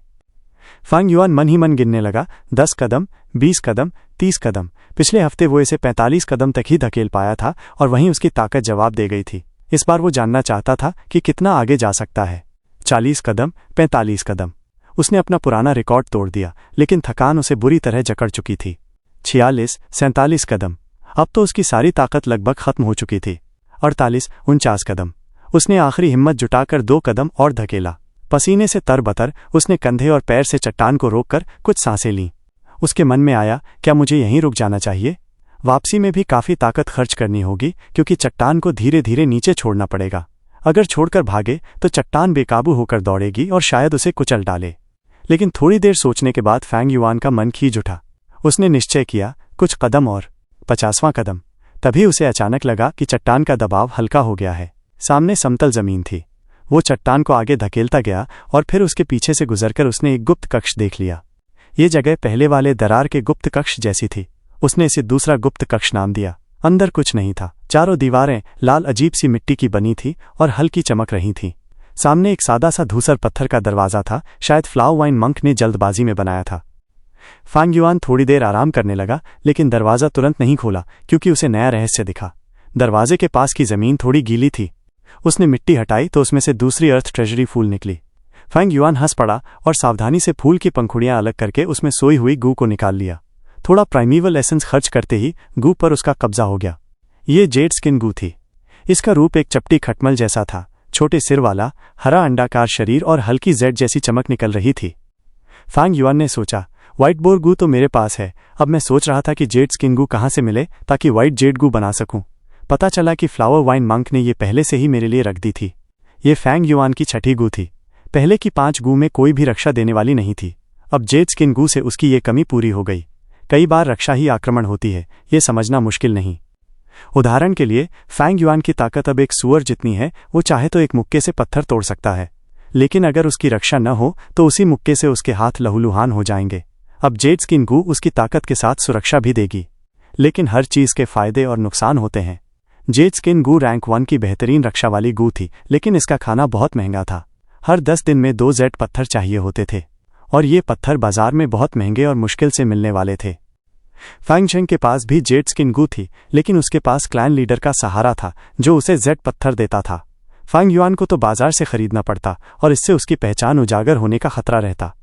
फैंग युआन मन ही मन गिनने लगा, 10 कदम, 20 कदम, 30 कदम। पिछले हफ्ते वो इसे 45 कदम तक ही धकेल पाया था और वहीं उसकी ताकत जवाब दे गई थी। इस बार वो जानना चाहता था कि कितना आगे जा सकता है। 40 कदम, 45 कदम। उसने अपना पुराना रिकॉर्ड तोड़ दिया, लेकिन थकान उसे बुरी तरह जकड़ चुकी थी। 46, 47 कदम। अब तो उसकी सारी ताकत लगभग खत्म हो चुकी थी। 48, 49 कदम। उसने आखिरी हिम्मत जुटाकर 2 कदम और धकेला। पसीने से तरबतर उसने कंधे और पैर से चट्टान को रोककर कुछ सांसें लीं। उसके मन में आया, क्या मुझे यहीं रुक जाना चाहिए? वापसी में भी काफी ताकत खर्च करनी होगी क्योंकि चट्टान को धीरे धीरे नीचे छोड़ना पड़ेगा। अगर छोड़कर भागे तो चट्टान बेकाबू होकर दौड़ेगी और शायद उसे कुचल डाले। लेकिन थोड़ी देर सोचने के बाद फैंग युआन का मन खींच उठा। उसने निश्चय किया, कुछ कदम और। 50वां कदम। तभी उसे अचानक लगा कि चट्टान का दबाव हल्का हो गया है। सामने समतल जमीन थी। वो चट्टान को आगे धकेलता गया और फिर उसके पीछे से गुजरकर उसने एक गुप्त कक्ष देख लिया। ये जगह पहले वाले दरार के गुप्त कक्ष जैसी थी। उसने इसे दूसरा गुप्त कक्ष नाम दिया। अंदर कुछ नहीं था। चारों दीवारें लाल अजीब सी मिट्टी की बनी थी और हल्की चमक रही थीं। सामने एक सादा सा धूसर पत्थर का दरवाजा था, शायद फ्लावर वाइन मंक ने जल्दबाजी में बनाया था। फैंग युआन थोड़ी देर आराम करने लगा, लेकिन दरवाजा तुरंत नहीं खोला क्योंकि उसे नया रहस्य दिखा। दरवाजे के पास की जमीन थोड़ी गीली थी। उसने मिट्टी हटाई तो उसमें से दूसरी अर्थ ट्रेजरी फूल निकली। फैंग युआन हंस पड़ा और सावधानी से फूल की पंखुड़ियां अलग करके उसमें सोई हुई गू को निकाल लिया। थोड़ा प्राइमीवल एसेंस खर्च करते ही गू पर उसका कब्जा हो गया। ये जेड स्किन गू थी। इसका रूप एक चपटी खटमल जैसा था, छोटे सिर वाला, हरा अंडाकार शरीर और हल्की जेड जैसी चमक निकल रही थी। फैंग युआन ने सोचा, व्हाइट बोर गू तो मेरे पास है, अब मैं सोच रहा था कि जेड स्किन गू कहाँ से मिले ताकि व्हाइट जेड गू बना सकूं। पता चला कि फ्लावर वाइन मंक ने ये पहले से ही मेरे लिए रख दी थी। ये फैंग युआन की छठी गू थी। पहले की 5 गू में कोई भी रक्षा देने वाली नहीं थी। अब जेड स्किन गू से उसकी ये कमी पूरी हो गई। कई बार रक्षा ही आक्रमण होती है, ये समझना मुश्किल नहीं। उदाहरण के लिए फैंग युआन की ताकत अब एक सूअर जितनी है, वो चाहे तो एक मुक्के से पत्थर तोड़ सकता है, लेकिन अगर उसकी रक्षा न हो तो उसी मुक्के से उसके हाथ लहूलुहान हो जाएंगे। अब जेड स्किन गू उसकी ताकत के साथ सुरक्षा भी देगी, लेकिन हर चीज के फायदे और नुकसान होते हैं। जेड स्किन गू रैंक 1 की बेहतरीन रक्षा वाली गू थी, लेकिन इसका खाना बहुत महंगा था। हर 10 दिन में 2 जेड पत्थर चाहिए होते थे, और ये पत्थर बाजार में बहुत महंगे और मुश्किल से मिलने वाले थे। फैंग झेंग के पास भी जेड स्किन गू थी, लेकिन उसके पास क्लैन लीडर का सहारा था जो उसे जेड पत्थर देता था। फैंग युआन को तो बाजार से खरीदना पड़ता और इससे उसकी पहचान उजागर होने का खतरा रहता।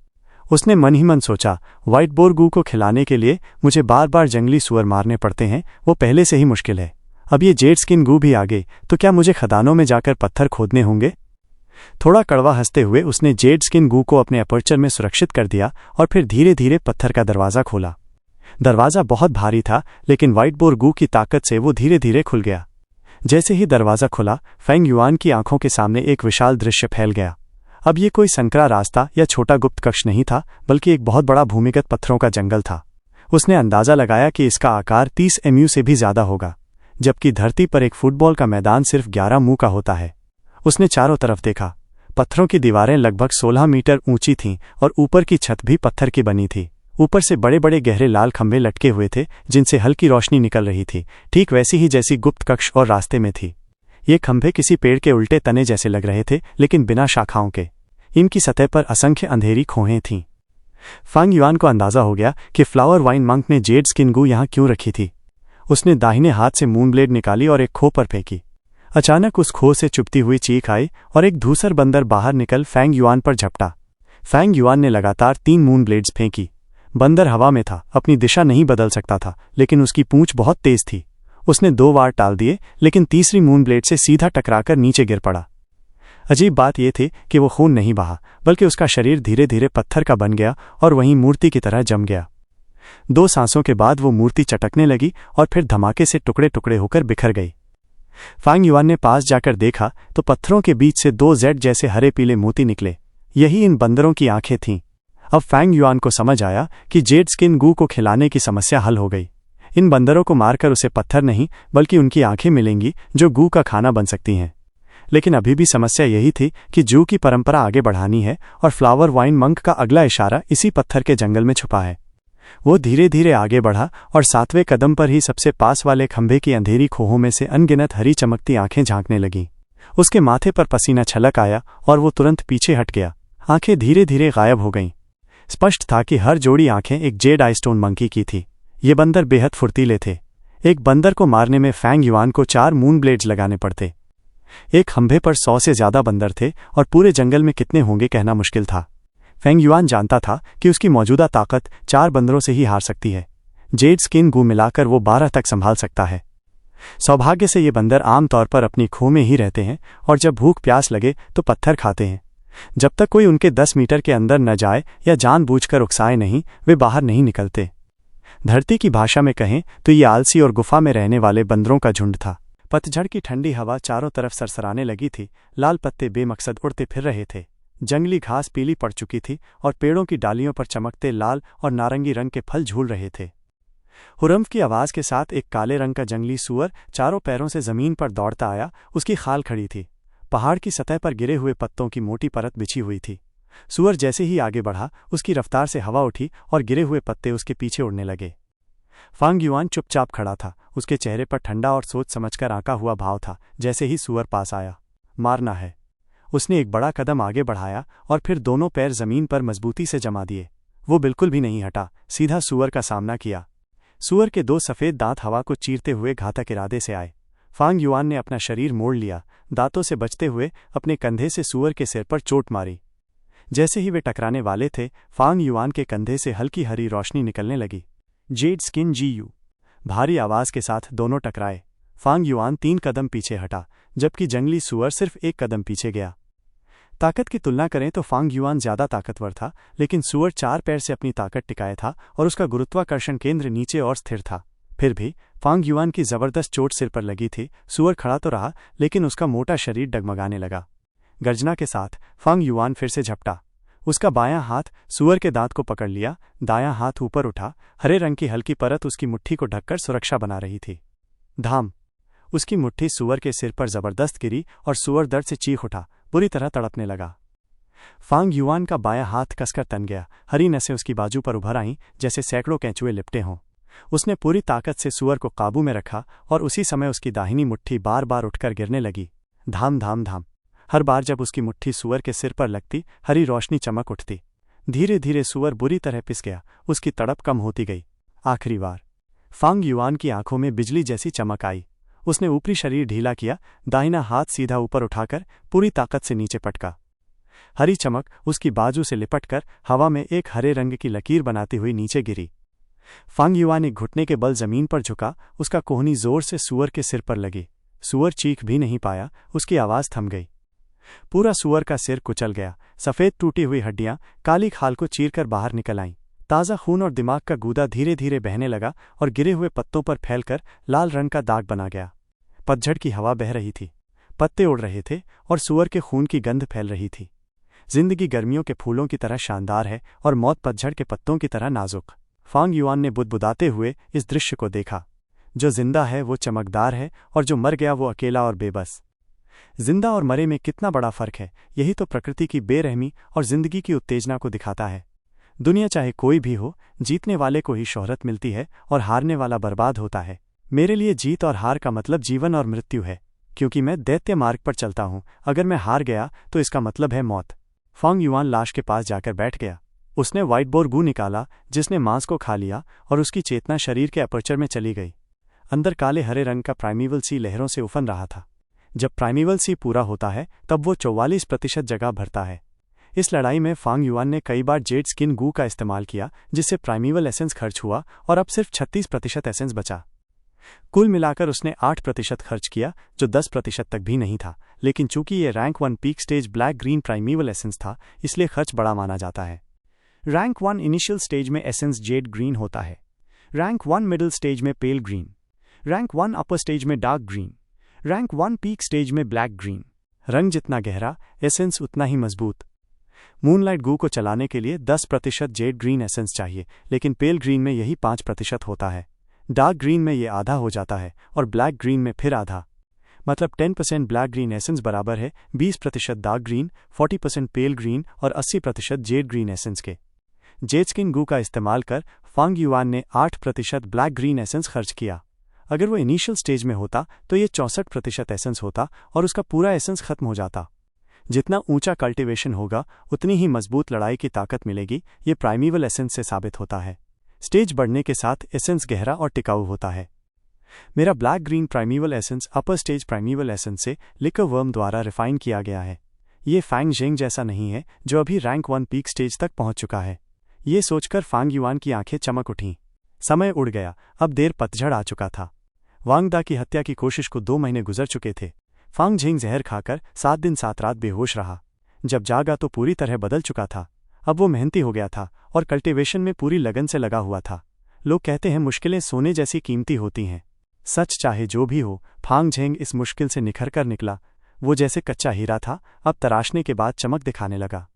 उसने मन ही मन सोचा, व्हाइट बोर गू को खिलाने के लिए मुझे बार बार जंगली सुअर मारने पड़ते हैं, वो पहले से ही मुश्किल है। अब ये जेड स्किन गू भी आ गई तो क्या मुझे खदानों में जाकर पत्थर खोदने होंगे? थोड़ा कड़वा हंसते हुए उसने जेड स्किन गू को अपने अपर्चर में सुरक्षित कर दिया और फिर धीरे धीरे पत्थर का दरवाज़ा खोला। दरवाज़ा बहुत भारी था, लेकिन व्हाइट बोर गू की ताकत से वो धीरे धीरे खुल गया। जैसे ही दरवाज़ा खुला, फैंग युआन की आंखों के सामने एक विशाल दृश्य फैल गया। अब ये कोई संकरा रास्ता या छोटा गुप्त कक्ष नहीं था, बल्कि एक बहुत बड़ा भूमिगत पत्थरों का जंगल था। उसने अंदाज़ा लगाया कि इसका आकार 30 MU से भी ज़्यादा होगा, जबकि धरती पर एक फुटबॉल का मैदान सिर्फ 11 मुंह का होता है। उसने चारों तरफ देखा। पत्थरों की दीवारें लगभग 16 मीटर ऊंची थीं और ऊपर की छत भी पत्थर की बनी थी। ऊपर से बड़े बड़े गहरे लाल खंभे लटके हुए थे, जिनसे हल्की रोशनी निकल रही थी, ठीक वैसी ही जैसी गुप्त कक्ष और रास्ते में थी। ये खंभे किसी पेड़ के उल्टे तने जैसे लग रहे थे, लेकिन बिना शाखाओं के। इनकी सतह पर असंख्य अंधेरी खोहें थीं। फैंग युआन को अंदाजा हो गया कि फ्लावर वाइन मंक ने जेड स्किन गू यहाँ क्यों रखी थी। उसने दाहिने हाथ से मून ब्लेड निकाली और एक खो पर फेंकी। अचानक उस खो से चुभती हुई चीख आई और एक धूसर बंदर बाहर निकल फैंग युआन पर झपटा। फैंग युआन ने लगातार 3 मून ब्लेड्स फेंकी। बंदर हवा में था, अपनी दिशा नहीं बदल सकता था, लेकिन उसकी पूंछ बहुत तेज थी। उसने 2 वार टाल दिए, लेकिन तीसरी मून ब्लेड से सीधा टकराकर नीचे गिर पड़ा। अजीब बात यह थी कि वो खून नहीं बहा, बल्कि उसका शरीर धीरे धीरे पत्थर का बन गया और वहीं मूर्ति की तरह जम गया। 2 सांसों के बाद वो मूर्ति चटकने लगी और फिर धमाके से टुकड़े टुकड़े होकर बिखर गई। फैंग युआन ने पास जाकर देखा तो पत्थरों के बीच से 2 जेड जैसे हरे पीले मोती निकले। यही इन बंदरों की आंखें थीं। अब फैंग युआन को समझ आया कि जेड स्किन गू को खिलाने की समस्या हल हो गई। इन बंदरों को मारकर उसे पत्थर नहीं, बल्कि उनकी आंखें मिलेंगी जो गू का खाना बन सकती हैं। लेकिन अभी भी समस्या यही थी कि जू की परंपरा आगे बढ़ानी है और फ्लावर वाइन मंक का अगला इशारा इसी पत्थर के जंगल में छुपा है। वो धीरे धीरे आगे बढ़ा और 7वें कदम पर ही सबसे पास वाले खंभे की अंधेरी खोहों में से अनगिनत हरी चमकती आंखें झांकने लगीं। उसके माथे पर पसीना छलक आया और वो तुरंत पीछे हट गया। आंखें धीरे धीरे गायब हो गईं। स्पष्ट था कि हर जोड़ी आंखें एक जेड आईस्टोन मंकी की थी। ये बंदर बेहद फुर्तीले थे। एक बंदर को मारने में फैंग युआन को 4 मून ब्लेड्स लगाने पड़ते। एक खंभे पर 100 से ज्यादा बंदर थे और पूरे जंगल में कितने होंगे कहना मुश्किल था। फैंग युआन जानता था कि उसकी मौजूदा ताकत 4 बंदरों से ही हार सकती है। जेड स्किन गू मिलाकर वो 12 तक संभाल सकता है। सौभाग्य से ये बंदर आमतौर पर अपनी खो में ही रहते हैं और जब भूख प्यास लगे तो पत्थर खाते हैं। जब तक कोई उनके 10 मीटर के अंदर न जाए या जानबूझकर उकसाए नहीं, वे बाहर नहीं निकलते। धरती की भाषा में कहें तो ये आलसी और गुफा में रहने वाले बंदरों का झुंड था। पतझड़ की ठंडी हवा चारों तरफ सरसराने लगी थी। लाल पत्ते बेमकसद उड़ते फिर रहे थे। जंगली घास पीली पड़ चुकी थी और पेड़ों की डालियों पर चमकते लाल और नारंगी रंग के फल झूल रहे थे। हुरम्फ की आवाज के साथ एक काले रंग का जंगली सूअर चारों पैरों से जमीन पर दौड़ता आया। उसकी खाल खड़ी थी। पहाड़ की सतह पर गिरे हुए पत्तों की मोटी परत बिछी हुई थी। सूअर जैसे ही आगे बढ़ा, उसकी रफ्तार से हवा उठी और गिरे हुए पत्ते उसके पीछे उड़ने लगे। फैंग युआन चुपचाप खड़ा था। उसके चेहरे पर ठंडा और सोच समझकर आंका हुआ भाव था। जैसे ही सूअर पास आया, मारना है। उसने एक बड़ा कदम आगे बढ़ाया और फिर दोनों पैर जमीन पर मजबूती से जमा दिए। वो बिल्कुल भी नहीं हटा, सीधा सूअर का सामना किया। सूअर के 2 सफ़ेद दांत हवा को चीरते हुए घातक इरादे से आए। फैंग युआन ने अपना शरीर मोड़ लिया, दांतों से बचते हुए अपने कंधे से सूअर के सिर पर चोट मारी। जैसे ही वे टकराने वाले थे, फैंग युआन के कंधे से हल्की हरी रोशनी निकलने लगी। जेड स्किन GU भारी आवाज के साथ दोनों टकराए। फैंग युआन 3 कदम पीछे हटा, जबकि जंगली सूअर सिर्फ 1 कदम पीछे गया। ताकत की तुलना करें तो फैंग युआन ज्यादा ताकतवर था, लेकिन सूअर 4 पैर से अपनी ताकत टिकाए था और उसका गुरुत्वाकर्षण केंद्र नीचे और स्थिर था। फिर भी फैंग युआन की जबरदस्त चोट सिर पर लगी थी। सूअर खड़ा तो रहा, लेकिन उसका मोटा शरीर डगमगाने लगा। गर्जना के साथ फैंग युआन फिर से झपटा। उसका बायां हाथ सूअर के दांत को पकड़ लिया, दायां हाथ ऊपर उठा, हरे रंग की हल्की परत उसकी मुट्ठी को ढककर सुरक्षा बना रही थी। धाम! उसकी मुट्ठी सूअर के सिर पर जबरदस्त गिरी और सूअर दर्द से चीख उठा, बुरी तरह तड़पने लगा। फांग युआन का बायां हाथ कसकर तन गया, हरी नसें उसकी बाजू पर उभर आईं जैसे सैकड़ों केंचुए लिपटे हों। उसने पूरी ताकत से सूअर को काबू में रखा और उसी समय उसकी दाहिनी मुट्ठी बार बार उठकर गिरने लगी। धाम धाम धाम! हर बार जब उसकी मुट्ठी सूअर के सिर पर लगती, हरी रोशनी चमक उठती। धीरे धीरे सूअर बुरी तरह पिस गया, उसकी तड़प कम होती गई। आखिरी बार फांग युआन की आंखों में बिजली जैसी चमक आई। उसने ऊपरी शरीर ढीला किया, दाहिना हाथ सीधा ऊपर उठाकर पूरी ताकत से नीचे पटका। हरी चमक उसकी बाजू से लिपटकर हवा में एक हरे रंग की लकीर बनाती हुई नीचे गिरी। फांग युआन एक घुटने के बल जमीन पर झुका, उसका कोहनी जोर से सूअर के सिर पर लगी। सूअर चीख भी नहीं पाया, उसकी आवाज थम गई। पूरा सूअर का सिर कुचल गया, सफेद टूटी हुई हड्डियां काली खाल को चीरकर बाहर निकल आईं। ताज़ा खून और दिमाग का गूदा धीरे धीरे बहने लगा और गिरे हुए पत्तों पर फैलकर लाल रंग का दाग बना गया। पतझड़ की हवा बह रही थी, पत्ते उड़ रहे थे और सूअर के खून की गंध फैल रही थी। जिंदगी गर्मियों के फूलों की तरह शानदार है और मौत पतझड़ के पत्तों की तरह नाजुक। फांग युआन ने बुदबुदाते हुए इस दृश्य को देखा। जो जिंदा है वो चमकदार है और जो मर गया वो अकेला और बेबस। जिंदा और मरे में कितना बड़ा फर्क है, यही तो प्रकृति की बेरहमी और जिंदगी की उत्तेजना को दिखाता है। दुनिया चाहे कोई भी हो, जीतने वाले को ही शोहरत मिलती है और हारने वाला बर्बाद होता है। मेरे लिए जीत और हार का मतलब जीवन और मृत्यु है, क्योंकि मैं दैत्य मार्ग पर चलता हूं। अगर मैं हार गया तो इसका मतलब है मौत। फांग युआन लाश के पास जाकर बैठ गया। उसने व्हाइट बोर गू निकाला जिसने मांस को खा लिया और उसकी चेतना शरीर के अपर्चर में चली गई। अंदर काले हरे रंग का प्राइमीवल सी लहरों से उफन रहा था। जब प्राइमीवल सी पूरा होता है तब वो 44% जगह भरता है। इस लड़ाई में फांग युआन ने कई बार जेड स्किन गू का इस्तेमाल किया, जिससे प्राइमीवल एसेंस खर्च हुआ और अब सिर्फ 36% एसेंस बचा। कुल मिलाकर उसने 8% खर्च किया, जो 10% तक भी नहीं था, लेकिन चूंकि ये rank 1 peak stage black green primeval essence था, इसलिए खर्च बड़ा माना जाता है। रैंक 1 इनिशियल स्टेज में एसेंस जेड ग्रीन होता है, रैंक 1 मिडिल स्टेज में pale green, rank 1 upper stage में dark green, rank 1 peak stage में ब्लैक ग्रीन। रंग जितना गहरा, एसेंस उतना ही मजबूत। मूनलाइट गू को चलाने के लिए 10% जेड ग्रीन एसेंस चाहिए, लेकिन पेल ग्रीन में यही 5% होता है। डार्क ग्रीन में ये आधा हो जाता है और ब्लैक ग्रीन में फिर आधा। मतलब 10% ब्लैक ग्रीन एसेंस बराबर है 20% डार्क ग्रीन, 40% पेल ग्रीन और 80% जेड ग्रीन एसेंस के। जेड स्किन गू का इस्तेमाल कर फांग युआन ने 8% ब्लैक ग्रीन एसेंस खर्च किया। अगर वो इनिशियल स्टेज में होता तो ये 64% एसेंस होता और उसका पूरा एसेंस खत्म हो जाता। जितना ऊंचा कल्टीवेशन होगा उतनी ही मजबूत लड़ाई की ताकत मिलेगी, ये प्राइमीवल एसेंस से साबित होता है। स्टेज बढ़ने के साथ एसेंस गहरा और टिकाऊ होता है। मेरा black green primeval essence upper stage primeval essence से लिकर वर्म द्वारा रिफाइन किया गया है। ये फैंग जेंग जैसा नहीं है जो अभी रैंक 1 पीक स्टेज तक पहुंच चुका है। ये सोचकर फांग युआन की आंखें चमक उठीं। समय उड़ गया, अब देर पतझड़ आ चुका था। वांग दा की हत्या की कोशिश को 2 महीने गुजर चुके थे। फांग झेंग जहर खाकर 7 दिन 7 रात बेहोश रहा। जब जागा तो पूरी तरह बदल चुका था। अब वो मेहनती हो गया था और कल्टीवेशन में पूरी लगन से लगा हुआ था। लोग कहते हैं मुश्किलें सोने जैसी कीमती होती हैं। सच चाहे जो भी हो, फांग झेंग इस मुश्किल से निखर कर निकला। वो जैसे कच्चा हीरा था, अब तराशने के बाद चमक दिखाने लगा।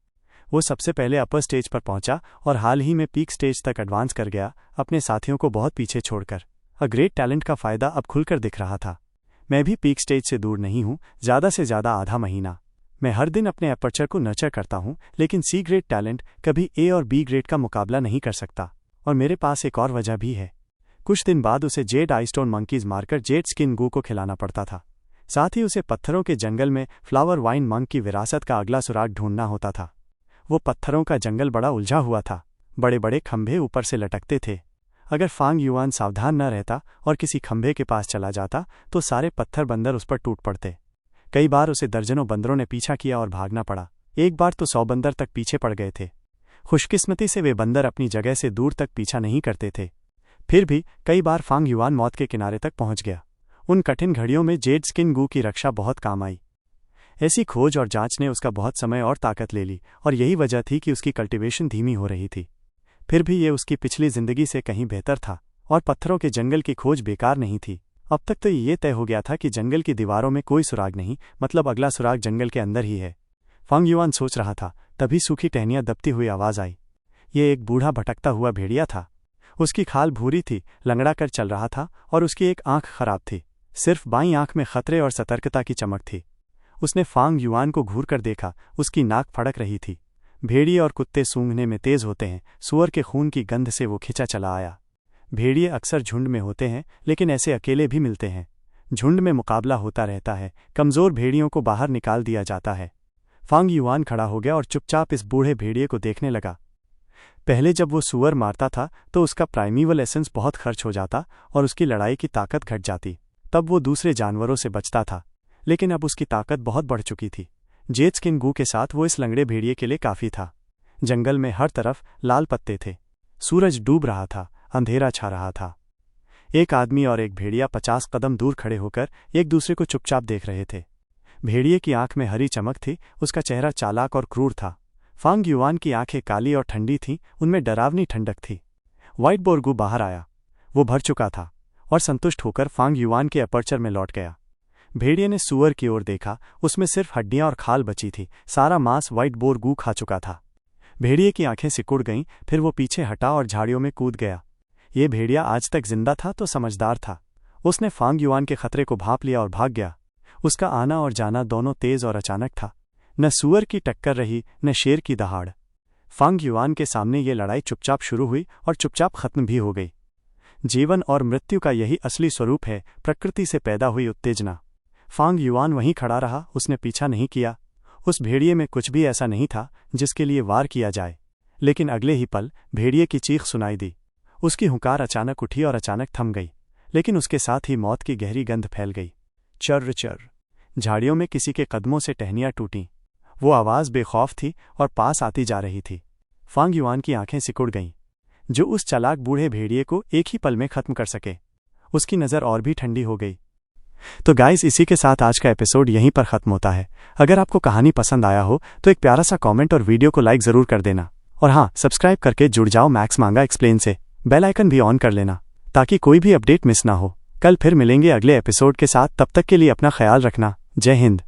वो सबसे पहले अपर स्टेज पर पहुंचा और हाल ही में पीक स्टेज तक एडवांस कर गया, अपने साथियों को बहुत पीछे छोड़कर। अ ग्रेट टैलेंट का फायदा अब खुलकर दिख रहा था। मैं भी पीक स्टेज से दूर नहीं हूं, ज़्यादा से ज़्यादा आधा महीना। मैं हर दिन अपने अपर्चर को नर्चर करता हूं, लेकिन सी ग्रेड टैलेंट कभी ए और बी ग्रेड का मुकाबला नहीं कर सकता। और मेरे पास एक और वजह भी है। कुछ दिन बाद उसे जेड आईस्टोन मंकीज मारकर जेड स्किन गू को खिलाना पड़ता था। साथ ही उसे पत्थरों के जंगल में फ्लावर वाइन मंक की विरासत का अगला सुराग ढूंढना होता था। वो पत्थरों का जंगल बड़ा उलझा हुआ था, बड़े बड़े खंभे ऊपर से लटकते थे। अगर फांग युआन सावधान न रहता और किसी खंभे के पास चला जाता तो सारे पत्थर बंदर उस पर टूट पड़ते। कई बार उसे दर्जनों बंदरों ने पीछा किया और भागना पड़ा। एक बार तो 100 बंदर तक पीछे पड़ गए थे। खुशकिस्मती से वे बंदर अपनी जगह से दूर तक पीछा नहीं करते थे। फिर भी कई बार फांग युआन मौत के किनारे तक पहुंच गया। उन कठिन घड़ियों में जेड स्किन गू की रक्षा बहुत काम आई। ऐसी खोज और जांच ने उसका बहुत समय और ताकत ले ली, और यही वजह थी कि उसकी कल्टीवेशन धीमी हो रही थी। फिर भी ये उसकी पिछली जिंदगी से कहीं बेहतर था, और पत्थरों के जंगल की खोज बेकार नहीं थी। अब तक तो ये तय हो गया था कि जंगल की दीवारों में कोई सुराग नहीं, मतलब अगला सुराग जंगल के अंदर ही है। फांग युआन सोच रहा था, तभी सूखी टहनियां दबती हुई आवाज आई। ये एक बूढ़ा भटकता हुआ भेड़िया था। उसकी खाल भूरी थी, लंगड़ा कर चल रहा था और उसकी एक आंख खराब थी। सिर्फ बाईं आंख में खतरे और सतर्कता की चमक थी। उसने फांग युआन को घूर कर देखा। उसकी नाक फड़क रही थी। भेड़िए और कुत्ते सूंघने में तेज होते हैं। सूअर के खून की गंध से वो खिंचा चला आया। भेड़िए अक्सर झुंड में होते हैं, लेकिन ऐसे अकेले भी मिलते हैं। झुंड में मुकाबला होता रहता है। कमजोर भेड़ियों को बाहर निकाल दिया जाता है। फांग युआन खड़ा हो गया और चुपचाप इस बूढ़े भेड़िए को देखने लगा। पहले जब वो सूअर मारता था तो उसका प्राइमीवल एसेंस बहुत खर्च हो जाता और उसकी लड़ाई की ताकत घट जाती। तब वो दूसरे जानवरों से बचता था, लेकिन अब उसकी ताकत बहुत बढ़ चुकी थी। जेड स्किन गू के साथ वो इस लंगड़े भेड़िए के लिए काफी था। जंगल में हर तरफ लाल पत्ते थे। सूरज डूब रहा था, अंधेरा छा रहा था। एक आदमी और एक भेड़िया 50 कदम दूर खड़े होकर एक दूसरे को चुपचाप देख रहे थे। भेड़िए की आंख में हरी चमक थी, उसका चेहरा चालाक और क्रूर था। फांग युआन की आंखें काली और ठंडी थीं, उनमें डरावनी ठंडक थी। व्हाइट बोरगू बाहर आया। वो भर चुका था और संतुष्ट होकर फांग युआन के अपर्चर में लौट गया। भेड़िए ने सूअर की ओर देखा। उसमें सिर्फ हड्डियां और खाल बची थी। सारा मांस व्हाइट बोरगू खा चुका था। भेड़िए की आंखें सिकुड़ गईं, फिर वो पीछे हटा और झाड़ियों में कूद गया। ये भेड़िया आज तक जिंदा था तो समझदार था। उसने फांग युआन के खतरे को भांप लिया और भाग गया। उसका आना और जाना दोनों तेज और अचानक था। न सूअर की टक्कर रही, न शेर की दहाड़। फांग युआन के सामने ये लड़ाई चुपचाप शुरू हुई और चुपचाप खत्म भी हो गई। जीवन और मृत्यु का यही असली स्वरूप है, प्रकृति से पैदा हुई उत्तेजना। फांग युआन वहीं खड़ा रहा, उसने पीछा नहीं किया। उस भेड़िए में कुछ भी ऐसा नहीं था जिसके लिए वार किया जाए। लेकिन अगले ही पल भेड़िए की चीख सुनाई दी। उसकी हुंकार अचानक उठी और अचानक थम गई, लेकिन उसके साथ ही मौत की गहरी गंध फैल गई। चर्र चर्र। झाड़ियों में किसी के कदमों से टहनियां टूटीं। वो आवाज़ बेखौफ थी और पास आती जा रही थी। फांग युआन की आंखें सिकुड़ गईं। जो उस चालाक बूढ़े भेड़िए को एक ही पल में खत्म कर सके। उसकी नज़र और भी ठंडी हो गई। तो गाइस, इसी के साथ आज का एपिसोड यहीं पर खत्म होता है। अगर आपको कहानी पसंद आया हो तो एक प्यारा सा कमेंट और वीडियो को लाइक ज़रूर कर देना। और हाँ, सब्सक्राइब करके जुड़ जाओ मैक्स मांगा एक्सप्लेन से। बेल आइकन भी ऑन कर लेना ताकि कोई भी अपडेट मिस ना हो। कल फिर मिलेंगे अगले एपिसोड के साथ। तब तक के लिए अपना ख्याल रखना। जय हिंद।